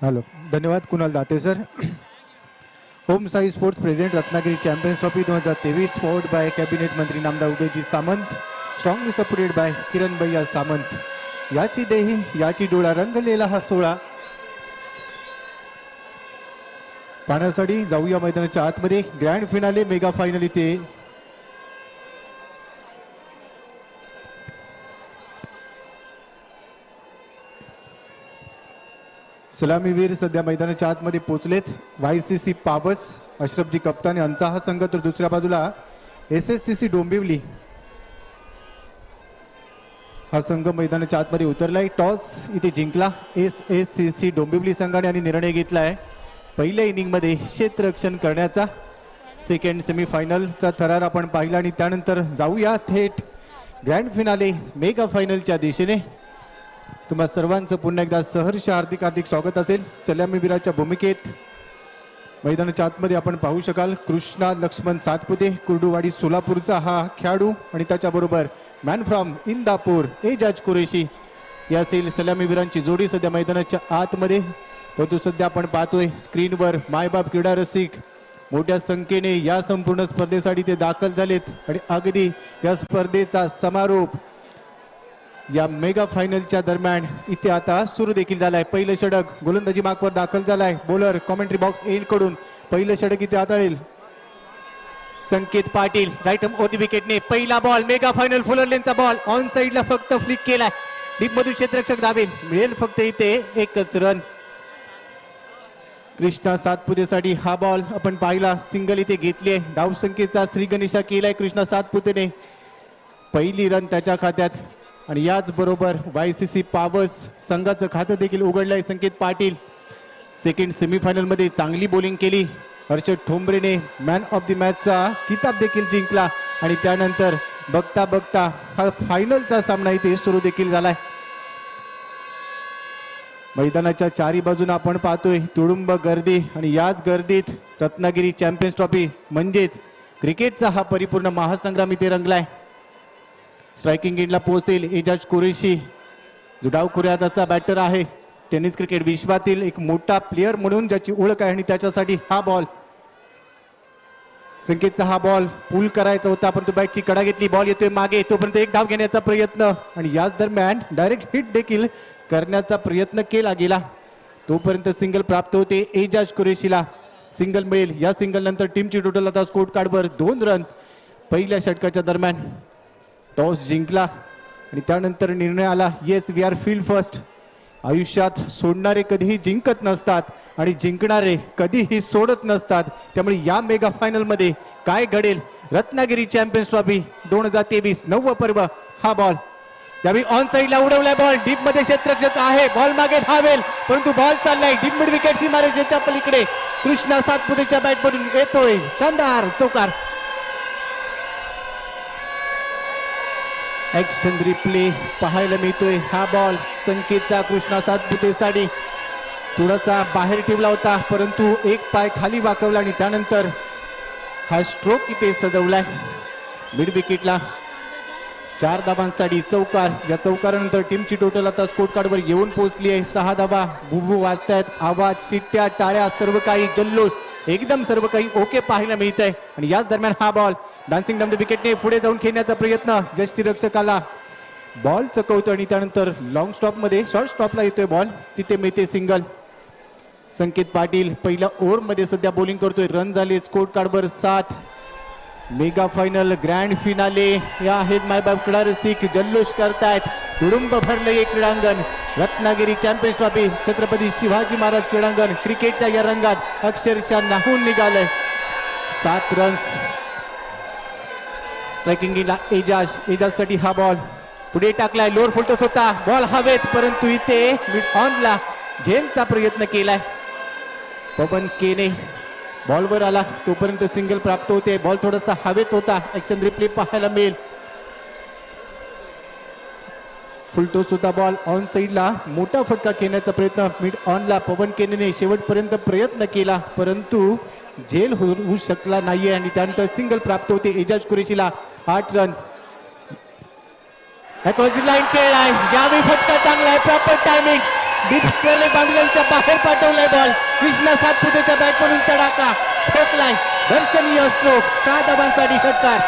Hello, धन्यवाद Kunal Date sir. Om Sai sports present Ratnagiri champions trophy 2023 sport by cabinet मंत्री नामदार Udayji Samant, strongly supported by Kiran भैया सामंत. याची देही याची डोळा रंगलेला हा सोहळा पाहण्यासाठी जाऊया मैदानाच्या आतमध्ये. ग्रँड फिनाले मेगा फायनल इथे सलामीवीर सध्या मैदानाच्या आतमध्ये पोहोचलेत. YCC पावस अशरफजी कप्तान यांचा हा संघ, तर दुसऱ्या बाजूला SSCC डोंबिवली हा संघ मैदानाच्या आतमध्ये उतरलाय. टॉस इथे जिंकला SSCC डोंबिवली संघाने आणि निर्णय घेतलाय पहिल्या इनिंगमध्ये क्षेत्ररक्षण करण्याचा. सेकंड सेमीफायनलचा थरार आपण पाहिला आणि त्यानंतर जाऊया थेट ग्रँड फिनाले मेगा फायनलच्या दिशेने. तुम्हा सर्वांचं पुन्हा एकदा सहर्ष हार्दिक हार्दिक स्वागत असेल. सलामीवीराच्या भूमिकेत मैदानाच्या आतमध्ये आपण पाहू शकाल कृष्णा लक्ष्मण सातपुते, कुर्डुवाडी सोलापूरचा हा खेळाडू, आणि त्याच्याबरोबर मॅन फ्रॉम इंदापूर एजाज कुरेशी या असेल सलामीवीरांची जोडी सध्या मैदानाच्या आतमध्ये. परंतु सध्या आपण पाहतोय स्क्रीनवर मायबाप क्रीडा रसिक मोठ्या संख्येने या संपूर्ण स्पर्धेसाठी ते दाखल झालेत आणि अगदी या स्पर्धेचा समारोप या मेगा फायनलच्या दरम्यान इथे आता सुरू देखील झालाय. पहिलं षटक गोलंदाजी मार्कवर दाखल झालाय. बॉलर कॉमेंट्री बॉक्स एंड कडून पहिलं षटक इथे हाताळेल संकेत पाटील. राईट ओती विकेटने पहिला बॉल मेगा फायनल फुलर लेनचा बॉल ऑन साइडला फक्त फ्लिक केलाय. डीप मधून क्षेत्ररक्षक धावेल, मिळेल फक्त इथे एकच रन. कृष्णा सातपुतेसाठी हा बॉल आपण पाहिला, सिंगल इथे घेतली आहे. धावसंख्येचा श्री गणेशा केलाय कृष्णा सातपुतेने. पहिली रन त्याच्या खात्यात आणि याच बरोबर YCC पावस संघाचं खातं देखील उघडलंय. संकेत पाटील सेकंड सेमीफायनल मध्ये चांगली बॉलिंग केली. हर्षद ठोंबरेने मॅन ऑफ द मॅचचा किताब देखील जिंकला आणि त्यानंतर बघता बघता हा फायनलचा सामना इथे सुरू देखील झालाय. मैदानाच्या चारी बाजून आपण पाहतोय तुडुंब गर्दी आणि याच गर्दीत रत्नागिरी चॅम्पियन्स ट्रॉफी म्हणजेच क्रिकेटचा हा परिपूर्ण महासंग्राम इथे रंगलाय. स्ट्रायकिंग एंडला पोहोचेल एजाज कुरेशी, जो डावखुऱ्याचा बॅटर आहे. टेनिस क्रिकेट विश्वातील एक मोठा प्लेअर म्हणून ज्याची ओळख आहे आणि त्याच्यासाठी हा बॉल संकेतचा हा बॉल पूल करायचा होता, परंतु बॅटची कडा घेतली. बॉल येतोय मागे, तोपर्यंत एक धाव घेण्याचा प्रयत्न आणि याच दरम्यान डायरेक्ट हिट देखील करण्याचा प्रयत्न केला गेला. तोपर्यंत सिंगल प्राप्त होते एजाज कुरेशीला. सिंगल मिळेल. या सिंगल नंतर टीमची टोटल आता स्कोर कार्डवर 2 रन. पहिल्या षटकाच्या दरम्यान टॉस जिंकला आणि त्यानंतर निर्णय आला yes we are field first. आयुष्यात सोडणारे कधीही जिंकत नसतात आणि जिंकणारे कधीही सोडत नसतात. त्यामुळे या मेगा फायनल मध्ये काय घडेल, रत्नागिरी चॅम्पियन्स ट्रॉफी 2023 9व पर्व. हा बॉल त्यावेळी ऑन साइडला उडवलाय. बॉल डीप मध्ये क्षेत्ररक्षक आहे, बॉल मागे धावेल, परंतु बॉल चाललाय डीप मिड विकेट सीमारेषेच्या पलीकडे. कृष्णा सातपुतेच्या बॅटमधून येतोय शानदार चौकार. ऍक्शन रिप्ले पाहायला मिळतोय. हा बॉल संकेतचा कृष्णा सातपुतेसाठी थोडासा बाहेर ठेवला होता, परंतु एक पाय खाली वाकवला आणि त्यानंतर हा स्ट्रोक इथे सजवलाय. मिड विकेटला 4 धावांसाठी चौकार. या चौकारानंतर टीमची टोटल आता स्कोर कार्डवर येऊन पोहोचली आहे 6 धावा. बुबू वाजतायत, आवाज, शिट्ट्या, टाळ्या, सर्व काही जल्लोष, एकदम सर्व काही ओके पाहायला मिळत आहे. आणि याच दरम्यान हा बॉल डान्सिंग डम विकेटने पुढे जाऊन खेळण्याचा प्रयत्न. यष्टीरक्षकाला बॉल चकवतो आणि त्यानंतर लॉंग स्टॉप मध्ये शॉर्ट स्टॉपला येतोय बॉल, तिथे मिळते सिंगल. संकेत पाटील पहिल्या ओव्हर मध्ये सध्या बॉलिंग करतोय. रन झाले स्कोर कार्डवर 7. मेगा फायनल ग्रँड फिनाले या आहेत मायबाप क्रीडा रसिक जल्लोष करतायत. तुडुंब भरलं एक क्रीडांगण. रत्नागिरी चॅम्पियन्स ट्रॉफी छत्रपती शिवाजी महाराज क्रीडांगण क्रिकेटच्या या रंगात अक्षरशः नाहून निघालंय. 7 रन्स. स्ट्रायकिंग ला एजाजसाठी हा बॉल पुढे टाकलाय. लोअर फुलटस होता, बॉल हवेत, परंतु इथे मिड ऑनला झेलचा प्रयत्न केलाय. पवन केने बॉलवर आला, तोपर्यंत सिंगल प्राप्त होते. बॉल थोडासा हवेत होता. ऍक्शन रिप्ले पाहायला मिळेल. फुलटोस होता बॉल ऑन साइडला. मोठा फटका खेळण्याचा प्रयत्न मिड ऑनला पवन केनेने शेवटपर्यंत प्रयत्न केला, परंतु झेल होऊ शकला नाहीये आणि त्यानंतर सिंगल प्राप्त होते एजाज कुरेशीला. 8 रन. लाईन खेळलाय. यावेळी फटका चांगला आहे, प्रॉपर टायमिंग. डीप स्क्वेअरने बाउंड्रीच्या बाहेर पाठवलंय. कृष्णा सातपुतेच्या बॅट मधून तडाखा ठोकलाय, दर्शनीय स्ट्रोक, 6 धावांसाठी षटकार.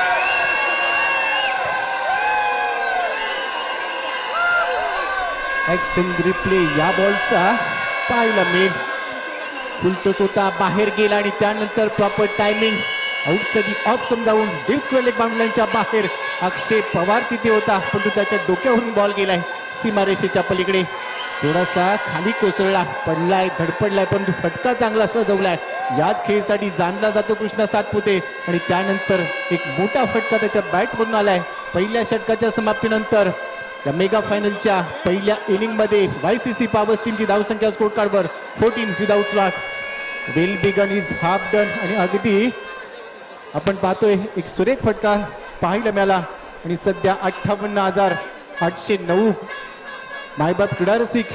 ऍक्शन रिप्ले या बॉलचा पाहायला मिळेल. फुलतोच होता, बाहेर गेला आणि त्यानंतर प्रॉपर टायमिंग आउटसाठी ऑफ समजावून डीप स्क्वेअर लेग बाउंड्रीच्या बाहेर अक्षय पवार तिथे होता, परंतु त्याच्या डोक्यावरून बॉल गेलाय सीमारेषेच्या पलीकडे. थोडासा खाली कोसळला, पडलाय, धडपडलाय, परंतु फटका चांगला सजवलाय. याच खेळीसाठी जाणला जातो कृष्णा सातपुते आणि त्यानंतर एक मोठा फटका त्याच्या बॅटमधून आलाय. पहिल्या षटकाच्या समाप्तीनंतर या मेगा फायनलच्या पहिल्या इनिंगमध्ये YCC पॉवर्स टीमची धावसंख्या स्कोर कार्डवर 14 without loss. Well begun is half done. आणि अगदी आपण पाहतोय एक सुरेख फटका पाहायला मिळाला आणि सध्या 58,809 मायबाप क्रीडा रसिक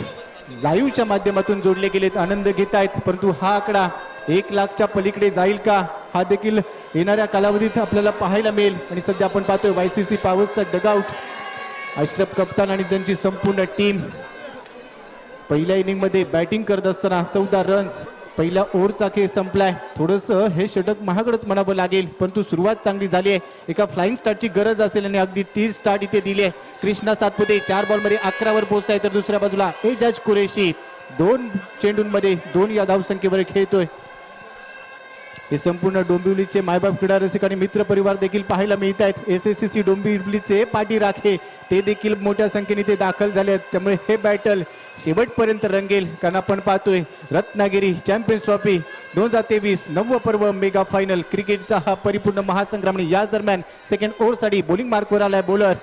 लाईव्हच्या माध्यमातून जोडले गेलेत, आनंद घेत आहेत. परंतु हा आकडा 1 लाखच्या पलीकडे जाईल का, हा देखील येणाऱ्या कालावधीत आपल्याला पाहायला मिळेल. आणि सध्या आपण पाहतोय YCC पॉवर्सचा डगआउट, अशरफ कप्तान आणि त्यांची संपूर्ण टीम पहिल्या इनिंगमध्ये बॅटिंग करत असताना 14 रन्स. पहिल्या ओव्हरचा खेळ संपलाय. थोडंसं हे षटक महागडच म्हणावं लागेल, परंतु सुरुवात चांगली झाली आहे. एका फ्लाइंग स्टार्टची गरज असेल आणि अगदी 30 स्टार्ट इथे दिली आहे. कृष्णा सातपुते 4 बॉलमध्ये 11 वर पोहोचलाय, तर दुसऱ्या बाजूला एजाज कुरेशी 2 चेंडूंमध्ये 2 या धावसंख्येवर खेळतोय. हे संपूर्ण डोंबिवलीचे मायबाप क्रीडा रसिक आणि मित्र परिवार देखील पाहायला मिळत आहेत. SSCC डोंबिवलीचे पाठी राखे ते देखील मोठ्या संख्येने ते दाखल झाले आहेत. त्यामुळे हे बॅटल शेवटपर्यंत रंगेल, कारण आपण पाहतोय रत्नागिरी चॅम्पियन्स ट्रॉफी 2023 9व पर्व मेगा फायनल क्रिकेटचा हा परिपूर्ण महासंग्राम. आणि याच दरम्यान सेकंड ओव्हरसाठी बॉलिंग मार्कवर आलाय बॉलर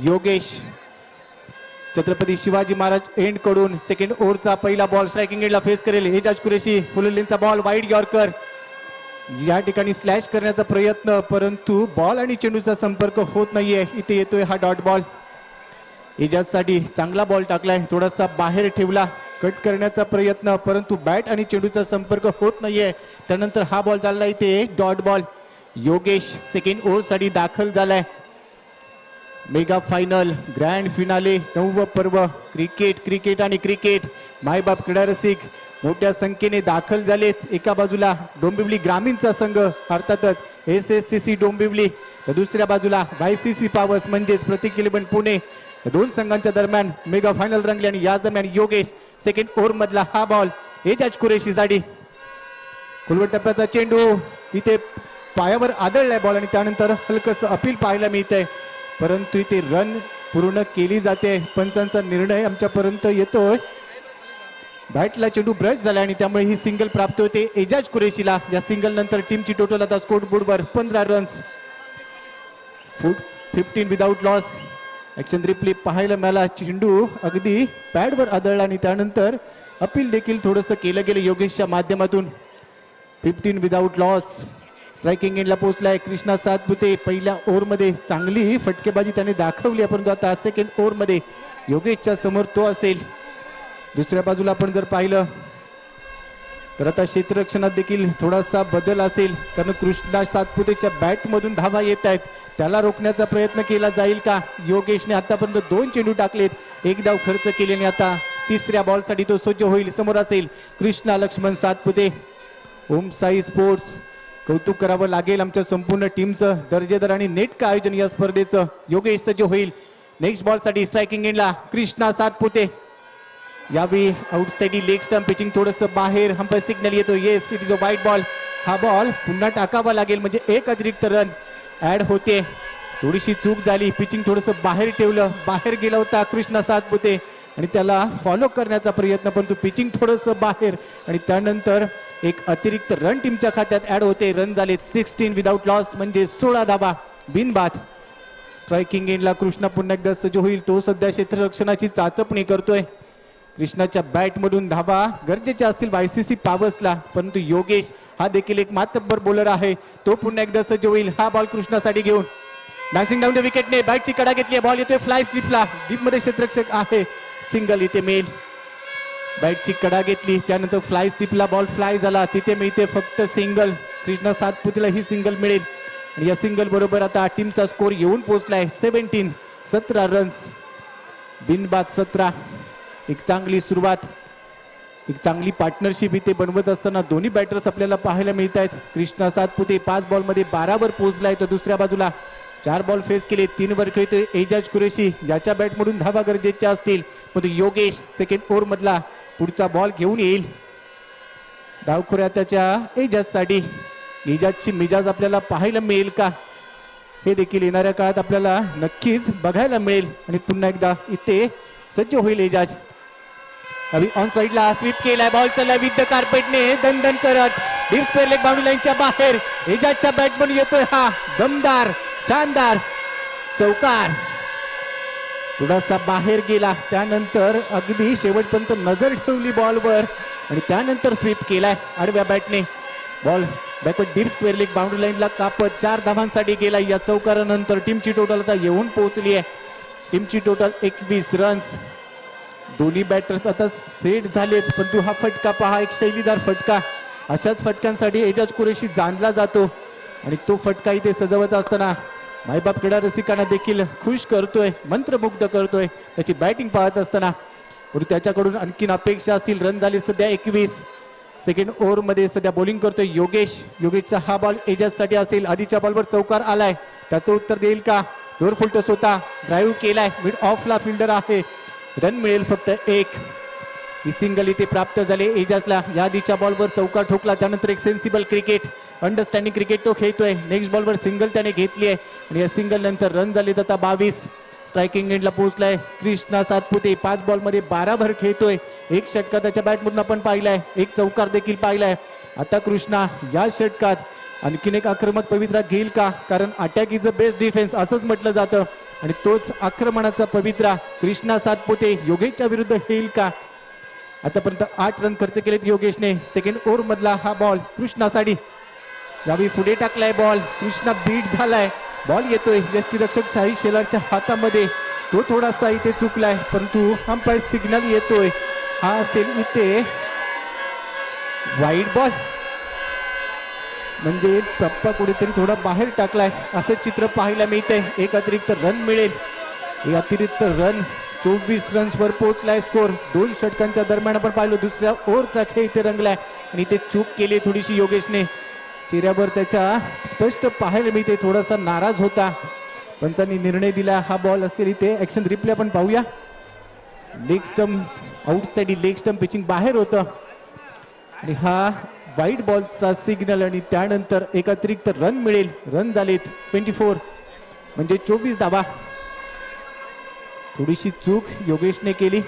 योगेश. छत्रपती शिवाजी महाराज एंड कडून सेकंड ओव्हरचा पहिला बॉल स्ट्रायकिंग एंडला फेस करेल एजाज कुरेशी. फुल लेनचा बॉल वाईड यॉर्कर, या ठिकाणी स्लॅश करण्याचा प्रयत्न, परंतु बॉल आणि चेंडूचा संपर्क होत नाहीये. इथे येतोय हा डॉट बॉल. एजाजसाठी चांगला बॉल टाकलाय, थोडासा बाहेर ठेवला, कट करण्याचा प्रयत्न, परंतु बॅट आणि चेंडूचा संपर्क होत नाहीये. त्यानंतर हा बॉल झाला इथे डॉट बॉल. योगेश सेकंड ओव्हरसाठी दाखल झालाय. मेगा फायनल ग्रँड फिनाले 9व पर्व क्रिकेट आणि क्रिकेट मायबाप क्रीडा रसिक मोठ्या संख्येने दाखल झालेत. एका बाजूला डोंबिवली ग्रामीणचा संघ अर्थातच SSCC डोंबिवली, तर दुसऱ्या बाजूला YCC पॉवर्स म्हणजेच प्रतीक 11 पुणे. दोन संघांच्या दरम्यान मेगा फायनल रंगली आणि याच दरम्यान योगेश सेकंड ओव्हर मधला हा बॉल एजाज कुरेशीसाठी. खोलवर टप्प्याचा चेंडू इथे पायावर आदळलाय बॉल आणि त्यानंतर हलकंसं अपील पाहायला मिळतंय, परंतु इथे रन पूर्ण केली जाते. पंचांचा निर्णय आमच्यापर्यंत येतोय. बॅटला चेंडू ब्रश झाला आणि त्यामुळे ही सिंगल प्राप्त होते एजाज कुरेशीला. या सिंगल नंतर टीमची टोटल आता स्कोर बोर्डवर 15 runs. 15 without loss. Action replay पाहायला मिळाला, चेंडू अगदी पॅडवर आदळला आणि त्यानंतर अपील देखील थोडंसं केलं गेलं योगेशच्या माध्यमातून. 15 विदाउट लॉस. स्ट्रायकिंग एंडला पोहोचलाय कृष्णा सातपुते. पहिल्या ओव्हरमध्ये चांगली फटकेबाजी त्याने दाखवली, परंतु आता सेकंड ओव्हरमध्ये योगेशच्या समोर तो असेल. दुसऱ्या बाजूला आपण जर पाहिलं तर आता क्षेत्ररक्षणात देखील थोडासा बदल असेल, कारण कृष्णा सातपुतेच्या बॅटमधून धावा येत आहेत. त्याला रोखण्याचा प्रयत्न केला जाईल का? योगेशने आतापर्यंत 2 चेंडू टाकलेत, 1 धाव खर्च केली आणि आता तिसऱ्या बॉलसाठी तो सज्ज होईल. समोर असेल कृष्णा लक्ष्मण सातपुते. ओम साई स्पोर्ट्स कौतुक करावं लागेल आमच्या संपूर्ण टीमचं, दर्जेदार आणि नेटकं आयोजन या स्पर्धेचं. योगेश सज्ज होईल नेक्स्ट बॉलसाठी. स्ट्रायकिंग एंडला कृष्णा सातपुते. यावेळी आउटसाइड लेग स्टंप, पिचिंग थोडंसं बाहेर, हंपर सिग्नल येतो, yes it is a wide ball. हा बॉल पुन्हा टाकावा लागेल म्हणजे 1 अतिरिक्त रन ऍड होते. थोडीशी चूक झाली, पिचिंग थोडंसं बाहेर ठेवलं, बाहेर गेला होता कृष्णा सातपुते आणि त्याला फॉलो करण्याचा प्रयत्न, परंतु पिचिंग थोडंसं बाहेर आणि त्यानंतर एक अतिरिक्त रन टीमच्या खात्यात ऍड होते. रन झाले 16 विदाउट लॉस म्हणजे 16 धावा बिनबाद. स्ट्रायकिंग एंडला कृष्णा पुन्हा एकदा सज्ज होईल. तो सध्या क्षेत्ररक्षणाची चाचपणी करतोय. कृष्णाच्या बॅटमधून धावा गरजेच्या असतील YCC पॉवर्सला, परंतु योगेश हा देखील एक मातब्बर बॉलर आहे. तो पुन्हा एकदा सज्ज होईल. हा बॉल कृष्णासाठी घेऊन डान्सिंग डाऊन द विकेटने बॅटची कडा घेतली. बॉल येतोय फ्लाय स्लिपला, डीपमध्ये क्षेत्ररक्षक आहे. सिंगल इथे मिळेल. बॅटची कडा घेतली, त्यानंतर फ्लाय स्लिपला बॉल फ्लाय झाला, तिथे मिळते फक्त सिंगल. कृष्णा सातपुतेला ही सिंगल मिळेल आणि या सिंगल बरोबर आता टीमचा स्कोर येऊन पोहोचलाय 17 रन्स बिनबाद 17. एक चांगली सुरुवात. एक चांगली पार्टनरशिप इथे बनवत असताना दोन्ही बॅटर्स आपल्याला पाहायला मिळत आहेत. कृष्णा सातपुते 5 बॉलमध्ये 12 वर पोहोचलाय, तर दुसऱ्या बाजूला 4 बॉल फेस केले, 3 वर खेळतोय एजाज कुरेशी. याच्या बॅटमधून धावा गरजेच्या असतील, पण योगेश सेकंड ओव्हर मधला पुढचा बॉल घेऊन येईल डावखुऱ्या त्याच्या एजाजसाठी. एजाजची मिजाज आपल्याला पाहायला मिळेल का, हे देखील येणाऱ्या काळात आपल्याला नक्कीच बघायला मिळेल. आणि पुन्हा एकदा इथे सज्ज होईल एजाज. अभि ऑन साइडला स्वीप केलाय, बॉल चाललाय विथ द कार्पेटने दणदण करत डीप स्क्वेअर लेग बाउंड्री लाईनच्या बाहेर. एजाजच्या बॅटमन येतोय हा दमदार शानदार चौकार. थोडासा बाहेर गेला, त्यानंतर अगदी शेवटपर्यंत नजर ठेवली बॉलवर आणि त्यानंतर स्वीप केलाय आडव्या बॅटने. Ball backward deep square leg boundary लाईनला कापत 4 धावांसाठी गेला. या चौकारानंतर टीमची टोटल आता येऊन पोहोचली आहे. टीमची टोटल 21 रन्स. दोन्ही बॅटर्स आता सेट झालेत, परंतु हा फटका पहा, एक शैलीदार फटका. अशाच फटक्यांसाठी एजाज कुरेशी जाणला जातो आणि तो फटका इथे सजवत असताना मायबाप क्रीडा रसिकांना देखील खुश करतोय, मंत्रमुग्ध करतोय त्याची बॅटिंग पाहत असताना. परंतु त्याच्याकडून आणखीन अपेक्षा असतील. रन झाले सध्या 21. सेकंड ओव्हर मध्ये सध्या बॉलिंग करतोय योगेश. योगेशचा हा बॉल एजाजसाठी असेल. आधीच्या बॉलवर चौकार आलाय, त्याचं उत्तर देईल का. डोर फुलटस होता, ड्राईव्ह केलाय, मिड ऑफला फिल्डर आहे. रन मिळेल फक्त 1. ही सिंगल इथे प्राप्त झाले एजाजला. या आधीच्या बॉलवर चौकार ठोकला, त्यानंतर एक सेन्सिबल क्रिकेट, अंडरस्टँडिंग क्रिकेट तो खेळतोय. नेक्स्ट बॉलवर सिंगल त्याने घेतली आहे आणि या सिंगल नंतर रन झाले आता 22. स्ट्रायकिंग एंडला पोहोचलाय कृष्णा सातपुते. 5 बॉलमध्ये 12 भर खेळतोय. एक षटकार त्याच्या बॅटमधून आपण पाहिलाय, एक चौकार देखील पाहिलाय. आता कृष्णा या षटकात आणखीन एक आक्रमक पवित्रा घेईल का, कारण attack is a best defence असंच म्हटलं जातं आणि तोच आक्रमणाचा पवित्रा कृष्णा सातपुते योगेशच्या विरुद्ध येईल का. आतापर्यंत 8 रन खर्च केलेत योगेशने. सेकंड ओव्हर मधला हा बॉल कृष्णासाठी. यावेळी पुढे टाकलाय बॉल, कृष्णा बीट झालाय. बॉल येतोय यष्टीरक्षक साई शेलारच्या हातामध्ये. तो थोडासा इथे चुकलाय, परंतु अंपायर सिग्नल येतोय. हा असेल इथे वाईड बॉल, म्हणजे टप्पा कुठेतरी थोडा बाहेर टाकलाय असं चित्र पाहायला मिळतंय. एक अतिरिक्त रन मिळेल. एक अतिरिक्त रन 24 रन्सवर पोहोचलाय स्कोर. 2 षटकांच्या दरम्यान आपण पाहिलं दुसऱ्या ओव्हरचा खेळ इथे रंगलाय आणि इथे चूक केली थोडीशी योगेशने. चेहऱ्यावर त्याच्या स्पष्ट पाहायला मिळते, थोडासा नाराज होता. पंचांनी निर्णय दिला हा बॉल असेल इथे. ऍक्शन रिप्ले आपण पाहूया. Leg stump outside, leg stump pitching बाहेर होतं आणि हा वाईट बॉलचा सिग्नल आणि त्यानंतर एक अतिरिक्त रन मिळेल. रन झालेत 24, म्हणजे 24 धावा. थोडीशी चूक योगेशने केली,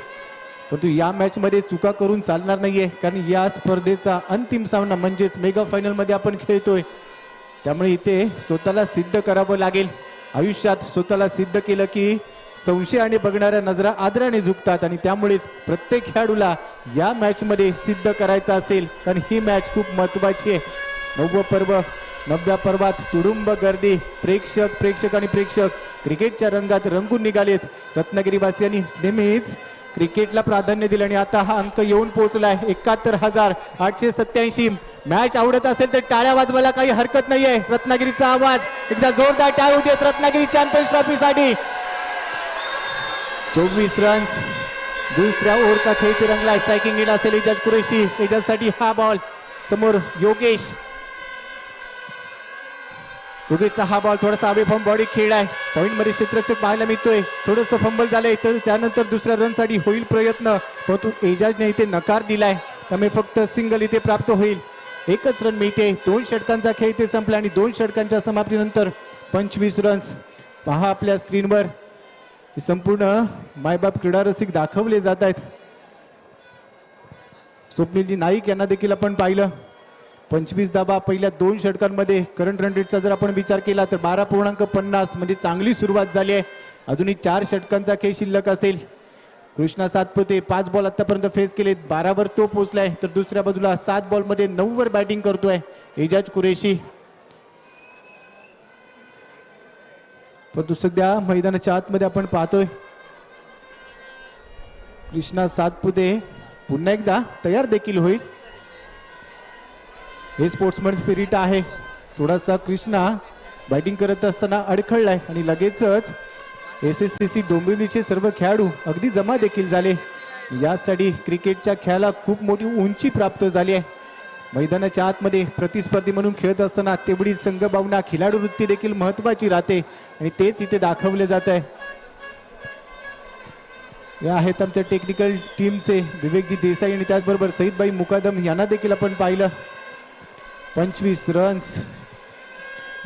परंतु या मॅच मध्ये चुका करून चालणार नाहीये, कारण या स्पर्धेचा अंतिम सामना म्हणजेच मेगा फायनल मध्ये आपण खेळतोय. त्यामुळे इथे स्वतःला सिद्ध करावं लागेल. आयुष्यात स्वतःला सिद्ध केलं की संशयाने बघणाऱ्या नजरा आदराने झुकतात आणि त्यामुळेच प्रत्येक खेळाडूला या मॅच मध्ये सिद्ध करायचं असेल, कारण ही मॅच खूप महत्वाची आहे. 9वं पर्व, 9व्या पर्वात तुडुंब गर्दी, प्रेक्षक आणि प्रेक्षक क्रिकेटच्या रंगात रंगून निघालेत. रत्नागिरीवासियांनी नेहमीच क्रिकेटला प्राधान्य दिलं आणि आता हा अंक येऊन पोहोचलाय 71,887. मॅच आवडत असेल तर टाळ्या वाजवायला काही हरकत नाहीये. रत्नागिरीचा आवाज एकदा जोरदार टाळू देत रत्नागिरी चॅम्पियन्स ट्रॉफीसाठी. 24 रन्स. दुसऱ्या ओव्हरचा खेळ ते रंगलाय. स्ट्रायकिंग एंड असेल एजाज कुरेशी. एजाजसाठी हा बॉल. समोर योगेश. योगेशचा हा बॉल थोडासा अवे फ्रॉम बॉडी खेळलाय. पॉइंट मध्ये क्षेत्ररक्षक पाहायला मिळतोय. थोडंसं फंबल झालंय, तर त्यानंतर दुसऱ्या रन साठी होईल प्रयत्न, परंतु एजाजने इथे नकार दिलाय. त्यामुळे फक्त सिंगल इथे प्राप्त होईल. एकच रन मिळते. 2 षटकांचा खेळ इथे संपला आणि 2 षटकांच्या समाप्तीनंतर 25 रन्स. पहा आपल्या स्क्रीनवर संपूर्ण मायबाप क्रीडा रसिक दाखवले जात आहेत. स्वप्नीलजी नाईक यांना देखील आपण पाहिलं. 25 धावा पहिल्या 2 षटकांमध्ये. करंट रन रेटचा जर आपण विचार केला तर 12.50, म्हणजे चांगली सुरुवात झाली आहे. अजूनही 4 षटकांचा खेळ शिल्लक असेल. कृष्णा सातपुते 5 बॉल आतापर्यंत फेस केलेत. 12 वर तो पोहोचलाय, तर दुसऱ्या बाजूला 7 बॉलमध्ये 9 वर बॅटिंग करतोय एजाज कुरेशी. परंतु सध्या मैदानाच्या आतमध्ये आपण पाहतोय कृष्णा सातपुते पुन्हा एकदा तयार देखील होईल. हे स्पोर्ट्समन स्पिरिट आहे. थोडासा कृष्णा बॅटिंग करत असताना अडखळलाय आणि लगेचच SSCC डोंबिवलीचे सर्व खेळाडू अगदी जमा देखील झाले. यासाठी क्रिकेटच्या खेळाला खूप मोठी उंची प्राप्त झाली आहे. मैदानाच्या आतमध्ये प्रतिस्पर्धी म्हणून खेळत असताना तेवढी संघभावना, खिलाडू वृत्ती देखील महत्वाची राहते आणि तेच इथे दाखवले जात आहे. या आहेत आमच्या टेक्निकल टीमचे विवेकजी देसाई आणि त्याचबरोबर सईदबाई मुकादम यांना देखील आपण पाहिलं. 25 रन्स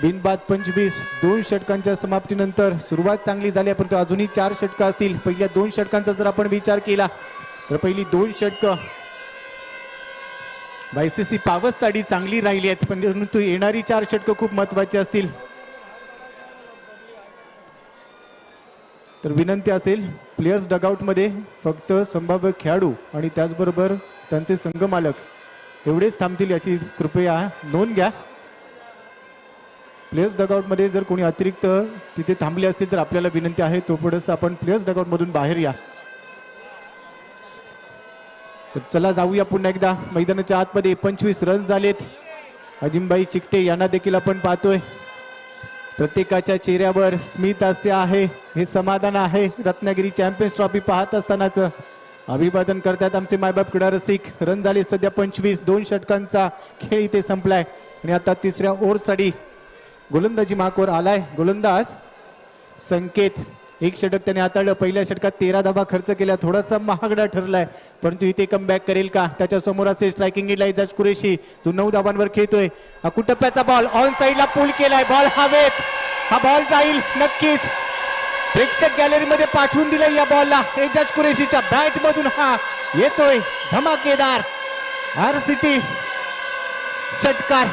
बिनबाद 25. 2 षटकांच्या समाप्तीनंतर सुरुवात चांगली झाली आहे, परंतु अजूनही 4 षटकं असतील. पहिल्या 2 षटकांचा जर आपण विचार केला तर पहिली 2 षटकं YCC पावससाठी चांगली राहिली आहेत, परंतु येणारी 4 षटकं खूप महत्वाची असतील. तर विनंती असेल प्लेयर्स डगआउटमध्ये फक्त संभाव्य खेळाडू आणि त्याचबरोबर त्यांचे संघमालक एवढेच थांबतील याची कृपया नोंद घ्या. प्लेयर्स डगआउटमध्ये जर कोणी अतिरिक्त तिथे थांबले असतील तर आपल्याला विनंती आहे तोपर्यंत आपण प्लेयर्स डगआउटमधून बाहेर या. तर चला जाऊया पुन्हा एकदा मैदानाच्या आतमध्ये. 25 रन झालेत. अजिमबाई चिकटे यांना देखील आपण पाहतोय. प्रत्येकाच्या चेहऱ्यावर स्मित हास्य आहे, हे समाधान आहे. रत्नागिरी चॅम्पियन्स ट्रॉफी पाहत असतानाच अभिवादन करतात आमचे मायबाप क्रीडा रसिक. रन झाले सध्या 25. 2 षटकांचा खेळ इथे संपलाय आणि आता तिसऱ्या ओव्हरसाठी गोलंदाजी मार्कवर आलाय गोलंदाज संकेत. 1 षटक त्याने हाताळलं. पहिल्या षटकात 13 धावा खर्च केल्या, थोडासा महागडा ठरलाय, परंतु इथे कमबॅक करेल का? त्याच्या समोर असेल स्ट्रायकिंग एंडला इजाज कुरेशी, जो 9 धावांवर खेळतोय. अकुटप्प्याचा बॉल ऑन साइडला पूल केलाय, बॉल हवेत. हा बॉल जाईल नक्कीच. प्रेक्षक गॅलरीमध्ये पाठवून दिलंय या बॉलला. एजाज कुरेशीच्या बॅट मधून हा येतोय धमाकेदार RCT षटकार.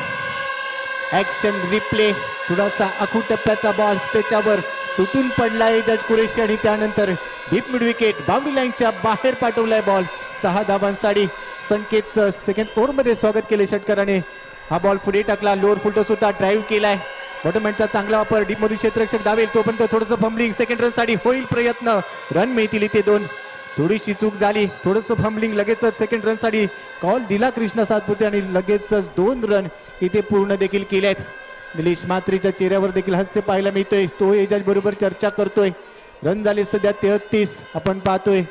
Action replay. थोडासा अकुटप्प्याचा बॉल त्याच्यावर तुटून पडला एजाज कुरेशी आणि त्यानंतर डीप मिड विकेट बाउंड्री लाईनच्या बाहेर पाठवलाय बॉल. 6 धावांसाठी संकेतचं सेकंड ओव्हरमध्ये स्वागत केले षटकाराने. हा बॉल पुढे टाकला, लोअर फुलटॉस सुद्धा ड्राईव्ह केलाय. बॉटमहँडचा चांगला वापर. डीप मधून क्षेत्ररक्षक धावेल तोपर्यंत थोडंसं फंबलिंग. सेकंड रनसाठी होईल प्रयत्न, रन मिळतील इथे 2. थोडीशी चूक झाली, थोडंसं फंबलिंग. लगेचच सेकंड रनसाठी कॉल दिला कृष्णा सातपुते आणि लगेचच 2 रन इथे पूर्ण देखील केलेत. निलेश म्हात्रेच्या चेहऱ्यावर देखील हास्य पाहायला मिळतोय. तो एजाज बरोबर चर्चा करतोय. रन झाले सध्या 33. आपण पाहतोय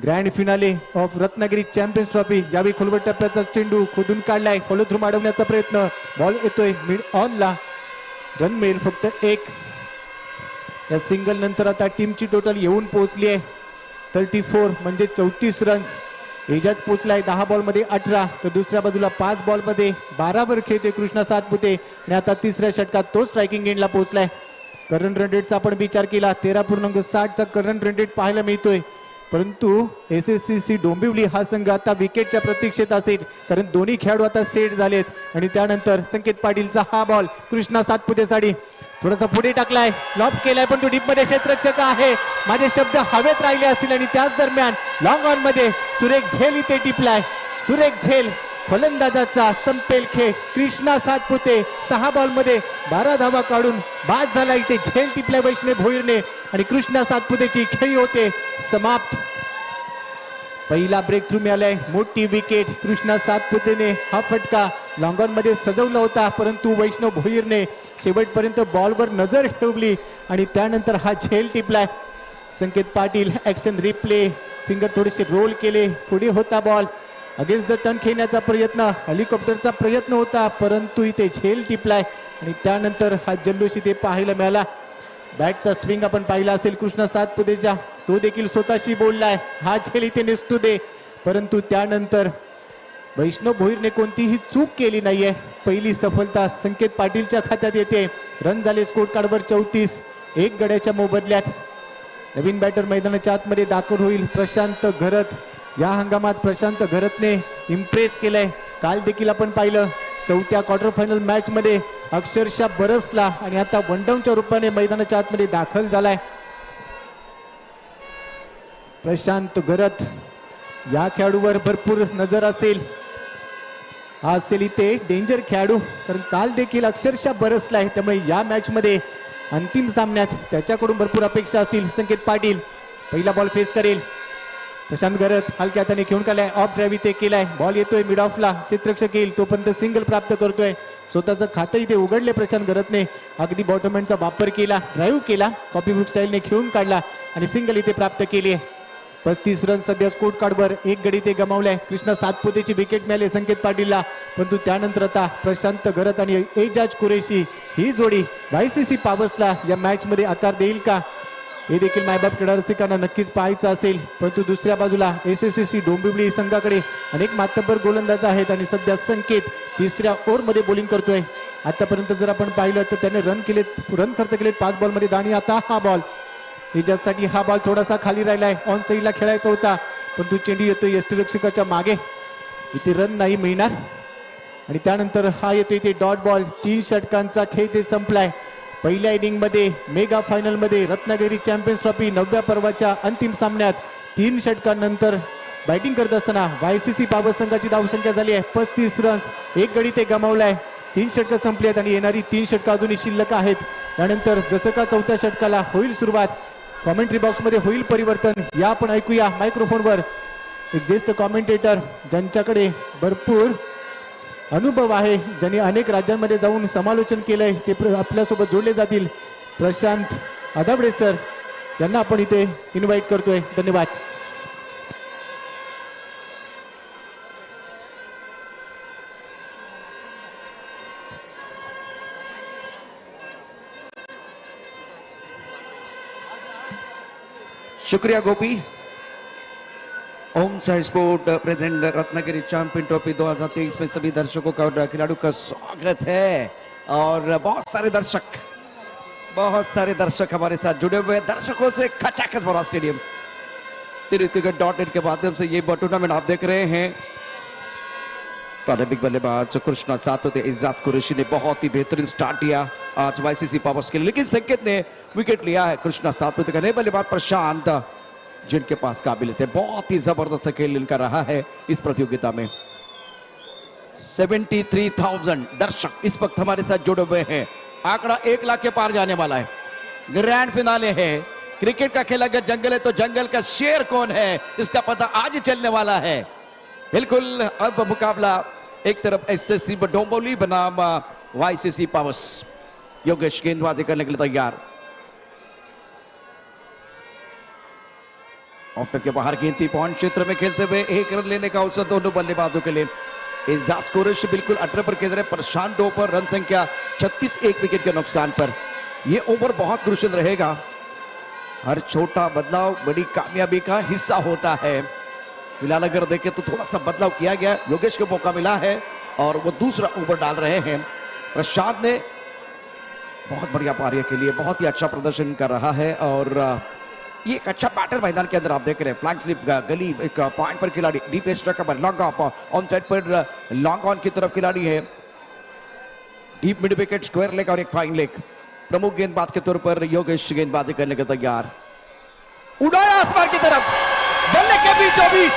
grand finale of Ratnagiri champions trophy. यावेळी खोलवर टप्प्याचा चेंडू खोदून काढलाय, फॉलो थ्रू अडवण्याचा प्रयत्न. बॉल येतोय मिड ऑनला, रन मिळेल फक्त 1. या सिंगल नंतर आता टीमची टोटल येऊन पोहोचली आहे 34 म्हणजे 34 रन्स. एजाज पोचलाय 10 बॉलमध्ये 18, तर दुसऱ्या बाजूला 5 बॉलमध्ये 12 वर खेळते कृष्णा सातपुते आणि आता तिसऱ्या षटकात तो स्ट्रायकिंग एंडला पोहोचलाय. करंट रन रेटचा आपण विचार केला 13.60चा करंट रन रेट पाहायला मिळतोय, परंतु SSCC डोंबिवली हा संघ आता विकेटच्या प्रतीक्षेत असेल, कारण दोन्ही खेळाडू आता सेट झालेत. आणि त्यानंतर संकेत पाटीलचा हा बॉल कृष्णा सातपुतेसाठी थोडासा पुढे टाकलाय, लॉब केलाय, पण तो डीप मध्ये क्षेत्ररक्षक आहे. माझे शब्द हवेत राहिले असतील आणि त्याच दरम्यान लॉंग ऑन मध्ये सुरेख झेल इथे टिपलाय. सुरेख झेल फलंदाजाचा संपेल खेळ. कृष्णा सातपुते 6 बॉलमध्ये 12 धावा काढून बाद झाला. इथे झेल टिपलाय वैष्णव भोईरने आणि कृष्णा सातपुतेची खेळी होते समाप्त. पहिला ब्रेक थ्रू मिळालाय, मोठी विकेट. कृष्णा सातपुतेने हा फटका लॉंग ऑन मध्ये सजवला होता, परंतु वैष्णव भोईरने शेवटपर्यंत बॉलवर नजर ठेवली आणि त्यानंतर हा झेल टिपलाय. संकेत पाटील ऍक्शन रिप्ले, फिंगर थोडेसे रोल केले, पुढे होता बॉल. अगेन्स्ट द टर्न खेळण्याचा प्रयत्न, हेलिकॉप्टरचा प्रयत्न होता, परंतु इथे झेल टिपलाय आणि त्यानंतर हा जल्लोष इथे पाहायला मिळाला. बॅटचा स्विंग आपण पाहिला असेल कृष्णा सातपुतेच्या, तो देखील स्वतःशी बोललाय हा झेल इथे निसटू दे, परंतु त्यानंतर वैष्णव भोईरने कोणतीही चूक केली नाहीये. पहिली सफलता संकेत पाटीलच्या खात्यात येते. रन झाले स्कोर कार्डवर 34, 1 गड्याच्या मोबदल्यात. नवीन बॅटर मैदानाच्या आतमध्ये दाखल होईल प्रशांत घरत. या हंगामात प्रशांत घरतने इम्प्रेस केलंय. काल देखील आपण पाहिलं 4थ्या क्वार्टर फायनल मॅच मध्ये अक्षरशः बरसला आणि आता वनडाऊनच्या रूपाने मैदानाच्या आतमध्ये दाखल झालाय. प्रशांत घरत या खेळाडूवर भरपूर नजर असेल. हा असेल इथे डेंजर खेळाडू, कारण काल देखील अक्षरशः बरसलाय, त्यामुळे या मॅच मध्ये अंतिम सामन्यात त्याच्याकडून भरपूर अपेक्षा असतील. संकेत पाटील पहिला बॉल फेस करेल. प्रशांत घरत हलक्या हाताने खेळून काढलाय, ऑफ ड्राईव्ह इथे केलाय, बॉल येतोय मिड ऑफला, क्षेत्ररक्षक येईल तोपर्यंत सिंगल प्राप्त करतोय. स्वतःचं खातं इथे उघडले प्रशांत घरतने. अगदी बॉटमहँडचा वापर केला, ड्राईव्ह केला, कॉपी बुक स्टाईलने खेळून काढला आणि सिंगल इथे प्राप्त केली आहे. 35 रन सध्या स्कोर कार्डवर. एक गडी ते गमावलाय. कृष्णा सातपुतेची विकेट मिळाली संकेत पाटीलला, परंतु त्यानंतर आता प्रशांत गरत आणि एजाज कुरेशी ही जोडी YCC पावसला या मॅच मध्ये आकार देईल का, हे देखील मायबाप क्रीडा रसिकांना नक्कीच पाहायचं असेल. परंतु दुसऱ्या बाजूला SSC डोंबिवली संघाकडे अनेक मातब्बर गोलंदाज आहेत आणि सध्या संकेत तिसऱ्या ओव्हरमध्ये बॉलिंग करतोय. आतापर्यंत जर आपण पाहिलं तर त्याने रन खर्च केलेत 5 बॉलमध्ये. आणि आता हा बॉल एजाजसाठी, हा बॉल थोडासा खाली राहिलाय. ऑन साईडला खेळायचा होता, परंतु चेंडू येतोय यष्टिरक्षकाच्या मागे. इथे रन नाही मिळणार. आणि त्यानंतर हा येतो इथे डॉट बॉल. 3 षटकांचा खेळ ते संपलाय. पहिल्या इनिंग मध्ये मेगा फायनल मध्ये रत्नागिरी चॅम्पियन्स ट्रॉफी 9व्या पर्वाच्या अंतिम सामन्यात 3 षटकांनंतर बॅटिंग करत असताना YCC पावस संघाची धावसंख्या झाली आहे 35 रन्स. एक गडी ते गमावलाय. 3 षटकं संपली आहेत आणि येणारी 3 षटकं अजूनही शिल्लक आहेत. त्यानंतर जसं का 4थ्या षटकाला होईल सुरुवात, कॉमेंट्री बॉक्स मध्ये होईल परिवर्तन. या आपण ऐकूया मायक्रोफोनवर एक ज्येष्ठ कॉमेंटेटर ज्यांच्याकडे भरपूर अनुभव आहे, ज्यांनी अनेक राज्यांमध्ये जाऊन समालोचन केलंय, ते आपल्यासोबत जोडले जातील. प्रशांत आदाबडे सर यांना आपण इथे इन्व्हाइट करतोय. धन्यवाद. शुक्रिया Gopi. Om Sai sport present Ratnagiri champion trophy 2023 में सभी दर्शकों का और खिलाड़ियों का स्वागत है. और बहुत सारे दर्शक हमारे साथ जुड़े हुए हैं. दर्शकों से खचाखच भरा स्टेडियम. cricket.in के माध्यम से ये टूर्नामेंट आप देख रहे हैं. प्रारंभिक बल्लेबाज कृष्णा सातपुते एजाज कुरैशी ने बहुत ही बेहतरीन स्टार्ट किया आज YCC पावर्स के लिए, लेकिन संकेत ने विकेट लिया है. कृष्णा सातपुते का नए बल्लेबाज प्रशांत, जिनके पास काबिलियत है. बहुत ही जबरदस्त खेल इनका रहा है इस प्रतियोगिता में. 73,000 दर्शक इस वक्त हमारे साथ जुड़े हुए हैं. आंकड़ा 1 लाख के पार जाने वाला है. ग्रैंड फिनाले है. क्रिकेट का खेल अगर जंगल है तो जंगल का शेर कौन है इसका पता आज ही चलने वाला है. बिल्कुल अब मुकाबला एक तरफ SSC डोंबिवली बनाम YCC पावर्स. योगेश गेंदबाजी करने के लिए तैयार. ऑफ के बाहर गेंद थी. पॉइंट क्षेत्र में खेलते हुए 1 रन लेने का अवसर दोनों बल्लेबाजों के लिए. एजाज कुरैशी बिल्कुल 18 पर खेल रहे. प्रशांत 2 पर. रन संख्या 36, 1 विकेट के नुकसान पर. यह ओवर बहुत क्रूशियल रहेगा. हर छोटा बदलाव बड़ी कामयाबी का हिस्सा होता है. फिलहाल अगर देखें तो थोड़ा सा बदलाव किया गया. योगेश को मौका मिला है और वो दूसरा ओवर डाल रहे हैं. प्रशांत ने बहुत बढ़िया पारी के लिए बहुत ही अच्छा प्रदर्शन कर रहा है. और ये एक अच्छा बैटर मैदान के अंदर आप देख रहे हैं. फ्लैंक स्लिप गली एक पॉइंट पर खिलाड़ी. Deep strike per long off on side per long on की तरफ खिलाड़ी है. Deep mid wicket, square leg और एक फाइन लेग. प्रमुख गेंदबाज के तौर पर योगेश गेंदबाजी करने के तैयार. उड़ाया आसमान की तरफ. बल्ले के बीचों बीच.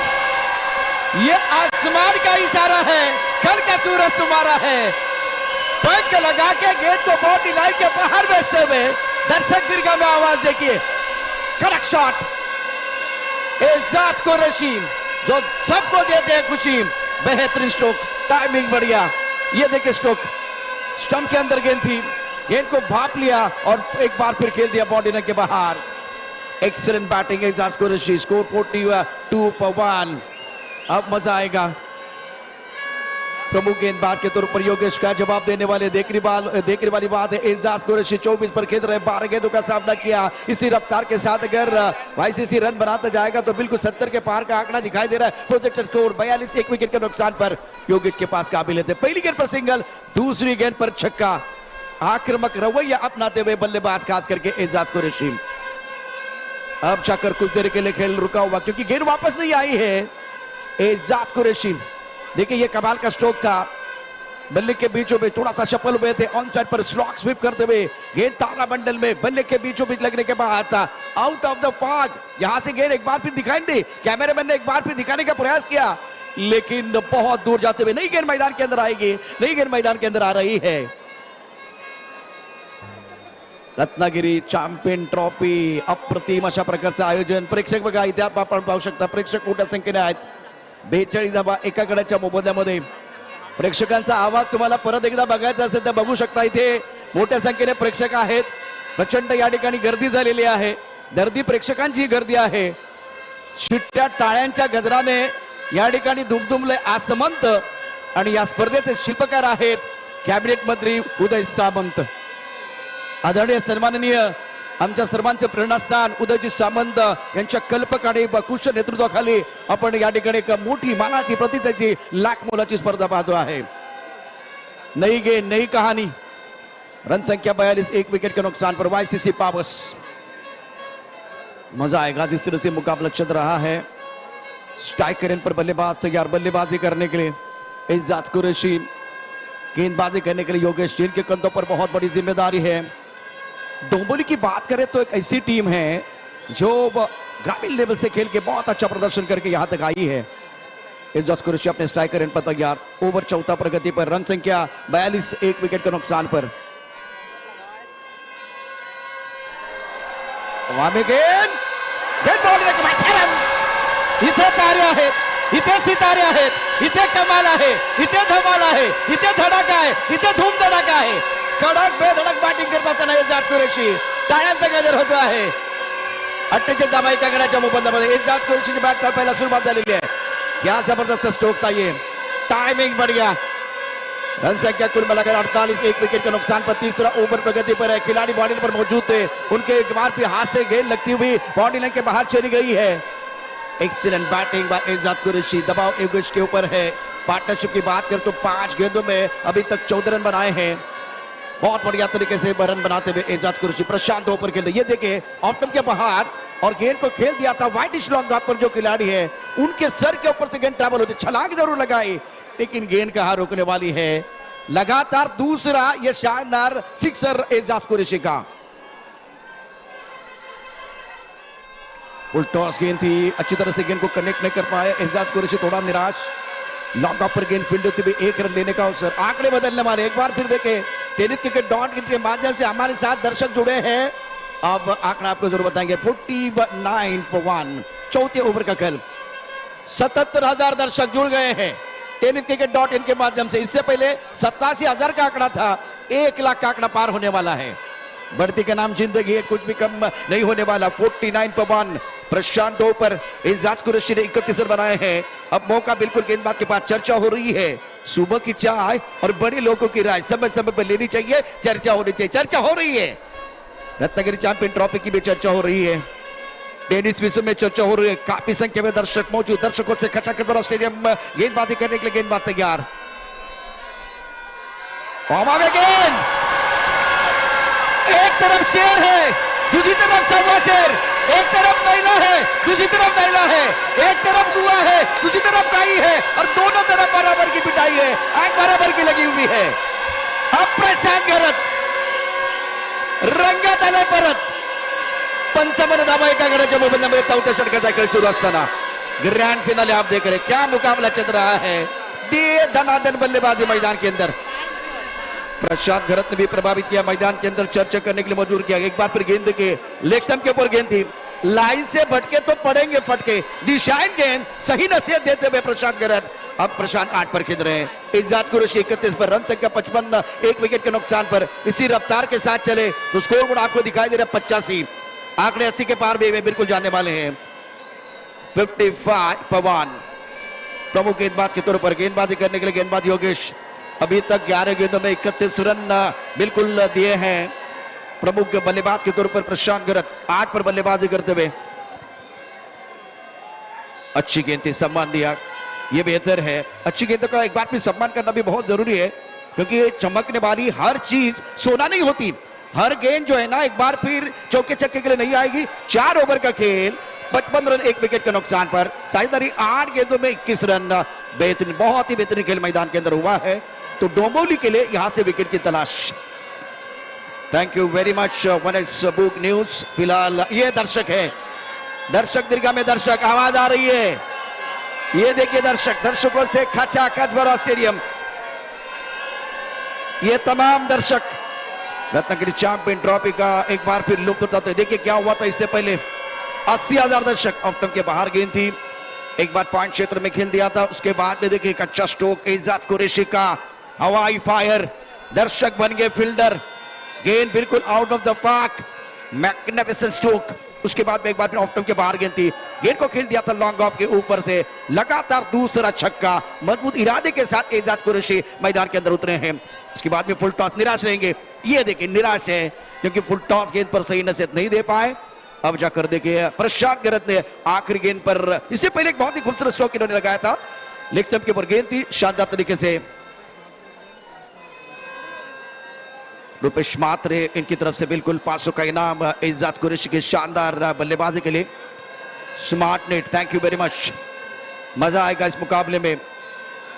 ये आसमान का इशारा है. कल का सूरज तुम्हारा है. पंख लगा के गेंद को बाउंड्री लाइन के बाहर भेजते हुए दर्शक दीर्घा में आवाज देखिए. कड़क शॉट. एजाज कुरैशी जो सबको देते हैं खुशी. बेहतरीन स्ट्रोक, टाइमिंग बढ़िया. ये देखिए स्ट्रोक, स्टंप के अंदर गेंद थी. गेंद को भाप लिया और एक बार फिर खेल दिया बाउंड्री लाइन के बाहर. Excellent batting Ejaz Qureshi. Score 42-1. अब मजा आएगा. प्रमुख गेंदबाज के तौर पर योगेश का जवाब देने वाले. देखने वाली बात है एजाज कुरैशी 24 पर खेल रहे. 12 गेंदों का सामना किया. इसी रफ्तार के साथ अगर YCC रन बनाता जाएगा तो बिल्कुल 70 के पार का आंकड़ा दिखाई दे रहा है. प्रोजेक्टेड स्कोर 42, 1 विकेट के नुकसान पर. योगेश के पास काबिलियत है. पहली गेंद पर सिंगल, दूसरी गेंद पर छक्का. आक्रामक रवैया अपनाते हुए बल्लेबाज खास करके एजाज कुरैशी. अब जाकर कुछ देर के लिए खेल रुका हुआ क्योंकि गेंद वापस नहीं आई है. एजाज कुरैशी देखिए ये कमाल का स्ट्रोक था. बल्ले के बीचों में थोड़ा सा सफल हुए थे. ऑन साइड पर स्लॉक स्वीप करते हुए गेंद तारा बंडल में बल्ले के बीचों बीच लगने के बाद आउट ऑफ द पार्क. यहां से गेंद एक बार फिर दिखाई दी. कैमरामैन ने एक बार फिर दिखाने का प्रयास किया लेकिन बहुत दूर जाते हुए. नई गेंद मैदान के अंदर आएगी. नई गेंद मैदान के अंदर आ रही है. रत्नागिरी चॅम्पियन ट्रॉफी अप्रतिम अशा प्रकारचं आयोजन. प्रेक्षक बघा इथे आपण पाहू शकता. प्रेक्षक मोठ्या संख्येने आहेत. 42 धावा एका गडाच्या मोबदल्यामध्ये. प्रेक्षकांचा आवाज तुम्हाला परत एकदा बघायचा असेल तर बघू शकता. इथे मोठ्या संख्येने प्रेक्षक आहेत. प्रचंड या ठिकाणी गर्दी झालेली आहे. गर्दी प्रेक्षकांची गर्दी आहे. शिट्ट्या टाळ्यांच्या गजराने या ठिकाणी दुमदुमले आसमंत आणि या स्पर्धेचे शिल्पकार आहेत कॅबिनेट मंत्री उदय सामंत. आदरणीय सन्माननीय आमच्या सर्वांचे प्रेरणास्थान उदयजी सामंत यांच्या कल्पक आणि कुशल नेतृत्वाखाली आपण या ठिकाणी एक मोठी मानाची प्रतिष्ठेची लाख मोलाची स्पर्धा पाहतो आहे. नई गेंद नई कहानी. रन संख्या 42, 1 विकेट के नुकसान पर वाईसीसी पावर्स. मजा आएगा जिस तरह से मुकाबला चल रहा है. स्ट्राइकर इन पर बल्लेबाज तैयार बल्लेबाजी करने के लिए. इज्जत कुरैशी गेंदबाजी करने के लिए योगेश जैन के कंधों पर बहुत बड़ी जिम्मेदारी है. डोंबिवली की बात करें तो एक ऐसी टीम है जो ग्रामीण लेवल से खेल के बहुत अच्छा प्रदर्शन करके यहां तक आई है. इज्जत कुरैशी अपने स्ट्राइकर इन पर तैयार. ओवर चौथा प्रगति पर. रन संख्या 42, 1 विकेट के नुकसान पर. इथे तारे आहेत, इथे सितारे आहेत, इथे कमाल आहे, इथे धमाल आहे, इथे धडाका आहे, इथे धूम धडाका आहे. कडक बेधडक बॅटिंग करत असताना इज्जत कुरैशी टाळ्यांचा गजर होतो आहे. 48 धावा एका गड्याच्या मोबदल्यामध्ये इज्जत कुरैशीची बॅट टाकायला सुरुवात झालेली आहे. क्या जबरदस्त स्ट्रोक था ये. टाइमिंग बढ़ गया. रन संख्या कुल मिलाकर 48, 1 विकेट के नुकसान पर. तीसरा ओवर प्रगति पर है. खिलाड़ी बाउंड्री पर मौजूद थे. उनके एक बार भी हाथ से गेंद लगती हुई बाउंड्री लाइन के बाहर चली गई है. एक्सीलेंट बैटिंग बाय इज्जत कुरैशी. दबाव योगेश के ऊपर है. पार्टनरशिप की बात करें तो 5 गेंदों में अभी तक 14 रन बनाए हैं. बहुत बढ़िया तरीके से रन बनाते हुए इज्जत कुरैशी. प्रशांत ऊपर खेलते. ये देखे ऑफ स्टंप के बाहर और गेंद को खेल दिया था वाइटिश लॉन्ग ड्रॉप पर. जो खिलाड़ी है उनके सर के ऊपर से गेंद ट्रैवल होती. छलांग जरूर लगाई लेकिन गेंद कहां रोकने वाली है. लगातार दूसरा ये शानदार सिक्सर इज्जत कुरैशी का. फुल टॉस गेंद थी. अच्छी तरह से गेंद को कनेक्ट नहीं कर पाए इज्जत कुरैशी. थोड़ा निराश. लॉन्ग ऑफ पर गेंद फील्ड होती हुई 1 रन लेने का अवसर. आंकड़े बदलने वाले. एक बार फिर देखें टेनिस क्रिकेट डॉट के माध्यम से हमारे साथ दर्शक जुड़े हैं. अब आंकड़ा आपको जरूर बताएंगे. 49.1 चौथे ओवर का खेल. 77,000 दर्शक जुड़ गए हैं टेनिस क्रिकेट डॉट इन के माध्यम से. इससे पहले 87,000 का आंकड़ा था. 1 लाख का आंकड़ा पार होने वाला है. बढ़ती का नाम जिंदगी है, कुछ भी कम नहीं होने वाला. 49.1 प्रशांत पर इज्जत कुरैशी ने 31 रन बनाए हैं. अब मौका बिल्कुल गेंदबाज के पास. चर्चा हो रही है सुबह की चाय और बड़े लोगों की राय समय समय पर लेनी चाहिए. चर्चा होनी चाहिए. चर्चा हो रही है. रत्नागिरी चैंपियन ट्रॉफी की भी चर्चा हो रही है. टेनिस विश्व में चर्चा हो रही है. काफी संख्या में दर्शक मौजूद. दर्शकों से खचाखच भरा स्टेडियम. गेंदबाजी करने के लिए गेंदबाज तैयार. गेंद एक तरफ शेर है, दूसरी तरफ सवा शेर. एक तरफ महिला है, दूसरी तरफ महिला है. एक तरफ दुआ है, दूसरी तरफ गाई है और दोनों तरफ बराबर की पिटाई है. आग बराबर की लगी हुई है. अब प्रशांत गरत रंगात आलाय परत. 55 धावा एका गड्याच्या मोबदल्यामध्ये चौथ्या षटकाचा खेळ सुरू असताना ग्रैंड फिनाले आप देख रहे. क्या मुकाबला चल रहा है. धनाधन बल्लेबाजी मैदान के अंदर. प्रशांत गरत ने भी प्रभावित किया. मैदान के अंदर चर्चा करने के लिए मजबूर किया. एक बार फिर गेंद के लेग स्टंप के ऊपर गेंद थी. लाइन से भटके तो पड़ेंगे फटके. दिशाएं गेंद सही नसीहत देते हुए प्रशांत गरत. अब प्रशांत 8 पर खेल रहे हैं. इज्जत कुरैशी 31 पर. रन संख्या 55, 1 विकेट के नुकसान पर. इसी रफ्तार के साथ चले तो स्कोर बोर्ड आपको दिखाई दे रहा है 85. आंकड़े 80 के पार भी बिल्कुल जाने वाले हैं. 55.1 प्रमुख गेंदबाज के तौर पर गेंदबाजी करने के लिए गेंदबाज योगेश. अभी तक 11 गेंदों में 31 रन बिल्कुल दिए हैं. प्रमुख बल्लेबाज के तौर पर प्रशांत गरत 8 पर बल्लेबाजी करते हुए. अच्छी गेंद थी, सम्मान दिया, ये बेहतर है. अच्छी गेंद का एक बार भी सम्मान करना भी बहुत जरूरी है क्योंकि चमकने वाली हर चीज सोना नहीं होती. हर गेंद जो है ना एक बार फिर चौके छक्के के लिए नहीं आएगी. 4 ओवर का खेल, 55 रन 1 विकेट के नुकसान पर. साझेदारी 8 गेंदों में 21 रन. बेहतरीन, बहुत ही बेहतरीन खेल मैदान के अंदर हुआ है. तो डोंबिवली के लिए यहां से विकेट की तलाश. Thank you very much one x book news. फिलहाल ये दर्शक है. दर्शक दीर्घा में दर्शक आवाज आ रही है. ये देखिए दर्शक, दर्शकों से खचाखच भरा स्टेडियम. ये तमाम दर्शक रत्नागिरी चैंपियन ट्रॉफी का एक बार फिर लुत्फ उठाते. देखिए क्या हुआ था इससे पहले. 80,000 दर्शक. ऑफ स्टंप के बाहर गेंद थी. एक बार पॉइंट क्षेत्र में खेल दिया था. उसके बाद में देखिए एक अच्छा स्ट्रोक इज्जत कुरैशी का. हवाई फायर. दर्शक बन गए फील्डर. गेंद बिल्कुल out of the park. Magnificent stroke. उसके बाद में एक बार फिर ऑफ स्टंप के बाहर गेंद थी, गेंद को खेल दिया था लॉन्ग ऑफ के ऊपर से, लगातार दूसरा छक्का, मजबूत इरादे के साथ एजाज कुरैशी मैदान के अंदर उतरे हैं। उसके बाद में फुल टॉस, निराश रहेंगे, ये देखिए निराश है क्योंकि फुल टॉस गेंद पर सही नसीहत नहीं दे पाए। अब जाकर देखिए प्रशांत गरत ने आखिरी गेंद पर, इससे पहले एक बहुत ही खूबसूरत स्ट्रोक इन्होंने लगाया था, लेग स्टंप के ऊपर गेंद थी, शानदार तरीके से रुपेश मात्रे इनकी तरफ से बिल्कुल 500 का इनाम एजाज कुरैशी की शानदार बल्लेबाजी के लिए। Smart net, thank you very much. मजा आएगा इस मुकाबले में,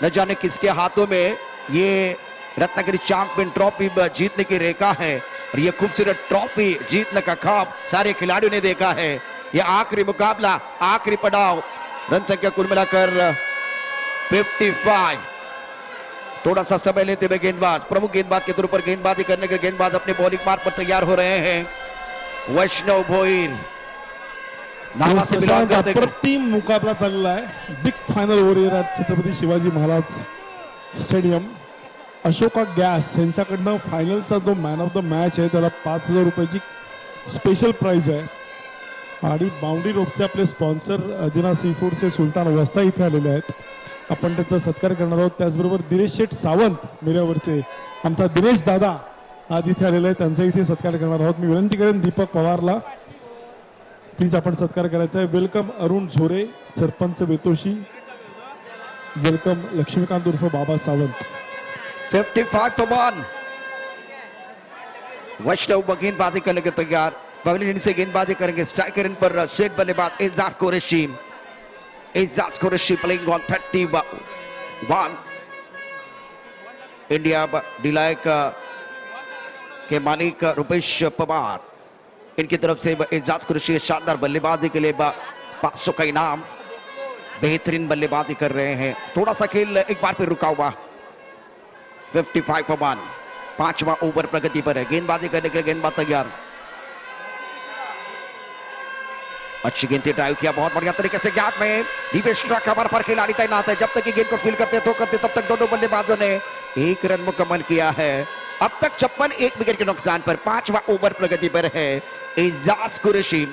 न जाने किसके हाथों में ये रत्नागिरी चैंपियन ट्रॉफी जीतने की रेखा है, और ये खूबसूरत ट्रॉफी जीतने का ख्वाब सारे खिलाड़ियों ने देखा है। ये आखिरी मुकाबला, आखिरी पड़ाव, रन संख्या कुल मिलाकर 55। थोड़ा सा समय लेते हुए गेंदबाज, प्रमुख गेंदबाज के तौर पर गेंदबाजी करने के गेंदबाज अपने बॉलिंग मार्ग पर तैयार हो रहे हैं। वैष्णव भोईर नावा से बिलॉन्ग करते हैं। अप्रतिम मुकाबला चाललेला आहे, बिग फायनल वॉरियर आज छत्रपती शिवाजी महाराज स्टेडियम। अशोका गॅस यांच्याकडनं फायनलचा जो मॅन ऑफ द मॅच आहे त्याला 5,000 रुपयाची स्पेशल प्राइज आहे, आणि बाउंड्री रोपचे आपले स्पॉन्सर अजिना सी फूडचे सुलतान वस्ता इथे आलेले आहेत, आपण त्यांचा सत्कार करणार आहोत। त्याचबरोबर दिनेश शेठ सावंत मेऱ्यावरचे आमचा दिनेश दादा आज इथे आलेले आहेत, त्यांचा इथे सत्कार करणार आहोत। मी विनंती करेन दीपक पवारला प्लीज आपण सत्कार करायचा आहे। वेलकम अरुण झोरे, सरपंच बेतोशी, वेलकम लक्ष्मीकांत उर्फ बाबा सावंत। 55-1 वैष्णव गेंदबाजी करने के तैयार, पवेलियन से गेंदबाजी करेंगे, स्ट्राइकर इन पर सेट बल्लेबाज Ejaz Qureshi. Ejaz Qureshi playing on 31। India डिलायक के मालिक रुपेश पवार, इनकी तरफ से एजाज कुरैशी शानदार बल्लेबाजी के लिए 500 का इनाम, बेहतरीन बल्लेबाजी कर रहे हैं। थोड़ा सा खेल एक बार फिर रुका हुआ। 55-1 पांचवा ओवर प्रगति पर है, गेंदबाजी करने के लिए गेंदबाज तैयार। अच्छी गेंद ड्राइव किया बहुत बढ़िया तरीके से, गैप में दिवेश कवर पर खिलाड़ी तैनात है, जब तक कि गेंद को फील करते तो करते तब तक दोनों बल्लेबाजों ने 1 रन मुकम्मल किया है। अब तक 56 1 विकेट के नुकसान पर, पांचवा ओवर प्रगति पर है एजाज कुरैशी।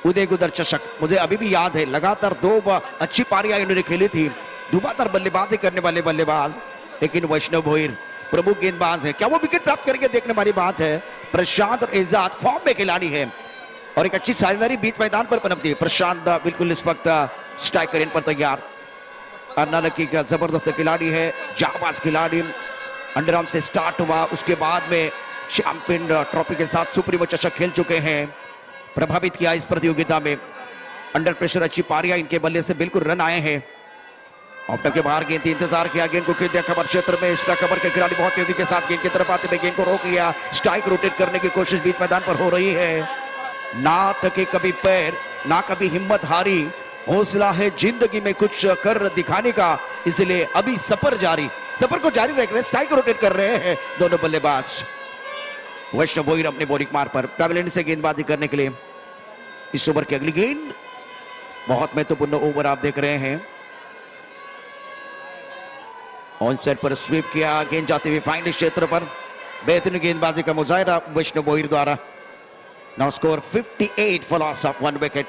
उदय गुदर चषक मुझे अभी भी याद है, लगातार 2 अच्छी पारियां इन्होंने खेली थी, धुआंधार बल्लेबाजी करने वाले बल्लेबाज, लेकिन वैष्णव भोईर प्रमुख गेंदबाज है, क्या वो विकेट प्राप्त करेंगे देखने वाली बात है। प्रशांत और एजाज फॉर्म में खिलाड़ी है और एक अच्छी साझेदारी बीच मैदान पर पनपती है। प्रशांत बिल्कुल इस वक्त स्ट्राइकर इन पर तैयार, अन्नालकी का जबरदस्त खिलाड़ी है, जाबाज खिलाड़ी, अंडरआर्म से स्टार्ट हुआ, उसके बाद में चैंपियन ट्रॉफी के साथ सुप्रीमो चषक खेल चुके हैं, प्रभावित किया इस प्रतियोगिता में, अंडर प्रेशर अच्छी पारियां इनके बल्ले से बिल्कुल रन आए हैं। ऑफ्टर के बाहर गेंद, इंतजार किया, गेंद को खेल दिया कवर क्षेत्र में, इसका कवर के खिलाड़ी बहुत तेजी के साथ गेंद की तरफ आते हुए गेंद को रोक लिया, स्ट्राइक रोटेट करने की कोशिश बीच मैदान पर हो रही है। ना थके कभी पैर, ना कभी हिम्मत हारी, हौसला है जिंदगी में कुछ कर दिखाने का, इसलिए अभी सफर जारी, सफर को जारी रख रहे, स्ट्राइक रोटेट कर रहे हैं दोनों बल्लेबाज। वैष्णव भोईर अपने बॉलिंग मार्ग पर पैवेलियन से गेंदबाजी करने के लिए। इस ओवर की अगली गेंद, बहुत महत्वपूर्ण ओवर आप देख रहे हैं। ऑन साइड पर स्वीप किया, गेंद जाती हुई फाइनल क्षेत्र पर, बेहतरीन गेंदबाजी का मुजाहिरा वैष्णव भोईर द्वारा। Now score 58 for loss of 1 wicket.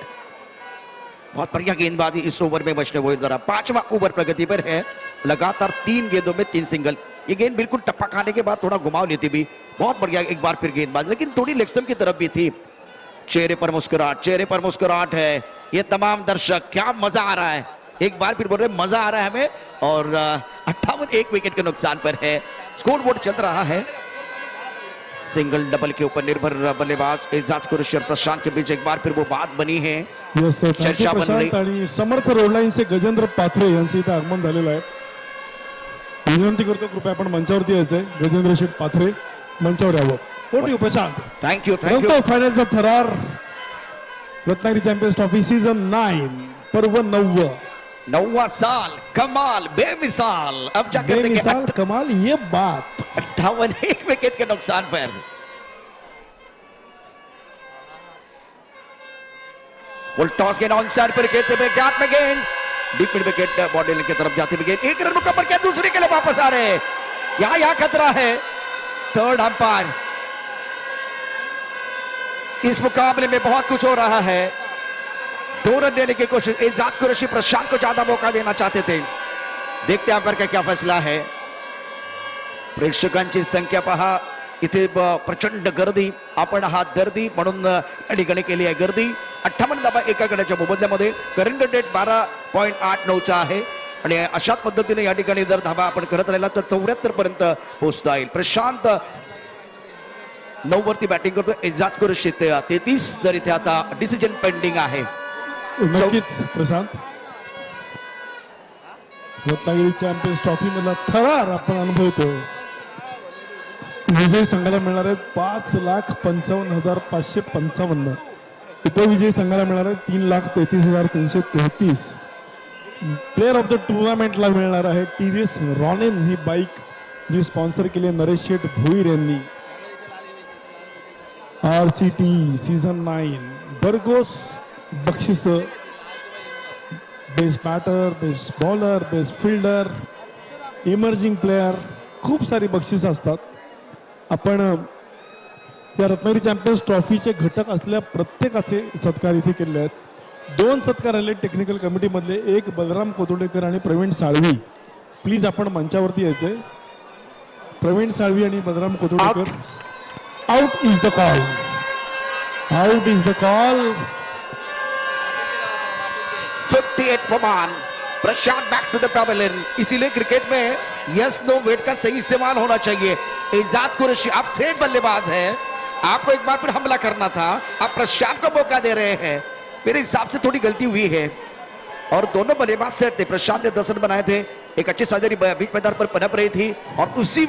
बहुत बढ़िया गेंदबाजी इस ओवर में वैष्णव भोईर द्वारा। पांचवा ओवर प्रगति पर है, लगातार 3 गेंदों में 3 सिंगल। ये गेंद बिल्कुल टप्पा खाने के बाद थोड़ा घुमाव लेती भी, बहुत बढ़िया एक बार फिर गेंदबाजी, लेकिन थोड़ी लेग स्टंप की तरफ भी थी। चेहरे पर मुस्कुराहट, चेहरे पर मुस्कुराहट है ये तमाम दर्शक, क्या मजा आ रहा है, एक बार फिर बोल रहे मजा आ रहा है हमें। और 58 1 विकेट के नुकसान पर है, स्कोर बोर्ड चल रहा है। सिंगल डबल के ऊपर निर्भर बल्लेबाज एजाज कुरैशी और प्रशांत के बीच एक बार फिर वो बात बनी है, चर्चा बन रही। आणि समर्थ रोडलाईनचे गजेंद्र पाथरे यांचं इथे आगमन झालेलं आहे। विनंती करतो कृपया आपण मंचावरती यायचंय, गजेंद्र शेठ पाथरे मंचावर यावं। पोटी प्रशांत, थँक्यू फायनलचा थरार, रत्नागिरी चॅम्पियन्स ट्रॉफी सीझन 9 पर्व 9, 9वां साल, कमाल बेमिसाल। अब जाकर बेमिसाल कमाल ये बात। 58 1 विकेट के नुकसान पर फुल टॉस गेंद ऑन साइड पर खेलते हुए गैप में गेंद, डीप मिड विकेट बॉडी की तरफ जाती हुई गेंद, 1 रन मुकम्मल किया, दूसरे के लिए वापस आ रहे हैं। यहाँ खतरा है, थर्ड अंपायर इस मुकाबले में बहुत कुछ हो रहा है। 2 रन देने की कोशिश, एजाज कुरैशी प्रशांत को ज्यादा मौका देना चाहते थे। देखते हैं का क्या फैसला है। प्रेक्षकांची संख्या पहा, इथे प्रचंड गर्दी, आपण हा दर्दी म्हणून या ठिकाणी केली आहे गर्दी। 58 धावा एका गड्याच्या मोबदल्यामध्ये, करंट डेट 12.89 चा आहे आणि अशा पद्धतीने या ठिकाणी जर धावा आपण करत राहिला तर 74 पर्यंत पोहोचता येईल। प्रशांत 9 वरती बॅटिंग करतो, एजाज कुरैशी 33, जर इथे आता डिसिजन पेंडिंग आहे। नक्कीच प्रशांत, रत्नागिरी चॅम्पियन्स ट्रॉफी मधला थरार आपण अनुभवतो। विजयी संघाला मिळणार आहेत 5,55,555, उपविजयी संघाला मिळणार आहे 3,33,333। प्लेअर ऑफ द टुर्नामेंटला मिळणार आहे टीव्हीएस रॉनेन ही बाईक, जी स्पॉन्सर केली आहे नरेश शेठ भोईर यांनी। RCT सीझन 9 बर्गोस बक्षीस, best batter, best bowler, best fielder, emerging player, खूप सारी बक्षीस असतात। आपण या रत्नागिरी चॅम्पियन्स ट्रॉफीचे घटक असलेल्या प्रत्येकाचे सत्कार इथे केले आहेत। 2 सत्कार आले टेक्निकल कमिटी मधले, एक बलराम कोतुडेकर आणि प्रवीण साळवी। प्लीज आपण मंचावरती यायचे। प्रवीण साळवी आणि Balram Kotudekar. Out is the call, out is the call. 58 for मान, Prashant back to the pavilion. इसीलिए क्रिकेट में यस नो वेट का सही इस्तेमाल होना चाहिए। एजाज कुरैशी आप सेट बल्लेबाज हैं, आपको एक बार फिर हमला करना था, आप प्रशांत को मौका दे रहे हैं। मेरे हिसाब से थोड़ी गलती हुई है और दोनों बल्लेबाज सेट थे। प्रशांत ने 10 रन बनाए थे, एक अच्छी साझेदारी बीच मैदान पर पनप रही थी और उसी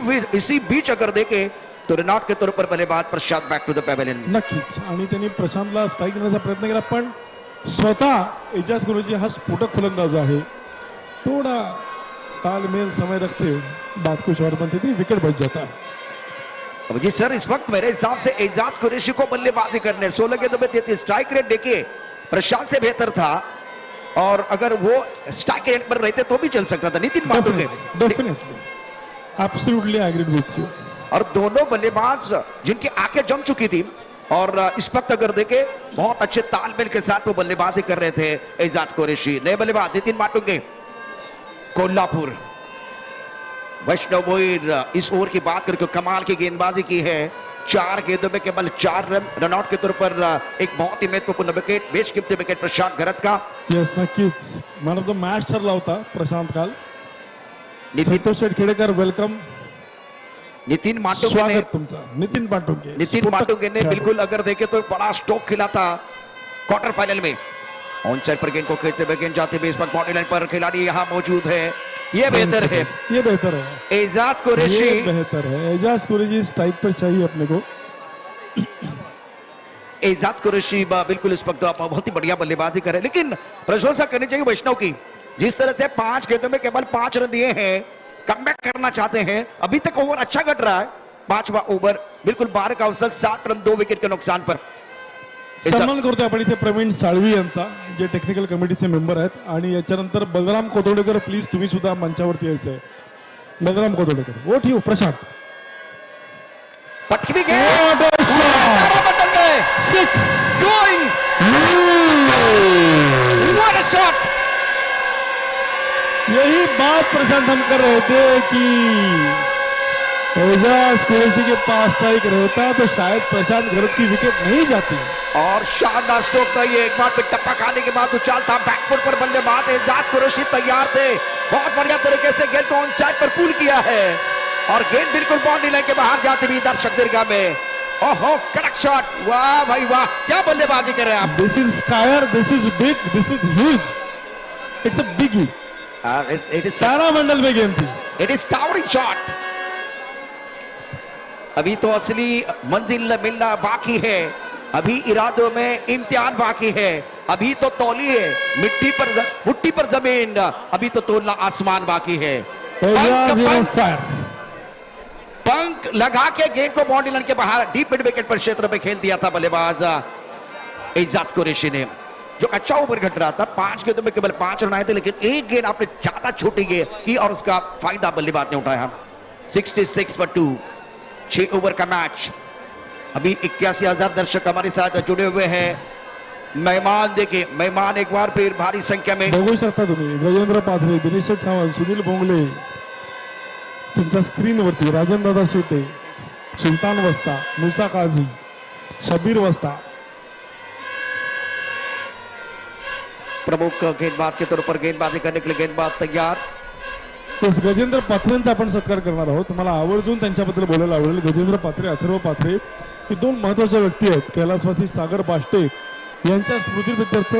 बीच अगर देखे तो रनआउट के तौर पर बल्लेबाज Prashant back to the pavilion. नक्कीच, आणि त्यांनी प्रशांतला स्ट्राईक देण्याचा प्रयत्न केला, पण स्वतः एजाज कुरैशी हा स्फोटक फलंदाज आहे, थोड़ा तालमेल समय रखते बात कुछ और बनती थी, विकेट बच जाता। जी सर, इस वक्त मेरे हिसाब से एजाज कुरैशी को बल्लेबाजी करने 16 गेंदों में 33, स्ट्राइक रेट देखिए प्रशांत से बेहतर था और अगर वो स्ट्राइक रेट पर रहते तो भी चल सकता था। Nitin Manduke, definitely, absolutely agreed with you. और दोनों बल्लेबाज जिनकी आंखें जम चुकी थी और इस वक्त अगर देखे बहुत अच्छे तालमेल के साथ वो बल्लेबाजी कर रहे थे एजाज कुरैशी। नए बल्लेबाज नितिन मांडुके, कोल्हापुर। वैष्णव भोईर इस ओवर की बात करके कमाल की गेंदबाजी की है, 4 गेंदों में केवल 4 रन, रनआउट के तौर पर एक बहुत ही महत्वपूर्ण विकेट, बेशकीमती विकेट प्रशांत घरत का। यस, नक्कीच मॅन ऑफ द मॅच ठरला होता प्रशांत काल। संतोष शेठ खेडेकर, वेलकम। नितिन मांडुके ने, स्वागत तुमचा। नितिन मांडुके, नितिन मांडुके ने बिल्कुल अगर देखे तो बड़ा स्ट्रोक खेला था क्वार्टर फाइनल में। ऑन साइड पर गेंद को खेलते हुए गेंद जाते हुए इस वक्त बॉडी लाइन पर खिलाड़ी यहाँ मौजूद है, ये बेहतर है, ये बेहतर है। एजाज कुरैशी, ये बेहतर है। एजाज कुरैशी स्ट्राइक पर चाहिए अपने को। एजाज कुरैशी बिल्कुल इस वक्त बहुत ही बढ़िया बल्लेबाजी करे, लेकिन प्रशंसा करनी चाहिए वैष्णव की, जिस तरह से 5 गेंदों में केवल 5 रन दिए हैं, कमबैक करना चाहते हैं। अभी तक ओवर अच्छा घट रहा है, 5वां ओवर बिल्कुल 12 का अवसर, 7 रन 2 विकेट के नुकसान पर। सन्मान करतोय आपण इथे प्रवीण साळवी यांचा, जे टेक्निकल कमिटीचे मेंबर आहेत, आणि याच्यानंतर बलराम कोतुडेकर, प्लीज तुम्ही सुद्धा मंचावरती यायचंय। बलराम कोतुडेकर, वोट यू प्रशांत। पटकी गेंद, यही बात प्रशांत हम कर रहे थे कि एजाज कुरैशी के पास स्ट्राइक रहता तो शायद प्रशांत घरत की विकेट नहीं जाती। और शानदार स्ट्रोक था ये, एक बार फिर टप्पा खाने के बाद उछाल था, बैकफुट पर बल्लेबाज एजाज कुरैशी तैयार थे, बहुत बढ़िया तरीके से गेंद को ऑन साइड पर पुल किया है और गेंद बिल्कुल बाउंड्री लाइन के बाहर जाती हुई दर्शक दीर्घा में। ओहो, कड़क शॉट, वाह भाई वाह, क्या बल्लेबाजी कर रहे हैं आप। This is skyer, this is big, this is huge, it's a biggie. It is सारा मंडल में गेम थी, इट इज टावरिंग शॉट। अभी तो असली मंजिल मिलना बाकी है, अभी इरादों में इम्तिहान बाकी है, अभी तो तौलिए मुट्ठी पर जमीन, अभी तो तोलना आसमान बाकी है। पंख लगा के गेंद को बाउंड्री लाइन के बाहर डीप मिड विकेट पर क्षेत्र में खेल दिया था बल्लेबाज एजाज कुरैशी ने, जो अच्छा ओवर घट रहा था। 5 गेंदों में केवल 5 रन आए थे, लेकिन एक गेंद आपने ज्यादा छोटी गेंद की और उसका फायदा बल्लेबाज ने उठाया। 66 पर 2, 6 ओवर का मैच। अभी 81,000 दर्शक हमारे साथ जुड़े हुए हैं। मेहमान देखिए, मेहमान एक बार फिर भारी संख्या में। बघू शकता तुम्ही गजेंद्र पाथरे, दिनेश सावंत, सुनील बोंगले तुमच्या स्क्रीनवरती, राजेंद्र दादा शेटे, सुलतान वस्ता, मुसा काझी, शबीर वस्ता. प्रमुख गेंदबाज के तौर पर गेंदबाजी करने के लिए गेंदबाज तैयार। तेच गजेंद्र पाथरेंचा आपण सत्कार करणार आहोत. मला आवर्जून त्यांच्याबद्दल बोलायला आवडेल. गजेंद्र पाथरे, अथर्व पाथरे ही दोन महत्वाच्या व्यक्ती आहेत. कैलासवासी सागर बाष्टे यांच्या स्मृतीप्रित्यर्थ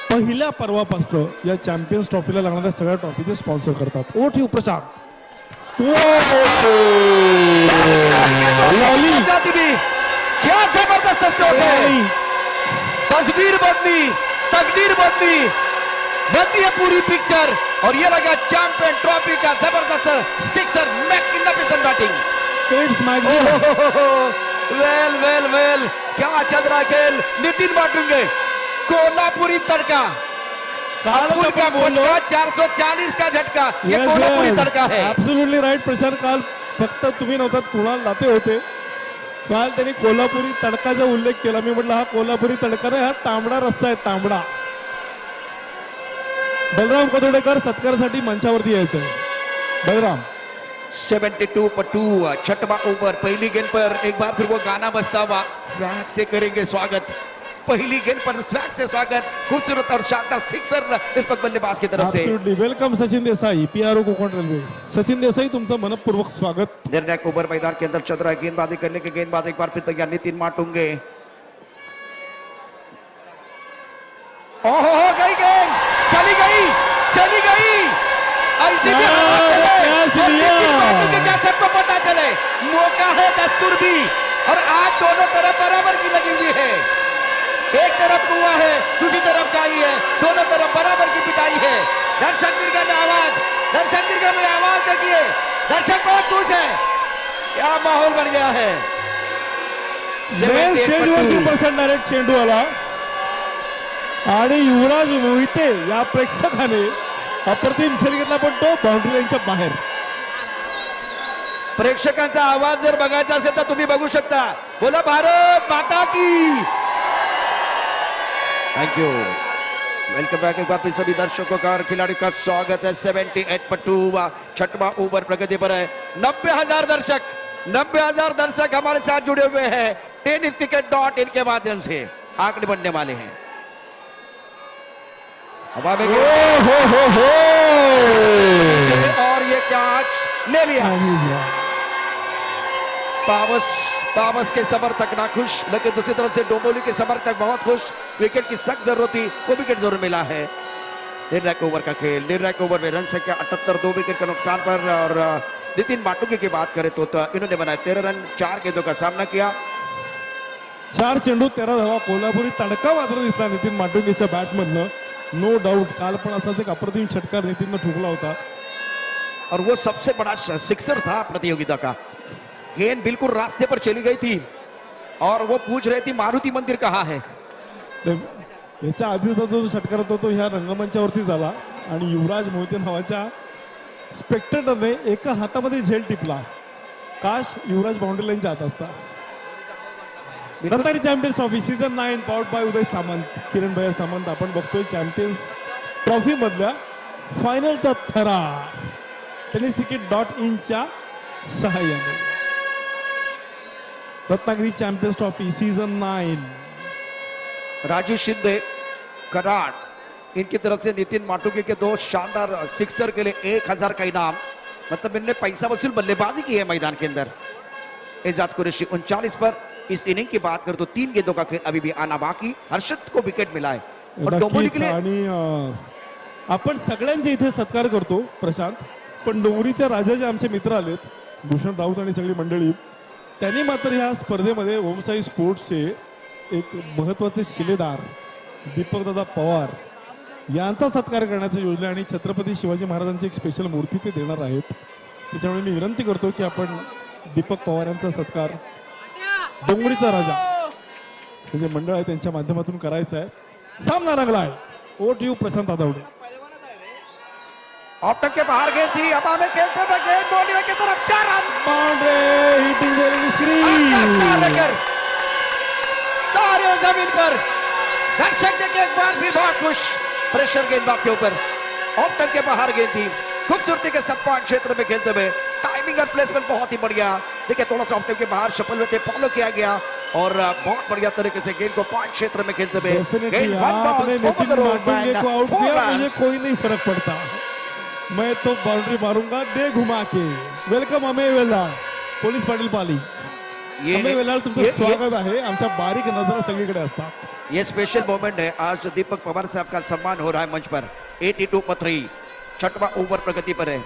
पहिल्या पर्वापासून या चॅम्पियन्स ट्रॉफीला लागणाऱ्या सगळ्या ट्रॉफीचे स्पॉन्सर करतात. ओट यू प्रशांत. क्या जबरदस्त तस्वीर बदली, तकदीर बदली है पूरी पिक्चर और ये लगा चैंपियन ट्रॉफी का जबरदस्त sixer, magnificent batting. It's magnificent. Well well well, क्या चल रहा खेल। नितिन माटुंगे, कोल्हापुरी तड़का, कानपुर का बोलो 440 का झटका, ये कोल्हापुरी तड़का है। Absolutely right Prashant. काल फक्त तुम्ही नव्हतात, कुणाल लाते होते. काल त्यांनी कोल्हापुरी तडकाचा उल्लेख केला. मी म्हटलं हा कोल्हापुरी तडका नाही, हा तांबडा रस्ता आहे, तांबडा. बलराम कदोडेकर सत्कारासाठी मंचावरती यायचं. बलराम. 72 पर 2, छठवां ओवर। पहली गेंद पर एक बार फिर वो गाना बजता हुआ, स्वैग से करेंगे स्वागत। पहली गेंद पर स्वैग से स्वागत, खूबसूरत और शानदार सिक्सर इस वक्त बल्लेबाज की तरफ से। Absolutely welcome Sachin Desai, PRO Konkan railway. Sachin Desai तुमचं मनपूर्वक स्वागत. निर्णायक ओवर मैदान के अंदर चल रहा है। गेंदबाजी करने के गेंदबाज एक बार फिर तैयार, नितिन माटुंगे। ओहो, गई गेंद, चली गई, चली गई। ऐसी भी क्या सबको पता चले, मौका है दस्तूर भी, और आज दोनों तरफ बराबर की लगी हुई है। एक तरफ कुआं है, दूसरी तरफ गाई है, दोनों तरफ बराबर की पिटाई है। दर्शक निर्गम में आवाज, दर्शक निर्गम में आवाज देखिए, दर्शक बहुत खुश है। क्या माहौल बन गया है। स्टेजवरती प्रसन्न डायरेक्ट चेंडू आला आणि युवराज मोहिते या प्रेक्षकाने अप्रतिम झेल घेतला, पण तो बाउंड्री लाईनच्या बाहेर. प्रेक्षकांचा आवाज जर बघायचा असेल तर तुम्ही बघू शकता. बोला भारत माता की. थैंक यू, वेलकम बैक एक बार फिर सभी दर्शकों का और खिलाड़ी का स्वागत है। 78 पर 2, छठवां ओवर प्रगति पर है। 90,000 दर्शक हमारे साथ जुड़े हुए हैं। tennisticket.in के माध्यम से आंकड़े बढ़ने वाले हैं। हवा में और ये कैच ले लिया। पावस के समर्थक नाखुश, लेकिन दूसरी तरफ से डोंबिवली के समर्थक बहुत खुश। विकेट की सख्त जरूरत थी, वो विकेट जरूर मिला है। निर्णायक ओवर का खेल, निर्णायक ओवर में रन संख्या 78, 2 विकेट का नुकसान पर। और नितिन माटुंगे की बात करें तो इन्होंने बनाए 13 रन, 4 गेंदों का सामना किया। 4 चेंडू 13 धावा. कोल्हापुरी तडका मात्र दिसला नितिन माटुंगेच्या बॅटमधनं. नो डाऊट काल पण असाच एक अप्रतिम षटकार नितिननं ठोकला होता, और वो सबसे बड़ा सिक्सर था प्रतियोगिता का। गेंद बिल्कुल रास्ते पर चली गई थी और वो पूछ रहे थी मारुति मंदिर कहाँ है। याच्या आधीचा जो षटकार होता तो ह्या रंगमंचावरती झाला आणि युवराज मोहिते नावाच्या स्पेक्टेटरने एका हातामध्ये झेल टिपला. काश युवराज बाउंड्री लाईनच्या आत असता. Ratnagiri champions trophy season 9 powered by Uday Samant, Kiran भैया सामंत. आपण बघतोय चॅम्पियन्स ट्रॉफी मधल्या फायनलचा थरा tennisticket.in च्या सहाय्याने. Ratnagiri champions trophy season 9. Raju Shinde, Karad, इनकी तरफ से नितिन माटुंगे के 2 शानदार सिक्सर के लिए 1000 का इनाम। मतलब इनने पैसा वसूल बल्लेबाजी की है मैदान के अंदर। एजाज कुरैशी 39 पर। इस इनिंग की बात करें तो 3 गेंदों का खेल अभी भी आना बाकी। हर्षद को विकेट मिला है और डोंबिवली के लिए. आणि आपण सगळ्यांचे इथे सत्कार करतो प्रशांत, पण डोंगरीच्या राजा जे आमचे मित्र आलेत, भूषण राऊत आणि सगळी मंडळी, त्यांनी मात्र ह्या स्पर्धेमध्ये ओमसाई स्पोर्ट्सचे एक महत्वाचे शिलेदार दीपकदादा पवार यांचा सत्कार करण्याची योजना आणि छत्रपती शिवाजी महाराजांची एक स्पेशल मूर्ती ते देणार आहेत. त्याच्यामुळे मी विनंती करतो की आपण दीपक पवार यांचा सत्कार डोंगरीचा राजा हे जे मंडळ आहे त्यांच्या माध्यमातून करायचं आहे. सामना रंगलाय. ओट यू प्रशांत आदवडे. ऑफ के बाहर गेंद थी, हवा में खेलते हुए गेंद बाउंड्री की तरफ 4 run. Boundary hitting the screen. Tiger Taare Zameen पर दर्शक देखे एक बार भी बहुत खुश। प्रेशर गेंदबाज के ऊपर ऑफ टर्न के बाहर गेंद थी, खूबसूरती के सब पॉइंट क्षेत्र में खेलते हुए टाइमिंग और प्लेसमेंट बहुत ही बढ़िया। देखिए थोड़ा सा ऑफ टर्न के बाहर सफल होते फॉलो किया गया और बहुत बढ़िया तरीके से गेंद को पॉइंट क्षेत्र में खेलते हुए डेफिनेटली आपने नितिन माटुंगे को आउट किया, मुझे कोई नहीं फर्क पड़ता, मैं तो बाउंड्री मारूंगा दे घुमा के। Welcome Amey Velal, police Patil Pali. अमेय वेलाळ तुमचं स्वागत आहे, आमच्या बारीक नजरा सगळीकडे असतात। ये स्पेशल मोमेंट है, आज दीपक पवार साहब का सम्मान हो रहा है मंच पर। 82 पर 3, छठवां ओवर प्रगति पर है।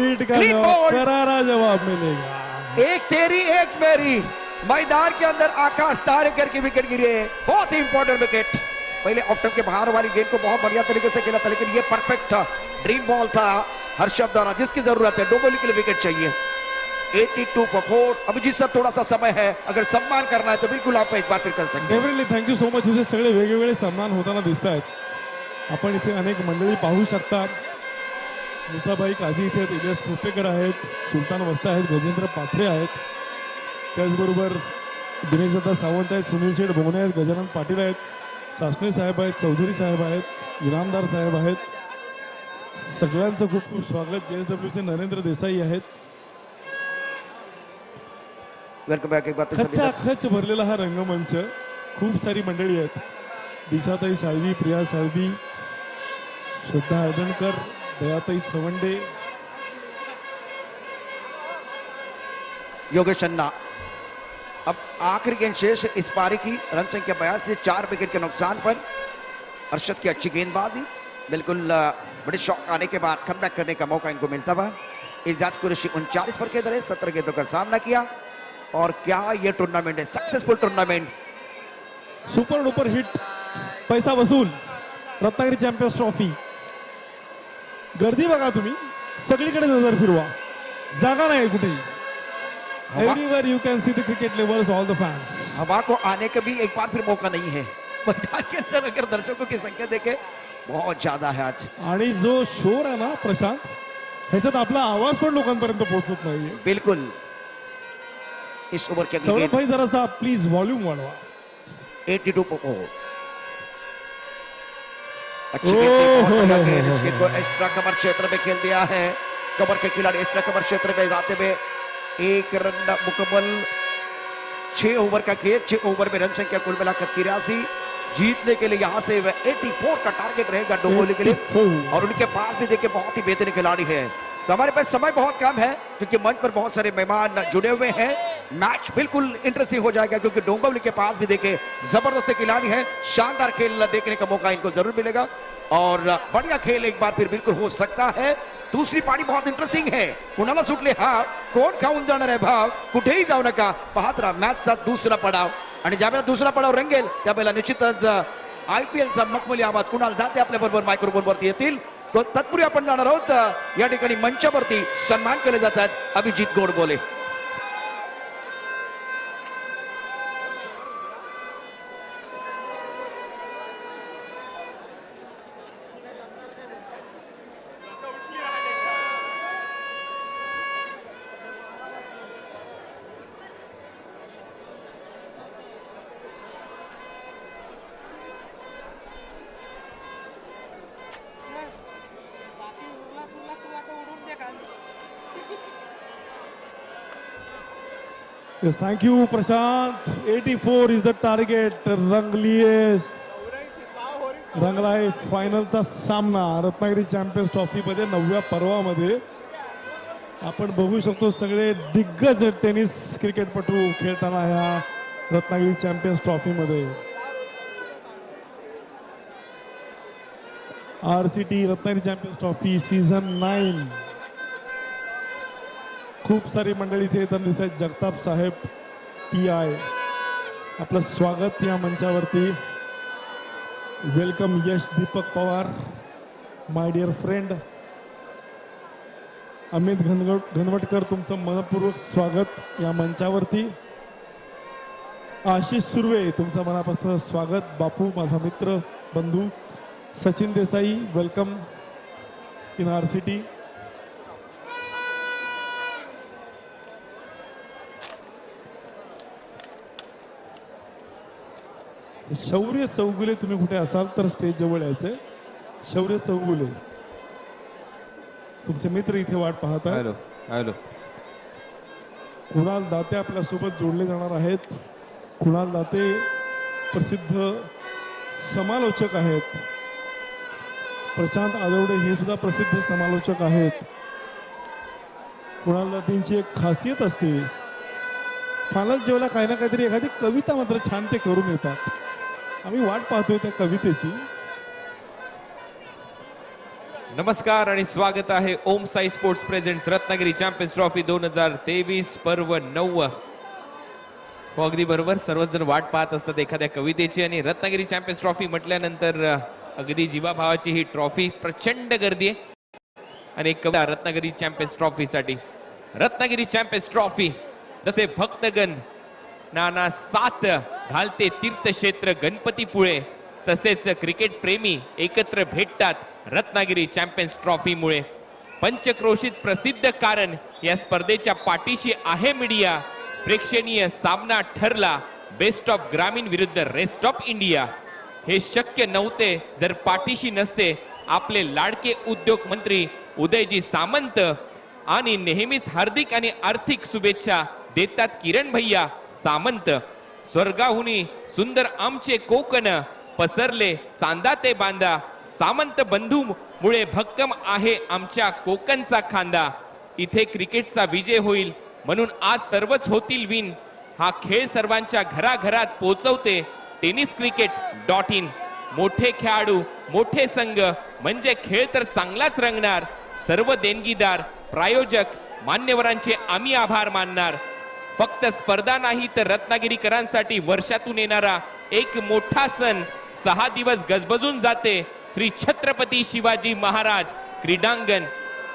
ईट का जवाब, करारा जवाब मिलेगा। एक तेरी एक मेरी, मैदान के अंदर आकाश तारेकर की विकेट गिरी है, बहुत ही इंपॉर्टेंट विकेट। पहले ऑफ टर्न के बाहर वाली गेंद को बहुत बढ़िया तरीके से खेला था, लेकिन ये परफेक्ट था, ड्रीम बॉल था हर्षद द्वारा, जिसकी जरूरत है। डोंबिवली के लिए विकेट चाहिए। 82 पर 4। अभिजीत सर थोड़ा सा समय है, अगर सम्मान करना है तो बिल्कुल आप एक बार फिर कर सकते हैं। Definitely thank you so much. तुझे सगळे वेगवेगळे सन्मान होताना दिसत आहेत, आपण इथे अनेक मंडळी पाहू शकता। मुसाबाई काझी इथे आहेत, इलियास खोपेकर आहेत, सुलतान वस्ता आहेत, गजेंद्र पाथरे आहेत, त्याचबरोबर दिनेशदादा सावंत आहेत, सुनील शेठ भोगणे आहेत, गजानन पाटील आहेत, सासणे साहेब आहेत, चौधरी साहेब आहेत, इनामदार साहेब आहेत, सगळ्यांचं खूप खूप स्वागत। JSWचे नरेंद्र देसाई आहेत। खचाखच भरलेला हा रंगमंच, खूप सारी मंडळी आहेत, दिशाताई साळवी, प्रिया साळवी, श्रद्धा हळदणकर, दयाताई चवंडे, योगेश अन्ना। अब आखिरी गेंद शेष इस पारी की, रन संख्या 82, 4 विकेट के नुकसान पर। अर्शद की अच्छी गेंदबाजी, बिल्कुल बड़े शॉट आने के बाद कमबैक करने का मौका इनको मिलता हुआ। इजाज कुरैशी 39 पर खेल रहे, 17 गेंदों का सामना किया। और क्या ये टूर्नामेंट है, successful tournament. Super duper hit, पैसा वसूल, रत्नागिरी चॅम्पियन्स ट्रॉफी। गर्दी बघा तुम्ही, सगळीकडे नजर फिरवा, जागा नाही कुठेही। Everywhere you can see the cricket lovers, all the fans. हवा को आने का भी एक बार फिर मौका नहीं है मैदान के अंदर। अगर दर्शकों की संख्या देखे बहुत ज्यादा है आज, आणि जो शोर आहे ना प्रशांत, ह्याच्यात आपला आवाज पण लोकांपर्यंत पोहोचत नाहीये। बिल्कुल। इस ओवर के सौरभ भाई जरासा प्लीज वॉल्यूम वाढवा। 82 पर 4। अच्छी गेंद, इस गेंद को एक्स्ट्रा कवर क्षेत्र में खेल दिया है। कवर के खिलाड़ी एक्स्ट्रा कवर क्षेत्र में जाते हुए 1 रन मुकम्मल। 6 ओवर का खेल, 6 ओवर में रन संख्या कुल मिलाकर 83। जीतने के लिए यहाँ से 84 का टारगेट रहेगा डोंबिवली के लिए। और उनके पास भी देखिए बहुत ही बेहतरीन खिलाड़ी है। तो हमारे पास समय बहुत कम है, क्योंकि मंच पर बहुत सारे मेहमान जुड़े हुए हैं। मैच बिल्कुल इंटरेस्टिंग हो जाएगा, क्योंकि डोंबिवली के पास भी देखे जबरदस्त खिलाड़ी है। शानदार खेल देखने का मौका इनको जरूर मिलेगा और बढ़िया खेल एक बार फिर बिल्कुल हो सकता है। दुसरी पारी बहुत इंटरेस्टिंग है, कुणाला सुटले हार, कोण खाऊन जाणार आहे भाव, कुठेही जाऊ नका, पाहत राहा मॅचचा दुसरा पडाव। आणि ज्यावेळेला दुसरा पडाव रंगेल त्यावेळेला निश्चितच IPLचा मखमली आवाज कुणाल दाते आपल्या बरोबर मायक्रोफोन वरती येतील। तो तत्पूर्वी आपण जाणार आहोत या ठिकाणी मंचावरती सन्मान केले जातात Abhijit Godbole. Yes, thank you, Prashant. 84 is the target. रंगलाय फायनलचा सामना रत्नागिरी चॅम्पियन्स ट्रॉफी मध्ये 9व्या पर्वामध्ये। आपण बघू शकतो सगळे दिग्गज टेनिस क्रिकेटपटू खेळताना या रत्नागिरी चॅम्पियन्स ट्रॉफी मध्ये। RCT Ratnagiri champions trophy season 9। खूप सारी मंडळी इथे येताना दिसत आहेत। जगताप साहेब PI, आपलं स्वागत या मंचावरती। Welcome Yash Deepak Pawar, my dear friend. Amit Ghanwatkar, तुमचं मनपूर्वक स्वागत या मंचावरती। आशिष सुर्वे, तुमचं मनापासून स्वागत। बापू, माझा मित्र बंधू। Sachin Desai, welcome in RCT। शौर्य चौगुले, तुम्ही कुठे असाल तर स्टेज जवळ यायचंय. शौर्य चौगुले, तुमचे मित्र इथे वाट पाहत आहेत. Hello hello. कुणाल दाते आपल्यासोबत जोडले जाणार आहेत. कुणाल दाते प्रसिद्ध समालोचक आहेत. प्रशांत आदवडे हे सुद्धा प्रसिद्ध समालोचक आहेत. कुणाल दातेंची एक खासियत असते, फायनल जेवला काही ना काहीतरी एखादी कविता मात्र छान ते करून येतात. आम्ही वाट पाहतोय त्या कवितेची. नमस्कार आणि स्वागत आहे Om Sai sports presents Ratnagiri champions trophy 2023 पर्व 9. हो अगदी बरोबर, सर्वच जण वाट पाहत असतात एखाद्या कवितेची. आणि रत्नागिरी चॅम्पियन्स ट्रॉफी म्हटल्यानंतर अगदी जीवाभावाची ही ट्रॉफी, प्रचंड गर्दी आहे. आणि एक कविता रत्नागिरी चॅम्पियन्स ट्रॉफी साठी. रत्नागिरी चॅम्पियन्स ट्रॉफी जसे भक्तगण नाना सात घालते तीर्थक्षेत्र गणपतीपुळे, तसेच क्रिकेट प्रेमी एकत्र भेटतात रत्नागिरी चॅम्पियन्स ट्रॉफीमुळे. पंचक्रोशीत प्रसिद्ध कारण या स्पर्धेच्या पाठीशी आहे मीडिया. प्रेक्षणीय सामना ठरला बेस्ट ऑफ ग्रामीण विरुद्ध रेस्ट ऑफ इंडिया. हे शक्य नव्हते जर पाठीशी नसते आपले लाडके उद्योग मंत्री उदयजी सामंत. आणि नेहमीच हार्दिक आणि आर्थिक शुभेच्छा देतात किरण भैया सामंत. स्वर्गाहुनी सुंदर आमचे कोकण, पसरले चांदा ते बांधा. सामंत बंधू मुळे भक्कम आहे आमच्या कोकणचा खांदा. इथे क्रिकेटचा विजय होईल म्हणून आज सर्वच होतील विन. हा खेळ सर्वांच्या घराघरात पोहोचवते tenniscricket.in. मोठे खेळाडू मोठे संघ म्हणजे खेळ तर चांगलाच रंगणार. सर्व देणगीदार प्रायोजक मान्यवरांचे आम्ही आभार मानणार. फक्त स्पर्धा नाही तर रत्नागिरीकरांसाठी वर्षातून येणारा एक मोठा सण. 6 दिवस गजबजून जाते श्री छत्रपती शिवाजी महाराज क्रीडांगण.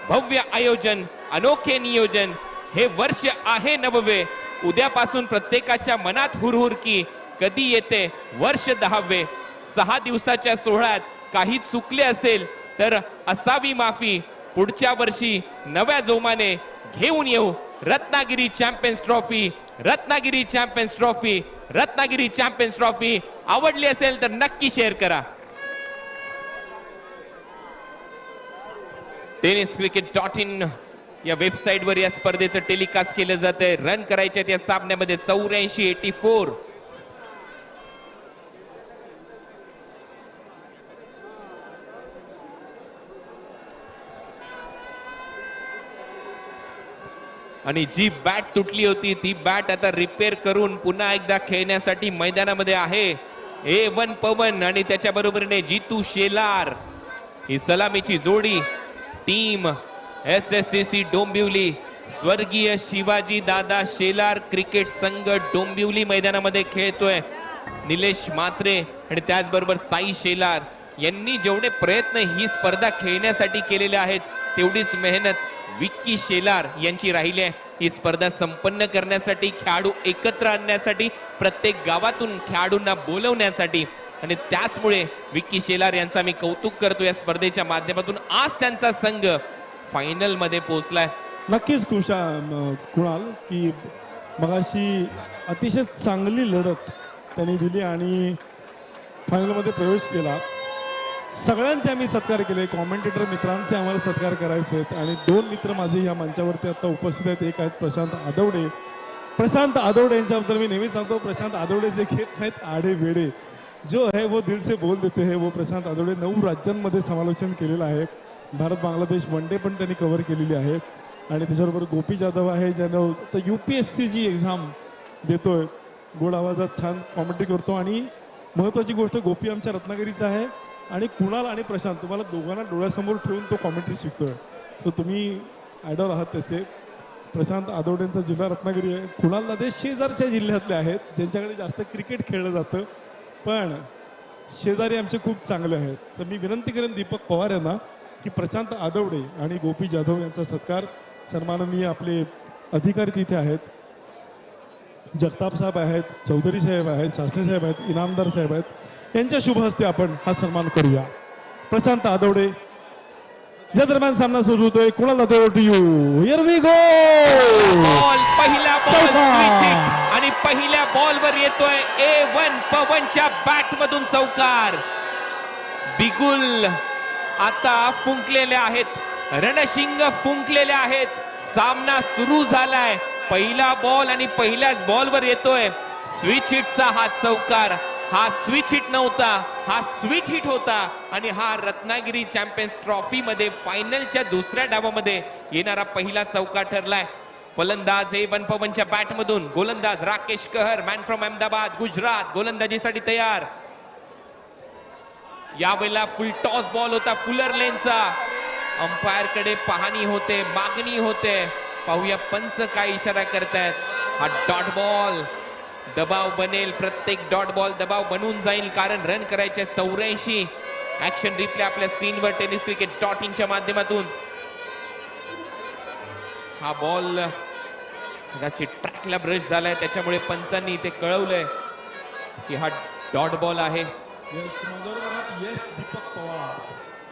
भव्य आयोजन, अनोखे नियोजन, हे वर्ष आहे नववे. उद्यापासून प्रत्येकाच्या मनात हुरहुर की कधी येते वर्ष 10वे. 6 दिवसाच्या सोहळ्यात काही चुकले असेल तर असावी माफी. पुढच्या वर्षी नव्या जोमाने घेऊन येऊ Ratnagiri champions trophy. Ratnagiri champions trophy, Ratnagiri champions trophy. आवडली असेल तर नक्की शेअर करा. tenniscricket.in या वेबसाईट वर या स्पर्धेचं टेलिकास्ट केलं जातंय. रन करायचे या सामन्यामध्ये 84. आणि जी बॅट तुटली होती ती बॅट आता रिपेअर करून पुन्हा एकदा खेळण्यासाठी मैदानामध्ये आहे A1 पवन आणि त्याच्या बरोबरीने जीतू शेलार. ही सलामीची जोडी टीम SSCC डोंबिवली, स्वर्गीय शिवाजी दादा शेलार क्रिकेट संघ डोंबिवली मैदानामध्ये खेळतोय. निलेश म्हात्रे आणि त्याचबरोबर साई शेलार यांनी जेवढे प्रयत्न ही स्पर्धा खेळण्यासाठी केलेले आहेत तेवढीच मेहनत विक्की शेलार यांची राहिली आहे. ही स्पर्धा संपन्न करण्यासाठी, खेळाडू एकत्र आणण्यासाठी, प्रत्येक गावातून खेळाडूंना बोलवण्यासाठी. आणि त्याचमुळे विक्की शेलार यांचा मी कौतुक करतो या स्पर्धेच्या माध्यमातून. आज त्यांचा संघ फायनल मध्ये पोहोचलाय. नक्कीच कुणाल की मगाशी अतिशय चांगली लढत त्यांनी दिली आणि फायनलमध्ये प्रवेश केला. सगळ्यांचे आम्ही सत्कार केले. कॉमेंटेटर मित्रांचे आम्हाला सत्कार करायचे आहेत. आणि 2 मित्र माझे या मंचावरती आता उपस्थित आहेत. एक आहेत प्रशांत आदवडे. प्रशांत आदवडे यांच्याबद्दल मी नेहमी सांगतो, प्रशांत आदवडे जे घेत नाहीत आडे वेडे, जो है वो दिल से बोल देते हैं, वो प्रशांत आदवडे. 9 राज्यांमध्ये समालोचन केलेलं आहे. भारत बांगलादेश वनडे पण त्यांनी कव्हर केलेली आहे. आणि त्याच्याबरोबर गोपी जाधव आहे, ज्यानं आता UPSCची एक्झाम देतोय. गोड आवाजात छान कॉमेंट्री करतो. आणि महत्त्वाची गोष्ट, गोपी आमच्या रत्नागिरीचा आहे आणि कुणाल आणि प्रशांत तुम्हाला दोघांना डोळ्यासमोर ठेवून तो कॉमेंट्री शिकतोय. सो तुम्ही आयडॉल आहात त्याचे. प्रशांत आदवडेंचा जिल्हा रत्नागिरी आहे. कुणाल दाते शेजारच्या जिल्ह्यातले आहेत ज्यांच्याकडे जास्त क्रिकेट खेळलं जातं, पण शेजारी आमचे खूप चांगले आहेत. तर मी विनंती करेन दीपक पवार यांना की प्रशांत आदवडे आणि गोपी जाधव यांचा सत्कार, सन्माननीय आपले अधिकारी तिथे आहेत. जगताप साहेब आहेत, चौधरी साहेब आहेत, सासणे साहेब आहेत, इनामदार साहेब आहेत. यांच्या शुभ हस्ते आपण हा सन्मान करूया. प्रशांत आदवडे या दरम्यान सामना सुरू होतोय. कोणाला तो to you. Here we go. Ball पहिला बॉल चौकार. स्विच हिट आणि पहिल्या बॉलवर येतोय A1 पवनच्या बॅट मधून चौकार. बिगुल आता फुंकलेले आहेत, रणशिंग फुंकलेले आहेत. सामना सुरू झालाय. पहिला बॉल आणि पहिल्याच बॉलवर येतोय स्विच हिटचा हा चौकार. हा स्विच हिट नव्हता, हा स्वीट हिट होता आणि हा रत्नागिरी चॅम्पियन्स ट्रॉफी मध्ये फायनलच्या दुसऱ्या डावामध्ये येणारा पहिला चौकार ठरलाय. फलंदाज A1 पवनच्या बॅट मधून, गोलंदाज राकेश कहर मॅन फ्रॉम अहमदाबाद गुजरात गोलंदाजीसाठी तयार. यावेळेला फुल टॉस बॉल होता फुलर लेनचा. अंपायर कडे पाहणी होते, मागणी होते. पाहूया पंच काय इशारा करतायत. हा डॉट बॉल दबाव बनेल, प्रत्येक डॉट बॉल दबाव बनून जाईल कारण रन करायचे 84. ऍक्शन रिप्ले आपल्या स्क्रीनवर टेनिस क्रिकेट .in च्या माध्यमातून. हा बॉल कदाचित ट्रॅकला ब्रश झालाय, त्याच्यामुळे पंचांनी ते कळवलंय की हा डॉट बॉल आहे. यश दीपक पवार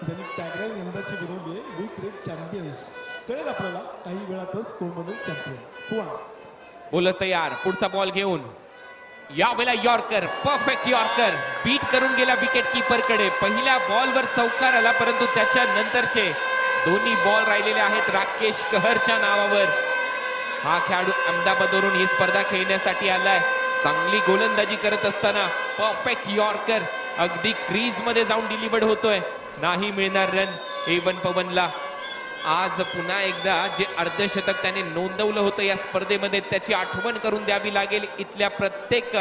ज्यांनी टॅगलाईन यंदाची बनवली आहे, वी क्रिएट चॅम्पियन्स. कळेल आपल्याला काही वेळातच कोण बनून चॅम्पियन. कोण बोल तयार, पुढचा बॉल घेऊन. यावेळेला यॉर्कर, परफेक्ट यॉर्कर, बीट करून गेला विकेट कीपर कडे. पहिल्या बॉलवर चौकार आला, परंतु त्याच्या नंतरचे दोन्ही बॉल राहिलेले आहेत राकेश कहरच्या नावावर. हा खेळाडू अहमदाबादवरून ही स्पर्धा खेळण्यासाठी आलाय. चांगली गोलंदाजी करत असताना परफेक्ट यॉर्कर अगदी क्रीज मध्ये जाऊन डिलिव्हर्ड होतोय. नाही मिळणार रन A1 पवनला. आज पुन्हा एकदा जे अर्धशतक त्याने नोंदवलं होतं या स्पर्धेमध्ये त्याची आठवण करून द्यावी लागेल इथल्या प्रत्येक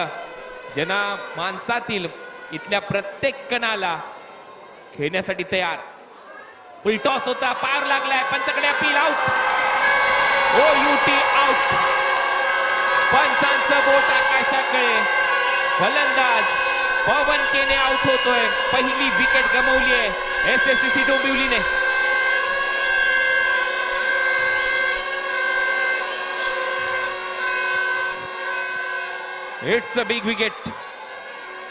जना माणसातील, इथल्या प्रत्येक कणाला. खेळण्यासाठी तयार. फुल टॉस होता, पार लागलाय, पंचाकडे अपील, आउट. OUT out. पंचांचं बोट आकाशाकडे. फलंदाज पवन केने आउट होतोय. पहिली विकेट गमावली आहे SSCC डोंबिवलीने. It's a big wicket.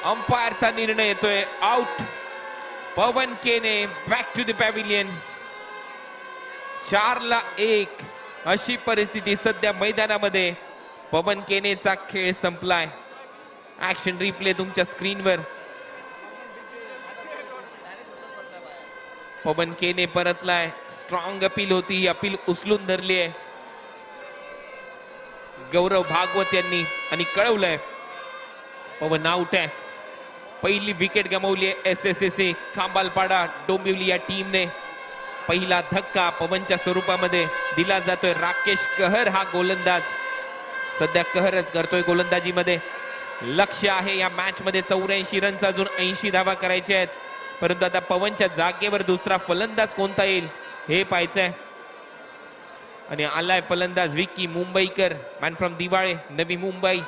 अंपायरचा निर्णय येतोय आउट. पवन केने बॅक टू द पॅव्हिलियन. 4-1 अशी परिस्थिती सध्या मैदानामध्ये. पवन केनेचा खेळ संपलाय. ऍक्शन रिप्ले तुमच्या स्क्रीनवर. पवन केने परतलाय. स्ट्रॉंग अपील होती, ही अपील उचलून धरली आहे गौरव भागवत यांनी आणि कळवलंय पवन आउट आहे. पहिली विकेट गमावली आहे SSCC खांबालपाडा डोंबिवली या टीमने. पहिला धक्का पवनच्या स्वरूपामध्ये दिला जातोय. राकेश कहर हा गोलंदाज. सध्या कहरच करतोय गोलंदाजीमध्ये. लक्ष्य आहे या मॅच मध्ये 84 रनचा, अजून 80 धावा करायच्या आहेत. परंतु आता पवनच्या जागेवर दुसरा फलंदाज कोणता येईल हे पाहायचंय. आणि आलाय फलंदाज विकी मुंबईकर मॅन फ्रॉम दिवाळे नवी मुंबई.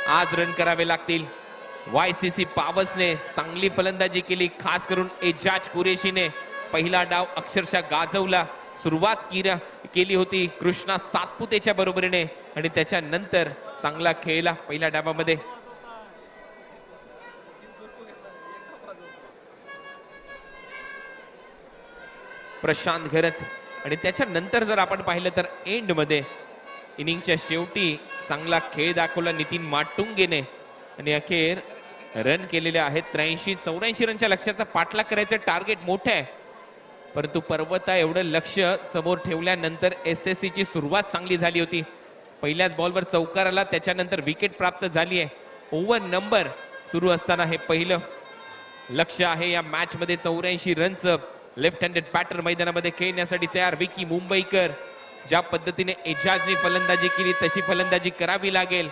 आज रन करावे लागतील. YCC पावसने चांगली फलंदाजी केली, खास करून एजाज कुरेशीने पहिला डाव अक्षरशः गाजवला. सुरुवात केली होती कृष्णा सातपुतेच्या बरोबरीने आणि त्याच्यानंतर चांगला खेळला पहिल्या डावामध्ये. प्रशांत घरत आणि त्याच्यानंतर जर आपण पाहिलं तर एंड मध्ये इनिंगच्या शेवटी चांगला खेळ दाखवला नितीन माटुंगेने आणि अखेर रन केलेले आहेत 83-84 रनच्या लक्ष्याचा पाठलाग करायचं टार्गेट मोठं आहे. परंतु पर्वता एवढं लक्ष समोर ठेवल्यानंतर SSC ची सुरुवात चांगली झाली होती. पहिल्याच बॉलवर चौकार आला, त्याच्यानंतर विकेट प्राप्त झाली आहे. ओव्हर नंबर सुरू असताना हे पहिलं लक्ष आहे या मॅच मध्ये. 84 रनचं लेफ्ट हँडेड बॅटर मैदानामध्ये खेळण्यासाठी तयार विकी मुंबईकर. ज्या पद्धतीने एजाजने फलंदाजी केली तशी फलंदाजी करावी लागेल.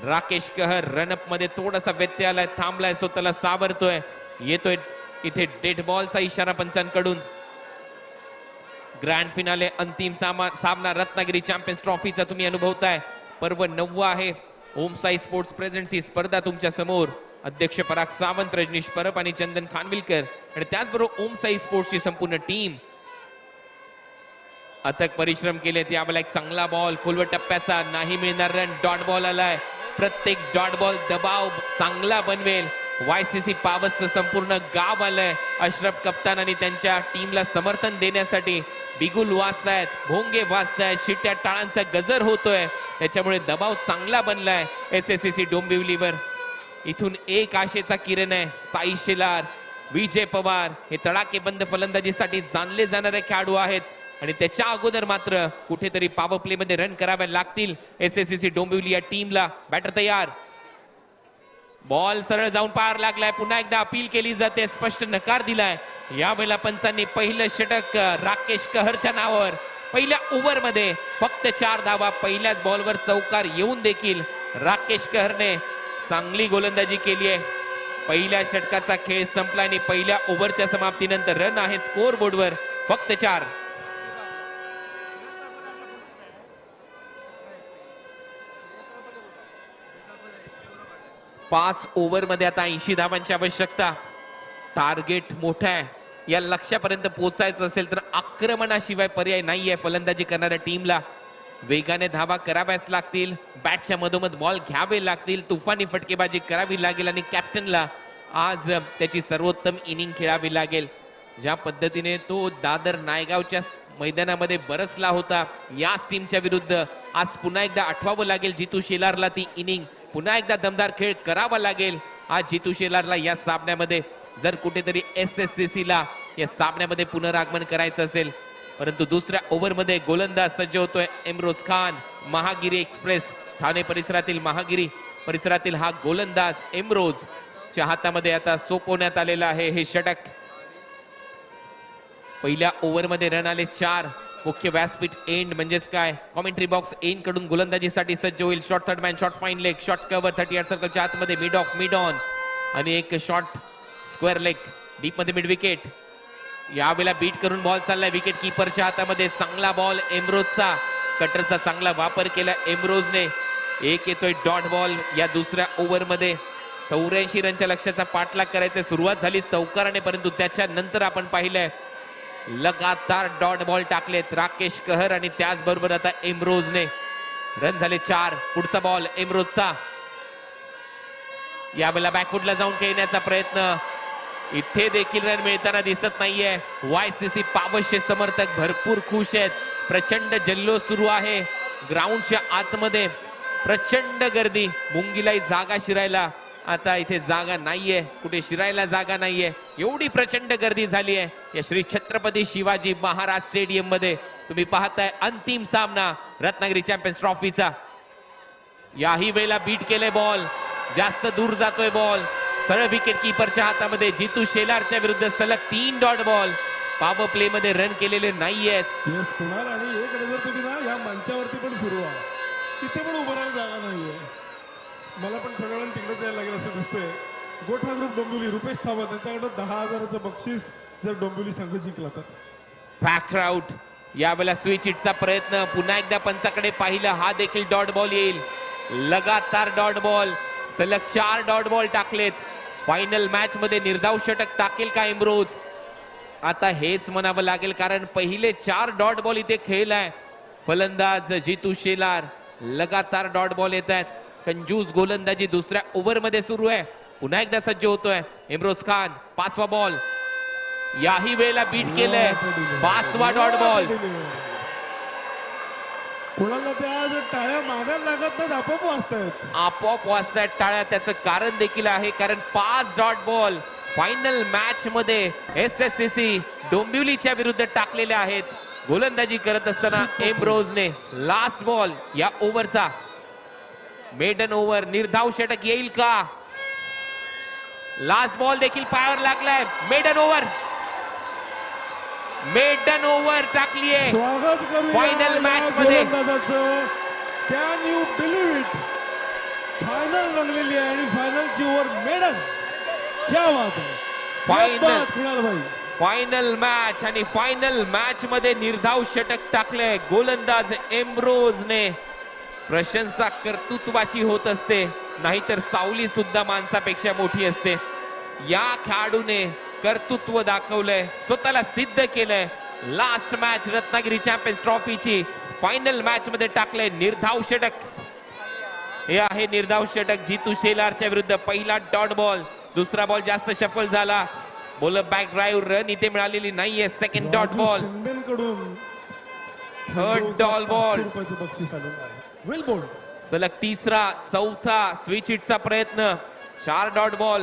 राकेश कहर रनअप मध्ये थोडासा व्यत्यय आलाय, थांबलाय, स्वतःला सावरतोय. येतोय इथे डेड बॉलचा इशारा पंचांकडून. ग्रँड फिनाले अंतिम सामना रत्नागिरी चॅम्पियन्स ट्रॉफीचा तुम्ही अनुभवताय. पर्व 9 आहे. ओम साई स्पोर्ट्स प्रेझेंट्स ही स्पर्धा तुमच्या समोर. अध्यक्ष पराग सावंत, रजनीश परब आणि चंदन खानविलकर आणि त्याचबरोबर ओम साई स्पोर्ट्सची संपूर्ण टीम. अथक परिश्रम केले. त्यावेळेला एक चांगला बॉल खोलवर टप्प्याचा, नाही मिळणार रन. डॉट बॉल आलाय. प्रत्येक डॉट बॉल दबाव चांगला बनवेल. YCC पावसचं संपूर्ण गाव आलंय अशरफ कप्तान आणि त्यांच्या टीमला समर्थन देण्यासाठी. बिगुल वाजतायत, भोंगे वाजतायत, शिट्या टाळांचा गजर होतोय. त्याच्यामुळे दबाव चांगला बनलाय SSCC डोंबिवलीवर. इथून एक आशेचा किरण आहे. साई शेलार, विजय पवार हे तडाखेबंद फलंदाजीसाठी जाणले जाणारे खेळाडू आहेत आणि त्याच्या अगोदर मात्र कुठेतरी पॉवर प्ले मध्ये रन करावे लागतील SSCC डोंबिवली या टीमला. बॅटर तयार, बॉल सरळ जाऊन पार लागलाय. पुन्हा एकदा अपील केली जाते, स्पष्ट नकार दिलाय. यावेळेला पंचांनी पहिलं षटक राकेश कहरच्या नावावर. पहिल्या ओव्हर मध्ये फक्त 4 धावा, पहिल्याच बॉलवर चौकार येऊन देखील राकेश कहरने चांगली गोलंदाजी केली आहे. पहिल्या षटकाचा खेळ संपला आणि पहिल्या ओव्हरच्या समाप्तीनंतर रन आहे स्कोर बोर्डवर फक्त 4. पाच ओव्हर मध्ये आता 80 धावांची आवश्यकता. टार्गेट मोठं आहे. या लक्ष्यापर्यंत पोहोचायचं असेल तर आक्रमणाशिवाय पर्याय नाहीये फलंदाजी करणाऱ्या टीमला. वेगाने धावा कराव्याच लागतील, बॅटच्या मधोमध बॉल घ्यावे लागतील, तुफानी फटकेबाजी करावी लागेल आणि कॅप्टनला आज त्याची सर्वोत्तम इनिंग खेळावी लागेल. ज्या पद्धतीने तो दादर नायगावच्या मैदानामध्ये बरसला होता याच टीमच्या विरुद्ध, आज पुन्हा एकदा आठवावं लागेल जितू शेलारला ती इनिंग. पुन्हा एकदा दमदार खेळ करावा लागेल आज जितू शेलारला या सामन्यामध्ये, जर कुठेतरी SSCC ला या सामन्यामध्ये पुनरागमन करायचं असेल. परंतु दुसऱ्या ओव्हर मध्ये गोलंदाज सज्ज होतोय इम्रोज खान. महागिरी एक्सप्रेस ठाणे परिसरातील महागिरी परिसरातील हा गोलंदाज इम्रोज च्या हातामध्ये आता सोपवण्यात आलेला आहे हे षटक. पहिल्या ओव्हर मध्ये रन आले 4. मुख्य व्यासपीठ एंड म्हणजेच काय, कॉमेंट्री बॉक्स एंड कडून गोलंदाजीसाठी सज्ज होईल. Short third man, short fine leg, short cover 38 सर्कलच्या आतमध्ये, मिड ऑफ, मिड ऑन आणि एक शॉर्ट स्क्वेअर लेग डीप मध्ये मिड विकेट. यावेळेला बीट करून बॉल चाललाय विकेट कीपरच्या हातामध्ये. चांगला बॉल एम्ब्रोजचा, कटरचा चांगला वापर केला एम्ब्रोजने. एक येतोय डॉट बॉल या दुसऱ्या ओव्हर मध्ये. 84 रनच्या लक्ष्याचा पाठलाग करायचा सुरुवात झाली चौकाराने, परंतु त्याच्यानंतर आपण पाहिलंय लगातार डॉट बॉल टाकलेत राकेश कहर आणि त्याचबरोबर आता एम्ब्रोजने. रन झाले 4. पुढचा बॉल एम्ब्रोजचा. यावेळेला बॅकफुटला जाऊन खेळण्याचा प्रयत्न. इथे देखील रन मिळताना दिसत नाहीये. YCC पावसचे समर्थक भरपूर खुश आहेत. प्रचंड जल्लोष सुरू आहे ग्राउंडच्या आतमध्ये. प्रचंड गर्दी. मुंगीलाही जागा शिरायला आता इथे जागा नाहीये, कुठे शिरायला जागा नाहीये, एवढी प्रचंड गर्दी झाली आहे या श्री छत्रपती शिवाजी महाराज स्टेडियम मध्ये. तुम्ही पाहताय अंतिम सामना रत्नागिरी चॅम्पियन्स ट्रॉफीचा. याही वेळेला बीट केले बॉल, जास्त दूर जातोय बॉल. सरळ विकेट कीपरच्या हातामध्ये. जितू शेलारच्या विरुद्ध सलग 3 डॉट बॉल. पॉवर प्ले मध्ये रन केलेले नाहीयेत. येस कुणाल, आणि एक नजर तुम्ही ना या मंचावरती पण फिरवा, तिथे पण उभं राहायला जागा नाहीये. मला पण थोड्या वेळानं तिकडेच यायला लागेल असं दिसतंय. गोठा ग्रुप डोंबिवली, रुपेश सावंत त्यांच्याकडे 10,000चं बक्षीस जर डोंबिवली संघ जिंकला तर. Factor out. यावेळेला स्विच हिटचा प्रयत्न. पुन्हा एकदा पंचाकडे पाहिलं, हा देखील डॉट बॉल येईल. लगातार डॉट बॉल, सलग 4 डॉट बॉल टाकलेत. फायनल मॅच मध्ये निर्धाव षटक टाकेल का इम्रोज? आता हेच म्हणावं लागेल, कारण पहिले 4 डॉट बॉल इथे खेळलाय फलंदाज जितू शेलार. लगातार डॉट बॉल येत आहेत. कंजूस गोलंदाजी दुसऱ्या ओव्हर मध्ये सुरू आहे. पुन्हा एकदा सज्ज होतोय इम्रोज खान. 5वा बॉल. याही वेळेला बीट केलंय. 5वा डॉट बॉल. कुणाला त्या आज टाळ्या मागायला लागत नाहीत, आपोआप वाजतायत. आपोआप वाजतायत टाळ्या. त्याचं कारण देखील आहे, कारण 5 डॉट बॉल फायनल मॅच मध्ये SSCC डोंबिवलीच्या विरुद्ध टाकलेले आहेत. गोलंदाजी करत असताना एम्ब्रोजने. लास्ट बॉल या ओव्हरचा. Maiden over. निर्धाव षटक येईल का? लास्ट बॉल देखील पायावर लागलाय. Maiden over. मेडन ओव्हर टाकलीये स्वागत करूया फायनल या मॅच मध्ये. गोलंदाजाचं. Can you believe it? Final रंगलेली आहे आणि फायनलची ओव्हर मेडन. क्या बात आहे. फायनल कुणाल भाई, फायनल मॅच आणि फायनल मॅच मध्ये निर्धाव षटक टाकलंय गोलंदाज एम्ब्रोजने. प्रशंसा कर्तृत्वाची होत असते, नाहीतर सावली सुद्धा माणसापेक्षा मोठी असते. या खेळाडूने कर्तृत्व दाखवलंय, स्वतःला सिद्ध केलंय. लास्ट मॅच रत्नागिरी चॅम्पियन्स ट्रॉफीची फायनल मॅच मध्ये टाकलंय निर्धाव षटक. हे आहे निर्धाव षटक जितू शेलारच्या विरुद्ध. पहिला डॉट बॉल दुसरा बॉल जास्त शफल झाला. बॉलर बॅक ड्राईव्ह, रन इथे मिळालेली नाहीये. सेकंड डॉट बॉल, कडून थर्ड डॉट बॉल. रुपयाचं बक्षीस आलेलं आहे. वेल बोल्ड. सलग तिसरा, चौथा स्विच हिटचा प्रयत्न. 4 डॉट बॉल,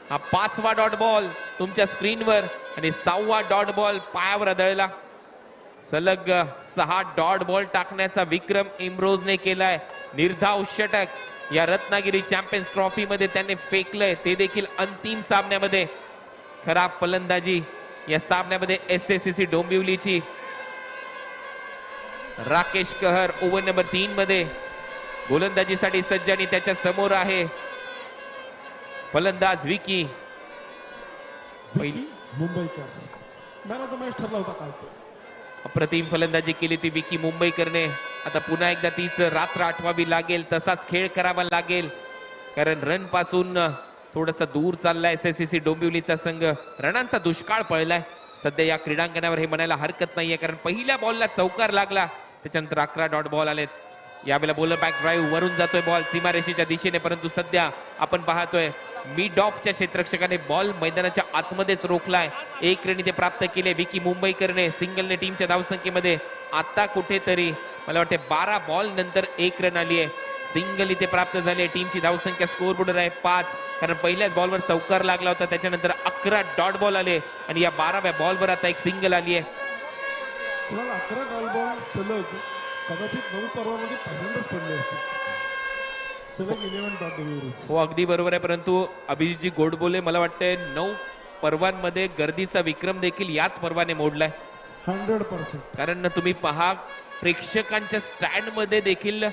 हा 5वा डॉट बॉल तुमच्या स्क्रीनवर आणि 6वा डॉट बॉल पायावर आदळला. सलग 6 डॉट बॉल टाकण्याचा विक्रम इम्रोजने केलाय. निर्धाव षटक या रत्नागिरी चॅम्पियन्स ट्रॉफी मध्ये त्याने फेकलंय, ते देखील अंतिम सामन्यामध्ये. खराब फलंदाजी या सामन्यामध्ये SSCC डोंबिवलीची. राकेश कहर ओव्हर नंबर 3 मध्ये गोलंदाजीसाठी सज्ज आणि त्याच्या समोर आहे फलंदाज विकी. पहिली मुंबईकर मॅन ऑफ द मॅच ठरला होता काल तो. अप्रतिम फलंदाजी केली ती विकी मुंबईकरने. आता पुन्हा एकदा तीच रात्र आठवावी लागेल, तसाच खेळ करावा लागेल, कारण रन पासून थोडासा दूर चाललाय SSCC डोंबिवलीचा संघ. रनांचा दुष्काळ पळलाय सध्या या क्रीडांगणावर, हे म्हणायला हरकत नाहीये, कारण पहिल्या बॉलला चौकार लागला, त्याच्यानंतर 11 डॉट बॉल आलेत. यावेळेला बॉलर बॅक ड्राईव्ह वरून जातोय बॉल सीमारेषेच्या दिशेने, परंतु सध्या आपण पाहतोय मिड ऑफच्या क्षेत्ररक्षकाने बॉल मैदानाच्या आतमध्येच रोखलाय. 1 रन इथे प्राप्त केले विकी मुंबईकरने. सिंगलने टीमच्या धावसंख्येमध्ये आता कुठेतरी मला वाटते 12 बॉल नंतर 1 रन आली आहे. सिंगल इथे प्राप्त झाले. टीमची धावसंख्या स्कोर बोर्डर आहे 5, कारण पहिल्याच बॉलवर चौकार लागला होता, त्याच्यानंतर 11 डॉट बॉल आले आणि या 12व्या बॉलवर आता एक सिंगल आली आहे. 11 डॉट बॉल सलग कदाचित 9 पर्वामध्ये पहिल्यांदाच पडले असते. सलग 11 डॉट डिलिव्हरीज. हो अगदी बरोबर आहे, परंतु अभिजितजी गोडबोले मला वाटते 9 पर्वांमध्ये गर्दीचा विक्रम देखील याच पर्वाने मोडलाय. 100%. कारण तुम्ही पहा प्रेक्षकांच्या स्टँड मध्ये देखील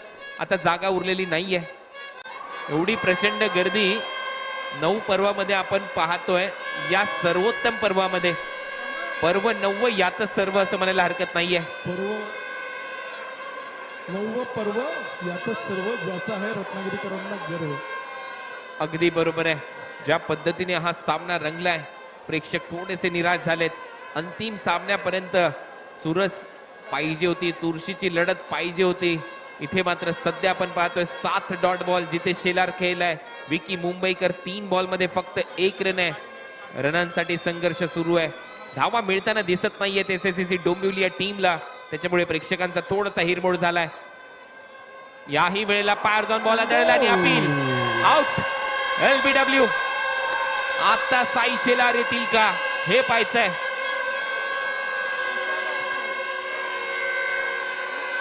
आता जागा उरलेली नाहीये. एवढी प्रचंड गर्दी 9 पर्वामध्ये आपण पाहतोय. या सर्वोत्तम पर्वामध्ये पर्व 9 यातच सर्व असं म्हणायला हरकत नाहीये. पर्व यातच सर्व, ज्याचा आहे रत्नागिरीकरांना गर्व. अगदी बरोबर आहे. ज्या पद्धतीने हा सामना रंगलाय, प्रेक्षक थोडेसे निराश झालेत. अंतिम सामन्यापर्यंत चुरस पाहिजे होती, चुरशीची लढत पाहिजे होती. इथे मात्र सध्या आपण पाहतोय 7 डॉट बॉल जिथे शेलार खेळलाय. विकी मुंबईकर 3 बॉल मध्ये फक्त 1 रन आहे. रनांसाठी संघर्ष सुरू आहे. धावा मिळताना दिसत नाहीयेत SSCC डोंबिवली या टीमला, त्याच्यामुळे प्रेक्षकांचा थोडासा हिरमोड झालाय. याही वेळेला पायर जाऊन बॉल आदळला आणि अपील आउट. LBW. आता साई शेलार येतील का हे पाहायचंय.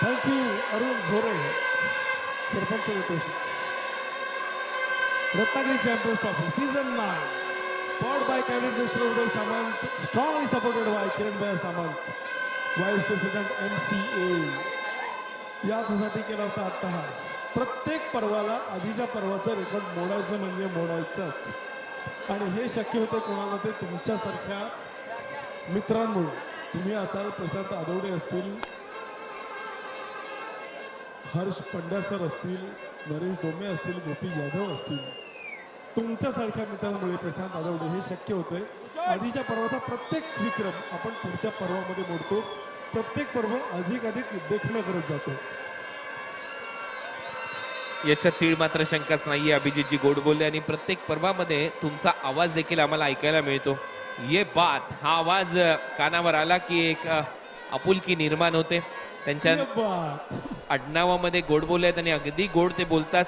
Thank you Arun Zore, sarpanch Vitoshi. Ratnagiri champions trophy season 9 powered by cadet mister Uday Samant, strongly supported by Kiran भाई सामंत, वाईस प्रेसिडेंट MCA. यासाठी केला होता अट्टहास. प्रत्येक पर्वाला आधीच्या पर्वाचं रेकॉर्ड मोडायचं म्हणजे मोडायचंच, आणि हे शक्य होतं कोणाला ते तुमच्यासारख्या मित्रांमुळे. तुम्ही असाल, प्रशांत आदवडे असतील, हर्ष पंड्या सर असतील, नरेश डोमे असतील, गोपी जाधव असतील, तुमच्यासारख्या मित्रांमुळे प्रशांत आदवडे हे शक्य होतंय. आधीच्या पर्वाचा प्रत्येक विक्रम आपण पुढच्या पर्वामध्ये मोडतो. प्रत्येक पर्व अधिक देखणं करत जातो. याच्यात तीळ मात्र शंकाच नाहीये. अभिजितजी गोडबोले आणि प्रत्येक पर्वामध्ये तुमचा आवाज देखील आम्हाला ऐकायला मिळतो. ये बात हा आवाज कानावर आला की एक आपुलकी निर्माण होते. त्यांच्या आडनावामध्ये गोडबोले आहेत आणि अगदी गोड ते बोलतात.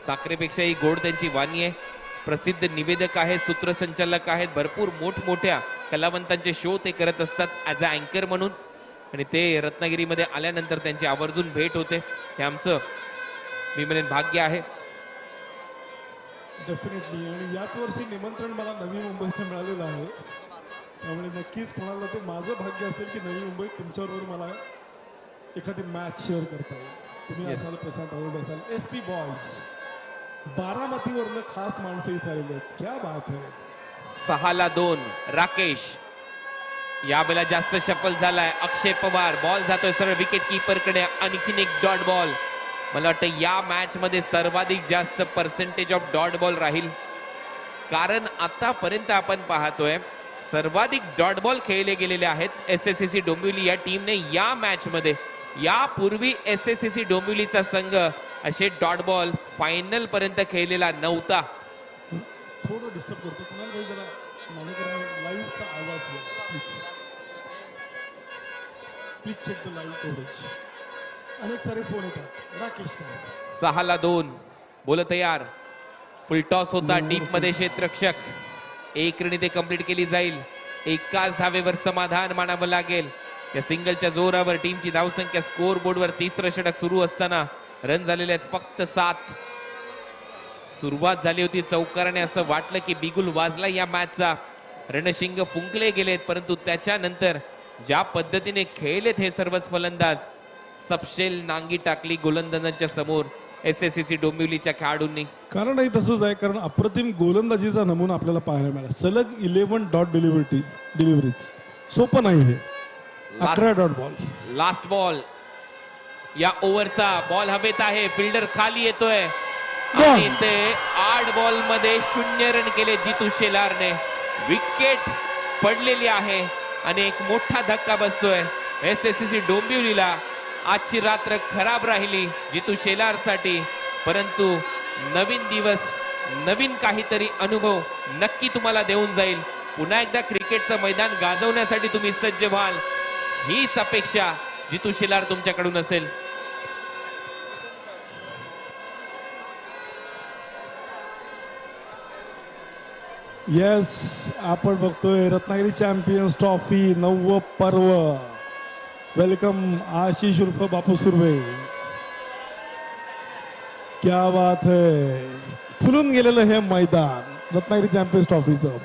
साखरेपेक्षाही गोड त्यांची वाणी आहे. प्रसिद्ध निवेदक आहेत, सूत्रसंचालक आहेत, भरपूर मोठमोठ्या कलावंतांचे शो ते करत असतात ॲज अ अँकर म्हणून, आणि ते रत्नागिरीमध्ये आल्यानंतर त्यांची आवर्जून भेट होते. हे आमचं मी म्हणेन भाग्य आहे. डेफिनेटली. आणि याच वर्षी निमंत्रण मला नवी मुंबईचं मिळालेलं आहे, त्यामुळे नक्कीच कोणाला ते माझं भाग्य असेल की नवी मुंबईत तुमच्याबरोबर मला एखादी मॅच शेअर करता येईल. तुम्ही असाल, प्रशांत आवड असाल, SP बॉयज बारामतीवरनं खास माणसं इथे आलेली आहेत. क्या बात आहे. 6-2 राकेश. यावेळेला जास्त शफल झालाय. अक्षय पवार बॉल जातोय सरळ विकेट कीपर कडे. आणखीन एक डॉट बॉल. मला वाटतं या मॅच मध्ये सर्वाधिक जास्त पर्सेंटेज ऑफ डॉट बॉल राहील, कारण आतापर्यंत आपण पाहतोय सर्वाधिक डॉट बॉल खेळले गेलेले आहेत SSCC डोंबिवली या टीमने या मॅच मध्ये. यापूर्वी SSCC डोंबिवलीचा संघ असे डॉट बॉल फायनल पर्यंत खेळलेला नव्हता. थोडं डिस्टर्ब करतो please check the live coverage. अनेक सारे फोन येतात. राकेश काय 6-2 बोल तयार. फुल टॉस होता डीप मध्ये क्षेत्ररक्षक. एक रन इथे कंप्लीट केली जाईल. एकाच धावेवर समाधान मानावं लागेल. या सिंगलच्या जोरावर टीमची धावसंख्या स्कोर बोर्डवर तिसरं षटक सुरू असताना रन झालेले आहेत फक्त 7. सुरुवात झाली होती चौकाराने. असं वाटलं की बिगुल वाजला या मॅचचा. रणशिंग फुंकले गेलेत, परंतु त्याच्यानंतर ज्या पद्धतीने खेळलेत हे सर्वच फलंदाज, सपशेल नांगी टाकली गोलंदाजांच्या समोर एसएससीसी डोंबिवलीच्या खेळाडूंनी. कारणही तसंच आहे. कारण अप्रतिम गोलंदाजीचा नमुना आपल्याला पाहायला मिळाला. सलग 11 डॉट डिलिव्हरीज. सोपं नाही हे. 11 डॉट बॉल. लास्ट बॉल या ओव्हरचा. बॉल हवेत आहे. फिल्डर खाली येतोय आणि ते 8 बॉल मध्ये 0 रन केले जितू शेलारने. विकेट पडलेली आहे आणि एक मोठा धक्का बसतोय एसएससीसी डोंबिवलीला. आजची रात्र खराब राहिली जितू शेलारसाठी, परंतु नवीन दिवस, नवीन काहीतरी अनुभव नक्की तुम्हाला देऊन जाईल. पुन्हा एकदा क्रिकेटचं मैदान गाजवण्यासाठी तुम्ही सज्ज व्हाल, हीच अपेक्षा जितू शेलार तुमच्याकडून असेल. येस, आपण बघतोय रत्नागिरी चॅम्पियन्स ट्रॉफी 9वं पर्व. वेलकम आशिष उर्फ बापू सुर्वे. क्या बात है. फुलून गेलेलं हे मैदान रत्नागिरी चॅम्पियन्स ट्रॉफीचं.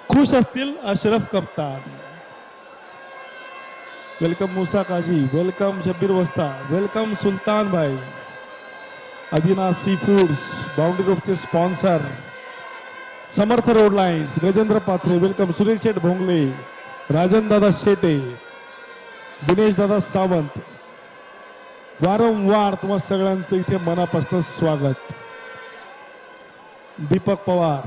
खुश असतील अशरफ कप्तान. वेलकम मुसा काजी. वेलकम शब्बीर वस्ता. वेलकम सुलतान भाई. अदिना सी फूड्स बाउंड्री रोडचे स्पॉन्सर. समर्थ रोड लाईन्स. गजेंद्र पात्रे. वेलकम सुनील शेठ भोंगले. राजन दादा शेटे. दिनेश दादा सावंत. वारंवार तुम्हा सगळ्यांचं इथे मनापासून स्वागत. दीपक पवार.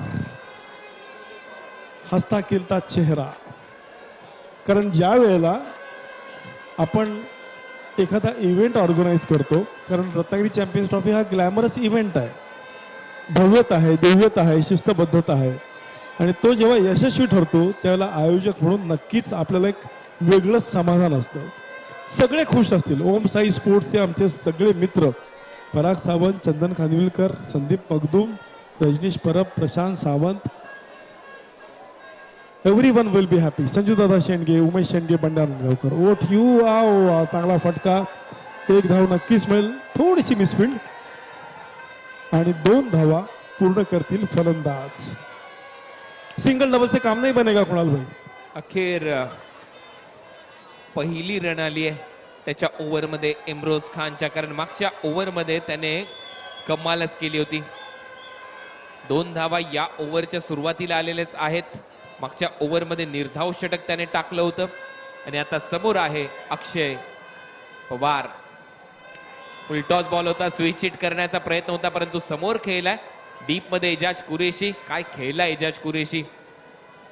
हसता खेळता चेहरा. कारण ज्या वेळेला आपण एखादा इव्हेंट ऑर्गनाईज करतो, कारण रत्नागिरी चॅम्पियन्स ट्रॉफी हा ग्लॅमरस इव्हेंट आहे, भव्यता आहे, दिव्यता आहे, शिस्तबद्धता आहे, आणि तो जेव्हा यशस्वी ठरतो त्यावेळेला आयोजक म्हणून नक्कीच आपल्याला एक वेगळंच समाधान असतं. सगळे खुश असतील. ओम साई स्पोर्ट्सचे आमचे सगळे मित्र, Parag Sawant, Chandan Khanvilkar, Sandeep Magdum, Rajnish Parab, Prashant Sawant, everyone will be happy. Sanju दादा शेंडगे, उमेश शेंडगे, बंडा नांदगावकर. ओट यू आओ. चांगला फटका. 1 धाव नक्कीच मिळेल. थोडीशी मिसफिल्ड आणि 2 धावा पूर्ण करतील फलंदाज. सिंगल डबलचे काम नाही बनेगा कुणाल भाई. अखेर पहिली रन आली आहे त्याच्या ओव्हरमध्ये इम्रोज खानच्या, कारण मागच्या ओव्हरमध्ये त्याने कमालच केली होती. 2 धावा या ओव्हरच्या सुरुवातीला आलेलेच आहेत. मागच्या ओव्हरमध्ये निर्धाव षटक त्याने टाकलं होतं. आणि आता समोर आहे अक्षय पवार. फुल टॉस बॉल होता. स्विच हिट करण्याचा प्रयत्न होता, परंतु समोर खेळलाय डीप मध्ये एजाज कुरेशी. काय खेळला एजाज कुरेशी.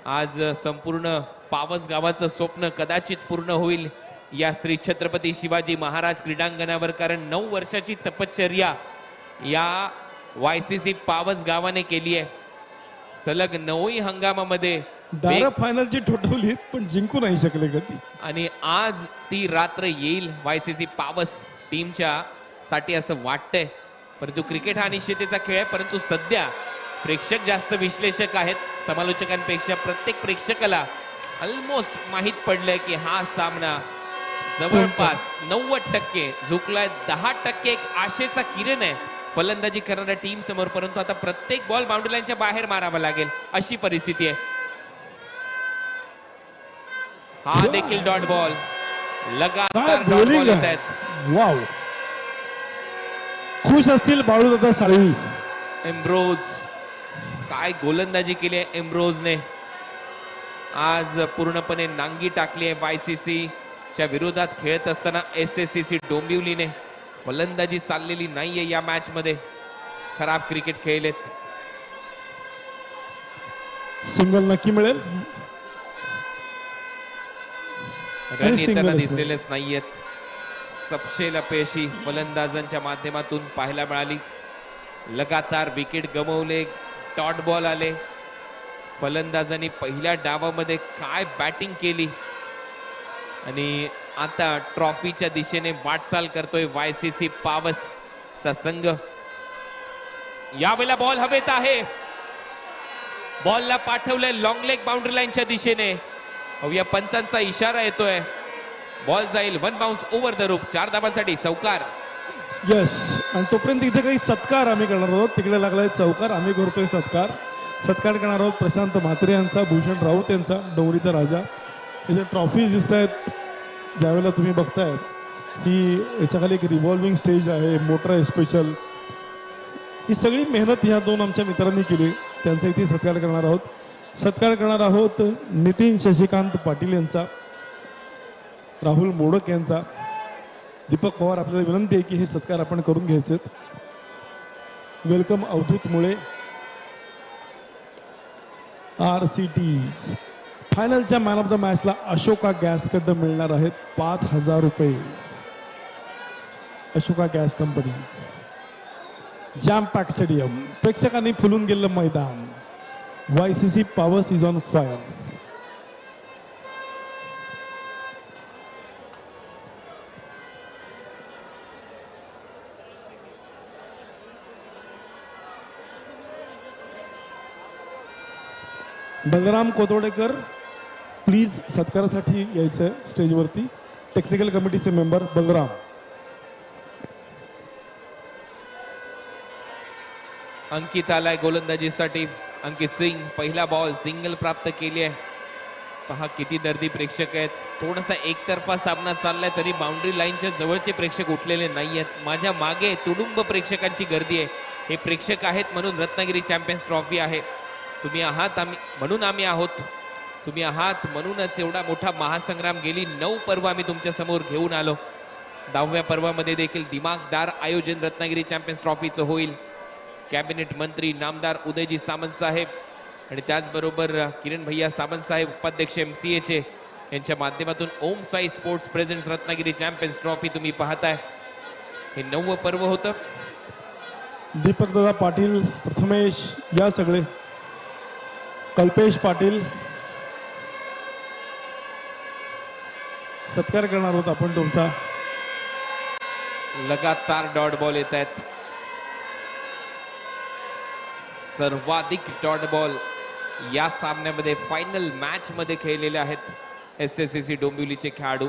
आज संपूर्ण पावस गावाचं स्वप्न कदाचित पूर्ण होईल या श्री छत्रपती शिवाजी महाराज क्रीडांगणावर, कारण 9 वर्षाची तपश्चर्या या वायसीसी पावस गावाने केली आहे. सलग 9 हंगामामध्ये दारा फायनलची ठोठवलीत पण जिंकू नाही शकले कधी, आणि आज ती रात्र येईल वायसीसी पावस टीमच्या साठी असं वाटतंय. परंतु क्रिकेट हा निश्चिततेचा खेळ आहे, परंतु सध्या प्रेक्षक जास्त विश्लेषक आहेत समालोचकांपेक्षा. प्रत्येक प्रेक्षकाला ऑलमोस्ट माहीत पडलंय की हा सामना जवळपास 90% झुकलाय. 10% एक आशेचा किरण आहे फलंदाजी करणाऱ्या टीम समोर, परंतु आता प्रत्येक बॉल बाउंड्री लाईनच्या बाहेर मारावा लागेल अशी परिस्थिती आहे. हा देखील डॉट बॉल. लगातार डॉट बॉल येत आहेत. वाव. खुश असतील बाळूदादा साळवी. एम्ब्रोज. काय गोलंदाजी केली आहे एम्ब्रोजने. आज पूर्णपणे नांगी टाकली आहे वायसीसी च्या विरोधात खेळत असताना एसएससीसी डोंबिवलीने. फलंदाजी चाललेली नाहीये या मॅच मध्ये. खराब क्रिकेट खेळलेत. सिंगल नक्की मिळेल. रन येताना दिसलेलेच नाहीयेत. सपशेल अपयशी फलंदाजांच्या माध्यमातून पाहायला मिळाली. लगातार विकेट गमावले, डॉट बॉल आले. फलंदाजांनी पहिल्या डावामध्ये काय बॅटिंग केली आणि आता ट्रॉफीच्या दिशेने वाटचाल करतोय YCC पावस चा संघ. यावेळेला बॉल हवेत आहे, बॉलला पाठवलंय लॉंग लेग बाउंड्री लाईनच्या दिशेने. या पंचांचा इशारा येतोय, बॉल जाईल 1 बाउन्स ओव्हर द रूप. 4 धावांसाठी चौकार. येस, आणि तोपर्यंत इथे काही सत्कार आम्ही करणार आहोत. तिकडे लागलाय चौकार, आम्ही करतोय सत्कार. सत्कार करणार आहोत प्रशांत म्हात्रे यांचा, भूषण राऊत यांचा, डोंगरीचा राजा. याच्या ट्रॉफीज दिसत आहेत ज्यावेळेला तुम्ही बघताय ही याच्याखाली एक रिव्हॉल्विंग स्टेज आहे, मोटर आहे स्पेशल. ही सगळी मेहनत ह्या दोन आमच्या मित्रांनी केली, त्यांचा इथे सत्कार करणार आहोत. सत्कार करणार आहोत नितीन शशिकांत पाटील यांचा, राहुल मोडक यांचा. दीपक पवार, आपल्याला विनंती आहे की हे सत्कार आपण करून घ्यायचे. वेलकम अवधूत मुळे. RCT फायनलच्या मॅन ऑफ द मॅचला अशोका गॅसकडनं मिळणार आहेत 5,000 रुपये. Ashoka gas company. Jam pack stadium, प्रेक्षकांनी फुलून गेलेलं मैदान. YCC powers is on fire. Balram Kotodekar please सत्कारासाठी यायचं स्टेजवरती. टेक्निकल कमिटीचे मेंबर बलराम. अंकित आलाय गोलंदाजीसाठी. अंकित सिंग, पहिला बॉल सिंगल प्राप्त केली आहे. पहा किती दर्दी प्रेक्षक आहेत. थोडासा एकतर्फा सामना चाललाय तरी बाउंड्री लाईनच्या जवळचे प्रेक्षक उठलेले नाही आहेत. माझ्या मागे तुडुंब प्रेक्षकांची गर्दी आहे. हे प्रेक्षक आहेत म्हणून रत्नागिरी चॅम्पियन्स ट्रॉफी आहे. तुम्ही आहात आम्ही म्हणून आम्ही आहोत. तुम्ही आहात म्हणूनच एवढा मोठा महासंग्राम गेली 9 पर्व आम्ही तुमच्या समोर घेऊन आलो. 10व्या पर्वामध्ये देखील दिमागदार आयोजन रत्नागिरी चॅम्पियन्स ट्रॉफीचं होईल. कॅबिनेट मंत्री नामदार उदयजी सामंत साहेब आणि त्याचबरोबर किरण भैया सामंत साहेब, उपाध्यक्ष MCAचे यांच्या माध्यमातून Om Sai sports presents Ratnagiri champions trophy तुम्ही पाहताय. हे 9वं पर्व होतं. दीपक दादा पाटील, प्रथमेश, या सगळे. कल्पेश पाटील, सत्कार करणार आहोत आपण तुमचा. लगातार डॉट बॉल येत आहेत. सर्वाधिक डॉट बॉल या सामन्यामध्ये फायनल मॅच मध्ये खेळलेले आहेत SSCC डोंबिवलीचे खेळाडू.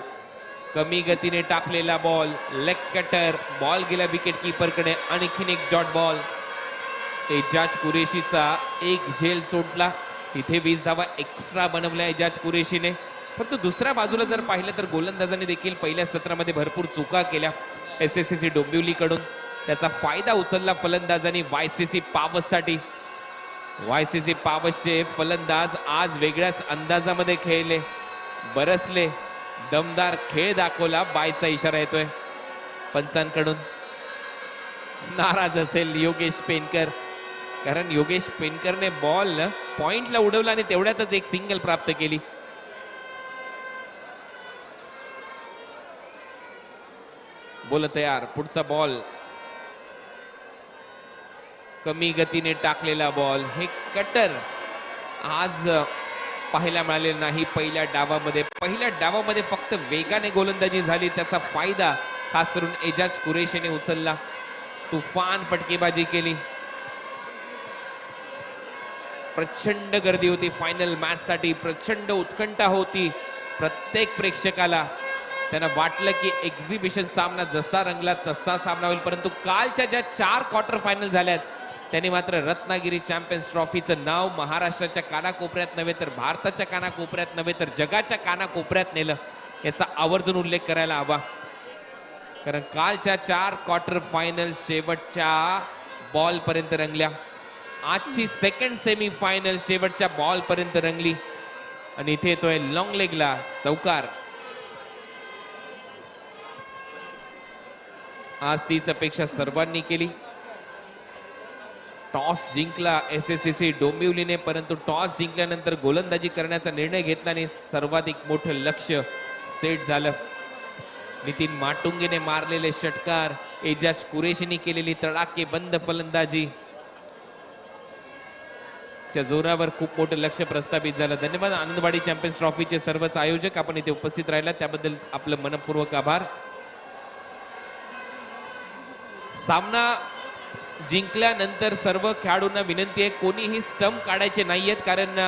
कमी गतीने टाकलेला बॉल, लेग कटर, बॉल गेला विकेट कीपरकडे. आणखीन एक डॉट बॉल. एजाज कुरेशीचा एक झेल सोडला. इथे 20 धावा एक्स्ट्रा बनवल्या एजाज कुरेशीने. परंतु दुसऱ्या बाजूला जर पाहिलं तर गोलंदाजांनी देखील पहिल्या सत्रामध्ये भरपूर चुका केल्या SSCC डोंबिवलीकडून. त्याचा फायदा उचलला फलंदाजांनी YCC पावससाठी. YCC पावसचे फलंदाज आज वेगळ्याच अंदाजामध्ये खेळले, बरसले, दमदार खेळ दाखवला. बायचा इशारा येतोय पंचांकडून. नाराज असेल योगेश पेनकर, कारण योगेश पेनकरने बॉल पॉइंटला उडवला आणि तेवढ्यातच एक सिंगल प्राप्त केली. बोल तयार. पुढचा बॉल कमी गतीने टाकलेला बॉल. हे कटर आज पाहायला मिळाले नाही पहिल्या डावामध्ये. पहिल्या डावामध्ये फक्त वेगाने गोलंदाजी झाली, त्याचा फायदा खास करून एजाज कुरेशीने उचलला. तुफान फटकेबाजी केली. प्रचंड गर्दी होती फायनल मॅच साठी. प्रचंड उत्कंठा होती प्रत्येक प्रेक्षकाला. त्यांना वाटलं की एक्झिबिशन सामना जसा रंगला तसा सामना होईल. परंतु कालच्या ज्या 4 क्वार्टर फायनल झाल्यात त्यांनी मात्र रत्नागिरी चॅम्पियन्स ट्रॉफीचं नाव महाराष्ट्राच्या कानाकोपऱ्यात नव्हे तर भारताच्या कानाकोपऱ्यात नव्हे तर जगाच्या कानाकोपऱ्यात नेलं. याचा आवर्जून उल्लेख करायला हवा, कारण कालच्या 4 क्वार्टर फायनल शेवटच्या बॉल पर्यंत रंगल्या. आजची सेकंड सेमी फायनल शेवटच्या बॉल पर्यंत रंगली. आणि इथे येतोय लॉंग लेगला चौकार. आज तीच अपेक्षा सर्वांनी केली. टॉस जिंकला SSCC डोंबिवलीने, परंतु टॉस जिंकल्यानंतर गोलंदाजी करण्याचा निर्णय घेतला आणि सर्वाधिक मोठं लक्ष सेट झालं. नितीन माटुंगेने मारलेले षटकार, एजाज कुरेशीने केलेली तडाके बंद फलंदाजी. च्या जोरावर खूप मोठं लक्ष प्रस्थापित झालं. धन्यवाद आनंदवाडी चॅम्पियन्स ट्रॉफीचे सर्वच आयोजक, आपण इथे उपस्थित राहिला त्याबद्दल आपलं मनपूर्वक आभार. सामना जिंकल्यानंतर सर्व खेळाडूंना विनंती आहे कोणीही स्टंप काढायचे नाहीयेत, कारण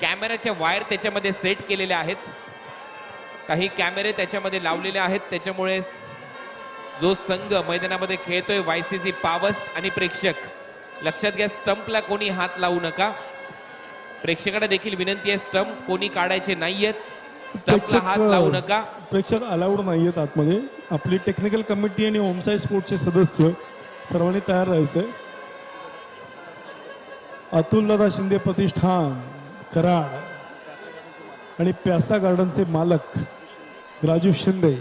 कॅमेराच्या वायर त्याच्यामध्ये सेट केलेल्या आहेत, काही कॅमेरे त्याच्यामध्ये लावलेले आहेत, त्याच्यामुळे जो संघ मैदानामध्ये खेळतोय वायसीसी पावस आणि प्रेक्षक, लक्षात घ्या स्टंपला कोणी हात लावू नका. प्रेक्षकांना देखील विनंती आहे स्टंप कोणी काढायचे नाहीयेत, स्टंपला हात लावू नका. प्रेक्षक अलाउड नाहीयेत आतमध्ये. आपली टेक्निकल कमिटी आणि ओमसाई स्पोर्ट्सचे सदस्य सर्वांनी तयार राहायचंय. अतुलदादा शिंदे प्रतिष्ठान कराड आणि प्यासा गार्डनचे मालक राजू शिंदे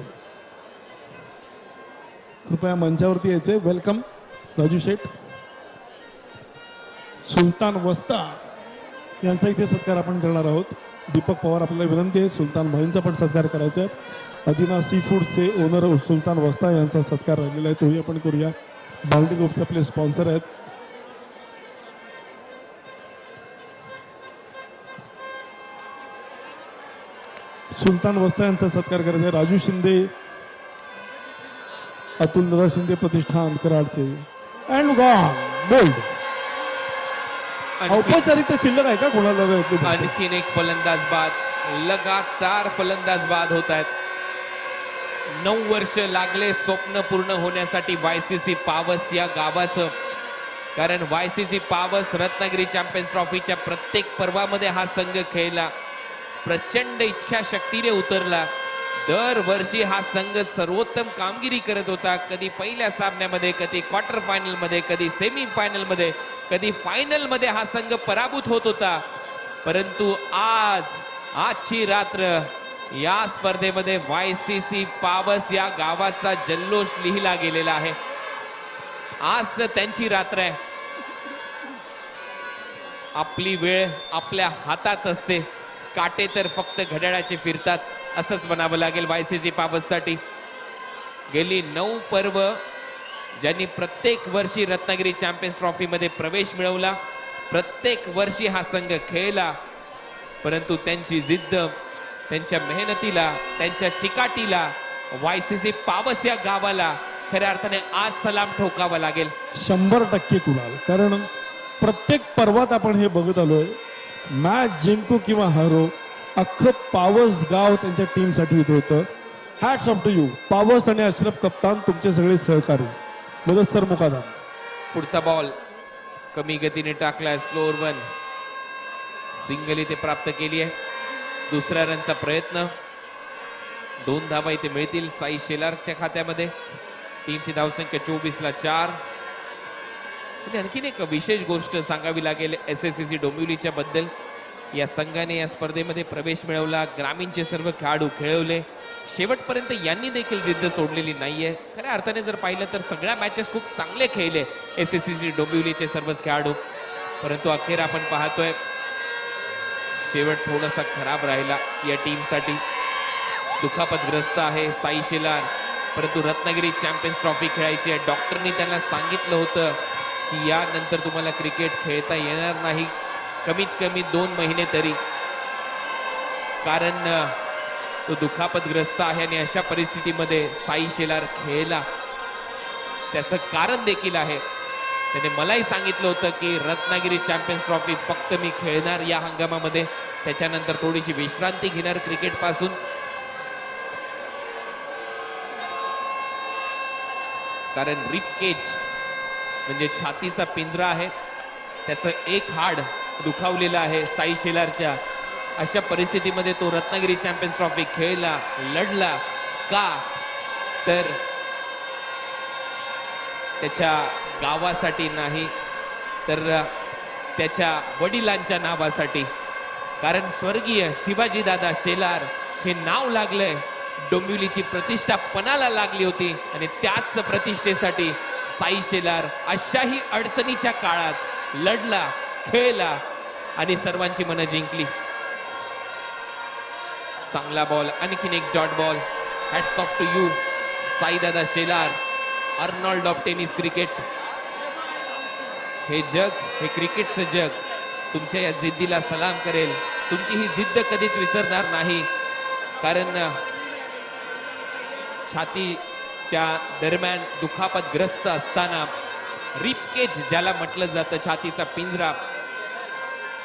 कृपया मंचावरती यायचे. वेलकम राजू शेठ. सुलतान वस्ता यांचा इथे सत्कार आपण करणार आहोत. दीपक पवार आपल्याला विनंती आहे सुलतान भाईंचा पण सत्कार करायचा आहे. अदिना सी फूडचे ओनर सुलतान वस्ता यांचा सत्कार राहिलेला आहे, तोही आपण करूया. बाउंडी ग्रुपचे आपले स्पॉन्सर आहेत. सुलतान वस्ता यांचा सत्कार करायचा आहे. राजू शिंदे, अतुलदादा शिंदे प्रतिष्ठान कराडचे अँड बोल्ड. औपचारिकता शिल्लक आहे का कोणाला? आणखीन एक फलंदाज बाद, लगातार फलंदाज बाद होत आहेत. 9 वर्ष लागले स्वप्न पूर्ण होण्यासाठी वायसीसी पावस या गावाचं, कारण वायसीसी पावस रत्नागिरी चॅम्पियन्स ट्रॉफीच्या प्रत्येक पर्वामध्ये हा संघ खेळला, प्रचंड इच्छाशक्तीने उतरला. दरवर्षी हा संघ सर्वोत्तम कामगिरी करत होता, कधी पहिल्या सामन्यामध्ये, कधी क्वार्टर फायनल मध्ये, कधी सेमी फायनल मध्ये, कधी फायनल मध्ये हा संघ पराभूत होत होता. परंतु आजची रात्र या स्पर्धेमध्ये वायसीसी पावस या गावाचा जल्लोष लिहिला गेलेला आहे. आज त्यांची रात्र आहे. आपली वेळ आपल्या हातात असते, काटे तर फक्त घड्याळाचे फिरतात, असंच म्हणावं लागेल वायसीसी पावससाठी. गेली 9 पर्व ज्यांनी प्रत्येक वर्षी रत्नागिरी चॅम्पियन्स ट्रॉफी मध्ये प्रवेश मिळवला, प्रत्येक वर्षी हा संघ खेळला, परंतु त्यांची जिद्द, त्यांच्या मेहनतीला, त्यांच्या चिकाटीला वायसीसी पावस या गावाला खऱ्या अर्थाने आज सलाम ठोकावा लागेल. 100% कुणाल, कारण प्रत्येक पर्वात आपण हे बघत आलोय, मॅच जिंकू किंवा हारो, अख्खं पावस गाव त्यांच्या टीमसाठी इथे होतं. हॅट्स ऑफ टू यू पावस आणि अशरफ कप्तान, तुमचे सगळे सहकारी. मुदस्सर मुकादम. पुढचा बॉल कमी गतीने टाकलाय, स्लोअर 1, सिंगल इथे प्राप्त केली आहे. दुसऱ्या रनचा प्रयत्न, 2 धावा इथे मिळतील साई शेलारच्या खात्यामध्ये. टीमची धावसंख्या 24 ला 4. आणखीन एक विशेष गोष्ट सांगावी लागेल SSCC डोंबिवलीच्या बद्दल. या संघाने या स्पर्धेमध्ये प्रवेश मिळवला, ग्रामीणचे सर्व खेळाडू खेळवले, शेवटपर्यंत यांनी देखील जिद्द सोडलेली नाहीये. खऱ्या अर्थाने जर पाहिलं तर सगळ्या मॅचेस खूप चांगले खेळले SSCC डोंबिवलीचे सर्वच खेळाडू, परंतु अखेर आपण पाहतोय शेवट थोडासा खराब राहिला या टीमसाठी. दुखापतग्रस्त आहे साई शेलार, परंतु रत्नागिरी चॅम्पियन्स ट्रॉफी खेळायची आहे. डॉक्टरनी त्यांना सांगितलं होतं की यानंतर तुम्हाला क्रिकेट खेळता येणार नाही, कमीत कमी 2 महिने तरी, कारण तो दुखापतग्रस्त आहे. आणि अशा परिस्थितीमध्ये साई शेलार खेळला, त्याचं कारण देखील आहे. त्याने मलाही सांगितलं होतं की रत्नागिरी चॅम्पियन्स ट्रॉफी फक्त मी खेळणार या हंगामामध्ये, त्याच्यानंतर थोडीशी विश्रांती घेणार क्रिकेट पासून. कारण रिप केज म्हणजे छातीचा पिंजरा आहे, त्याचं एक हाड दुखावलेलं आहे साई शेलारच्या. अशा परिस्थितीमध्ये तो रत्नागिरी चॅम्पियन्स ट्रॉफी खेळला, लढला का, तर त्याच्या गावासाठी नाही, तर त्याच्या वडिलांच्या नावासाठी. कारण स्वर्गीय शिवाजीदादा शेलार हे नाव लागलंय, डोंबिवलीची प्रतिष्ठा पणाला लागली होती, आणि त्याच प्रतिष्ठेसाठी साई शेलार अशाही अडचणीच्या काळात लढला, खेळला आणि सर्वांची मनं जिंकली. चांगला बॉल, आणखीन एक dot ball. Hats off to you साईदादा Shelar, Arnold of tennis cricket. हे जग, हे क्रिकेटचं जग तुमच्या या जिद्दीला सलाम करेल. तुमची ही जिद्द कधीच विसरणार नाही. कारण छातीच्या दरम्यान दुखापतग्रस्त असताना रिपकेज ज्याला म्हटलं जातं, छातीचा पिंजरा,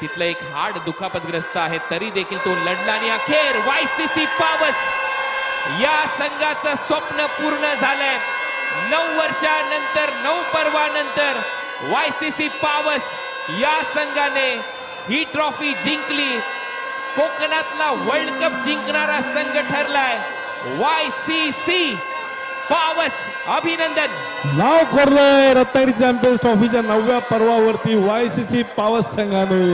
तिथलं एक हाड दुखापतग्रस्त आहे, तरी देखील तो लढला आणि अखेर YCC पावस या संघाचं स्वप्न पूर्ण झालंय. 9 वर्षानंतर 9 पर्वानंतर YCC पावस या संघाने ही ट्रॉफी जिंकली. कोकणातला वर्ल्ड कप जिंकणारा संघ ठरलाय YCC पावस. अभिनंदन. नाव कोरलंय रत्नागिरी चॅम्पियन्स ट्रॉफीच्या 9व्या पर्वावरती YCC पावस संघाने.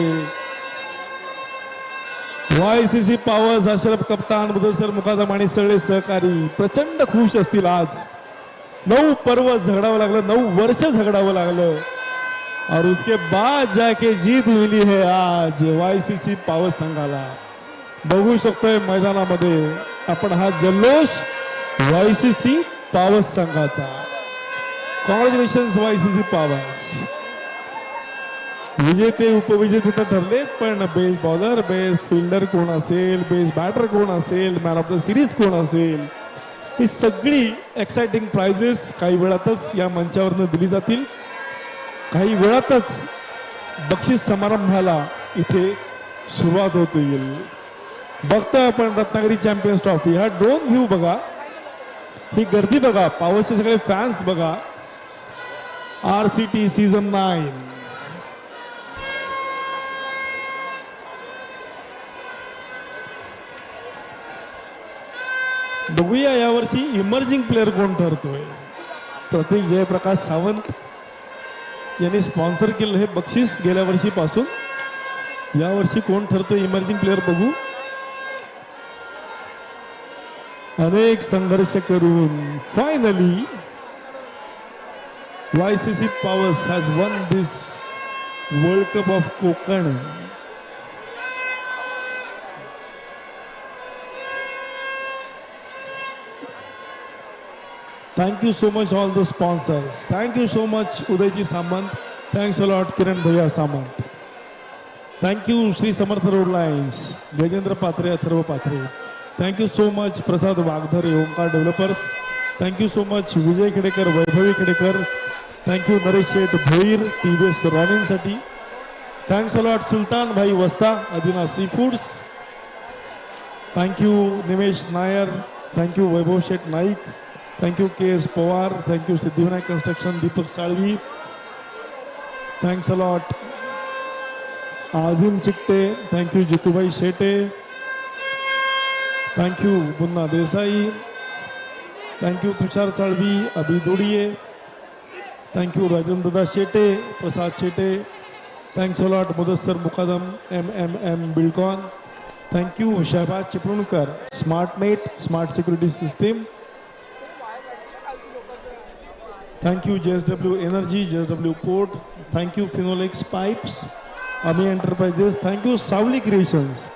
YCC पावस, अशरफ कप्तान, मुदस्सर मुकादम आणि सगळे सहकारी प्रचंड खुश असतील. आज 9 पर्व झगडावं लागलं, 9 वर्ष झगडावं लागलं और उसके बाद जाके जीत मिली है आज YCC पावस संघाला. बघू शकतोय मैदानामध्ये आपण हा जल्लोष YCC पावस संघाचा. कॉंग्रॅच्युलेशन्स YCC पावस. विजेते उपविजेते तर ठरले, पण बेस्ट बॉलर, बेस्ट फिल्डर कोण असेल, बेस्ट बॅटर कोण असेल, मॅन ऑफ द सिरीज कोण असेल, ही सगळी एक्साइटिंग प्राइजेस काही वेळातच या मंचावरनं दिली जातील. काही वेळातच बक्षीस समारंभाला इथे सुरुवात होत येईल. बघतोय आपण रत्नागिरी चॅम्पियन्स ट्रॉफी. हा ड्रोन व्ह्यू बघा, ही गर्दी बघा, पावसचे सगळे फॅन्स बघा. RCT season 9. बघूया यावर्षी इमर्जिंग प्लेअर कोण ठरतोय. प्रतीक जयप्रकाश सावंत यांनी स्पॉन्सर केलं हे बक्षीस गेल्या वर्षीपासून. यावर्षी कोण ठरतोय इमर्जिंग प्लेअर बघू. अनेक संघर्ष करून फायनली YCC पावस has won this World Cup of Konkan. Thank you so much all the sponsors. Thank you so much Udayji Samant. Thanks a lot Kiran Bhaiya Samant. Thank you Shri Samarth Road Lines, Gajendra Patre, Atharva Patre. Thank you so much Prasad Wagdhare, Omkar Developers. Thank you so much Vijay Khedekar, Vaibhavi Khedekar. Thank you Naresh Shet Bhoir, TVS Running साठी. Thanks a lot Sultan Bhai Wasta, Adina Seafoods. Thank you Nimesh Nair. Thank you Vaibhav Shet Naik. Thank you KS Pawar. Thank you Siddhivinayak Construction, Deepak Salvi. Thanks a lot Azim Chitte. Thank you Jitubhai Shete. Thank you Bunna Desai. Thank you Tushar Salvi, Abhi Dodiye. Thank you Rajendra Shete, Prasad Shete. Thanks a lot Mudassar Mukadam, MMM Buildcon. Thank you Shahbaz Chiplunker, SmartNet, Smart Security System. Thank you JSW Energy, JSW Port. Thank you Phenolix Pipes, Ami Enterprises. Thank you Savli Creations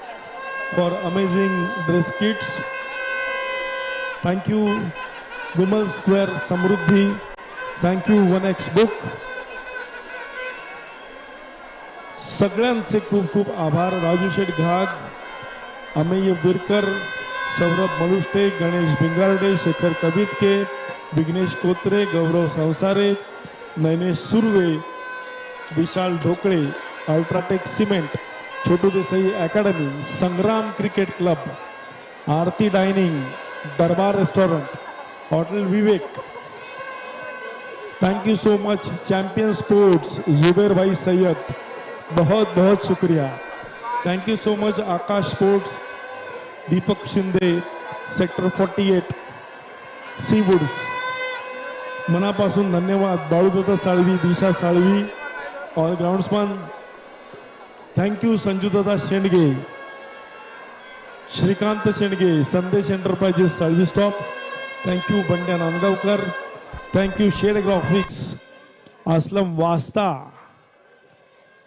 for amazing dress kits. Thank you Vimal Square Samruddhi. Thank you 1X Book. सगळ्यांचे खूप खूप आभार. राजू शेठ Ghag, Amey बिरकर, Saurabh मलुष्टे, Ganesh Bhingarde, Shekhar कबितके, Vighnesh Kotre, Gaurav Sansare, Nainesh Surve, Vishal Dhokle, UltraTech cement, Chhotu Desai academy, Sangram cricket club, Aarti dining, Darbar restaurant, hotel Vivek. Thank you so much champion sports, Zuber भाई सैयद, बहुत बहुत शुक्रिया. Thank you so much Akash sports, Deepak Shinde, sector 48, Seawoods. मनापासून धन्यवाद. बाळूदादा Salvi, Disha Salvi, all groundsmen. Thank you संजूदादा Shendge, Shrikant Shendge, Sandesh enterprises Salvi stop. Thank you Bandya Nandgaonkar. Thank you shade graphics, Aslam वास्ता,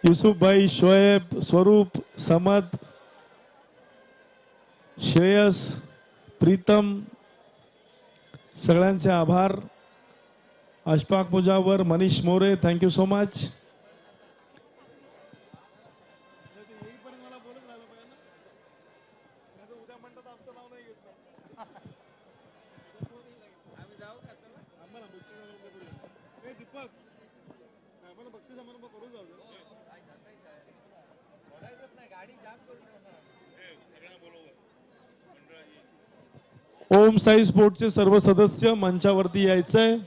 युसुफ भाई, शोएब, स्वरूप, समद, श्रेयस, प्रीतम, सगळ्यांचे आभार. Ashfaq Mujawar, Manish More, thank you so much. Om Sai स्पोर्टचे सर्व सदस्य मंचावरती यायचंय.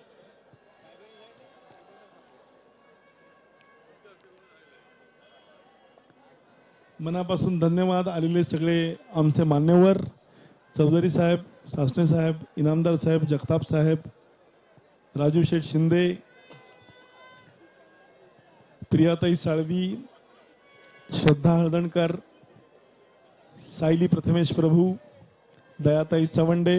मनापासून धन्यवाद आलेले सगळे आमचे मान्यवर, चौधरी साहेब, सासणे साहेब, इनामदार साहेब, जगताप साहेब, राजू शेठ शिंदे, प्रियाताई साळवी, श्रद्धा हळदणकर, सायली प्रथमेश प्रभू, दयाताई चवंडे,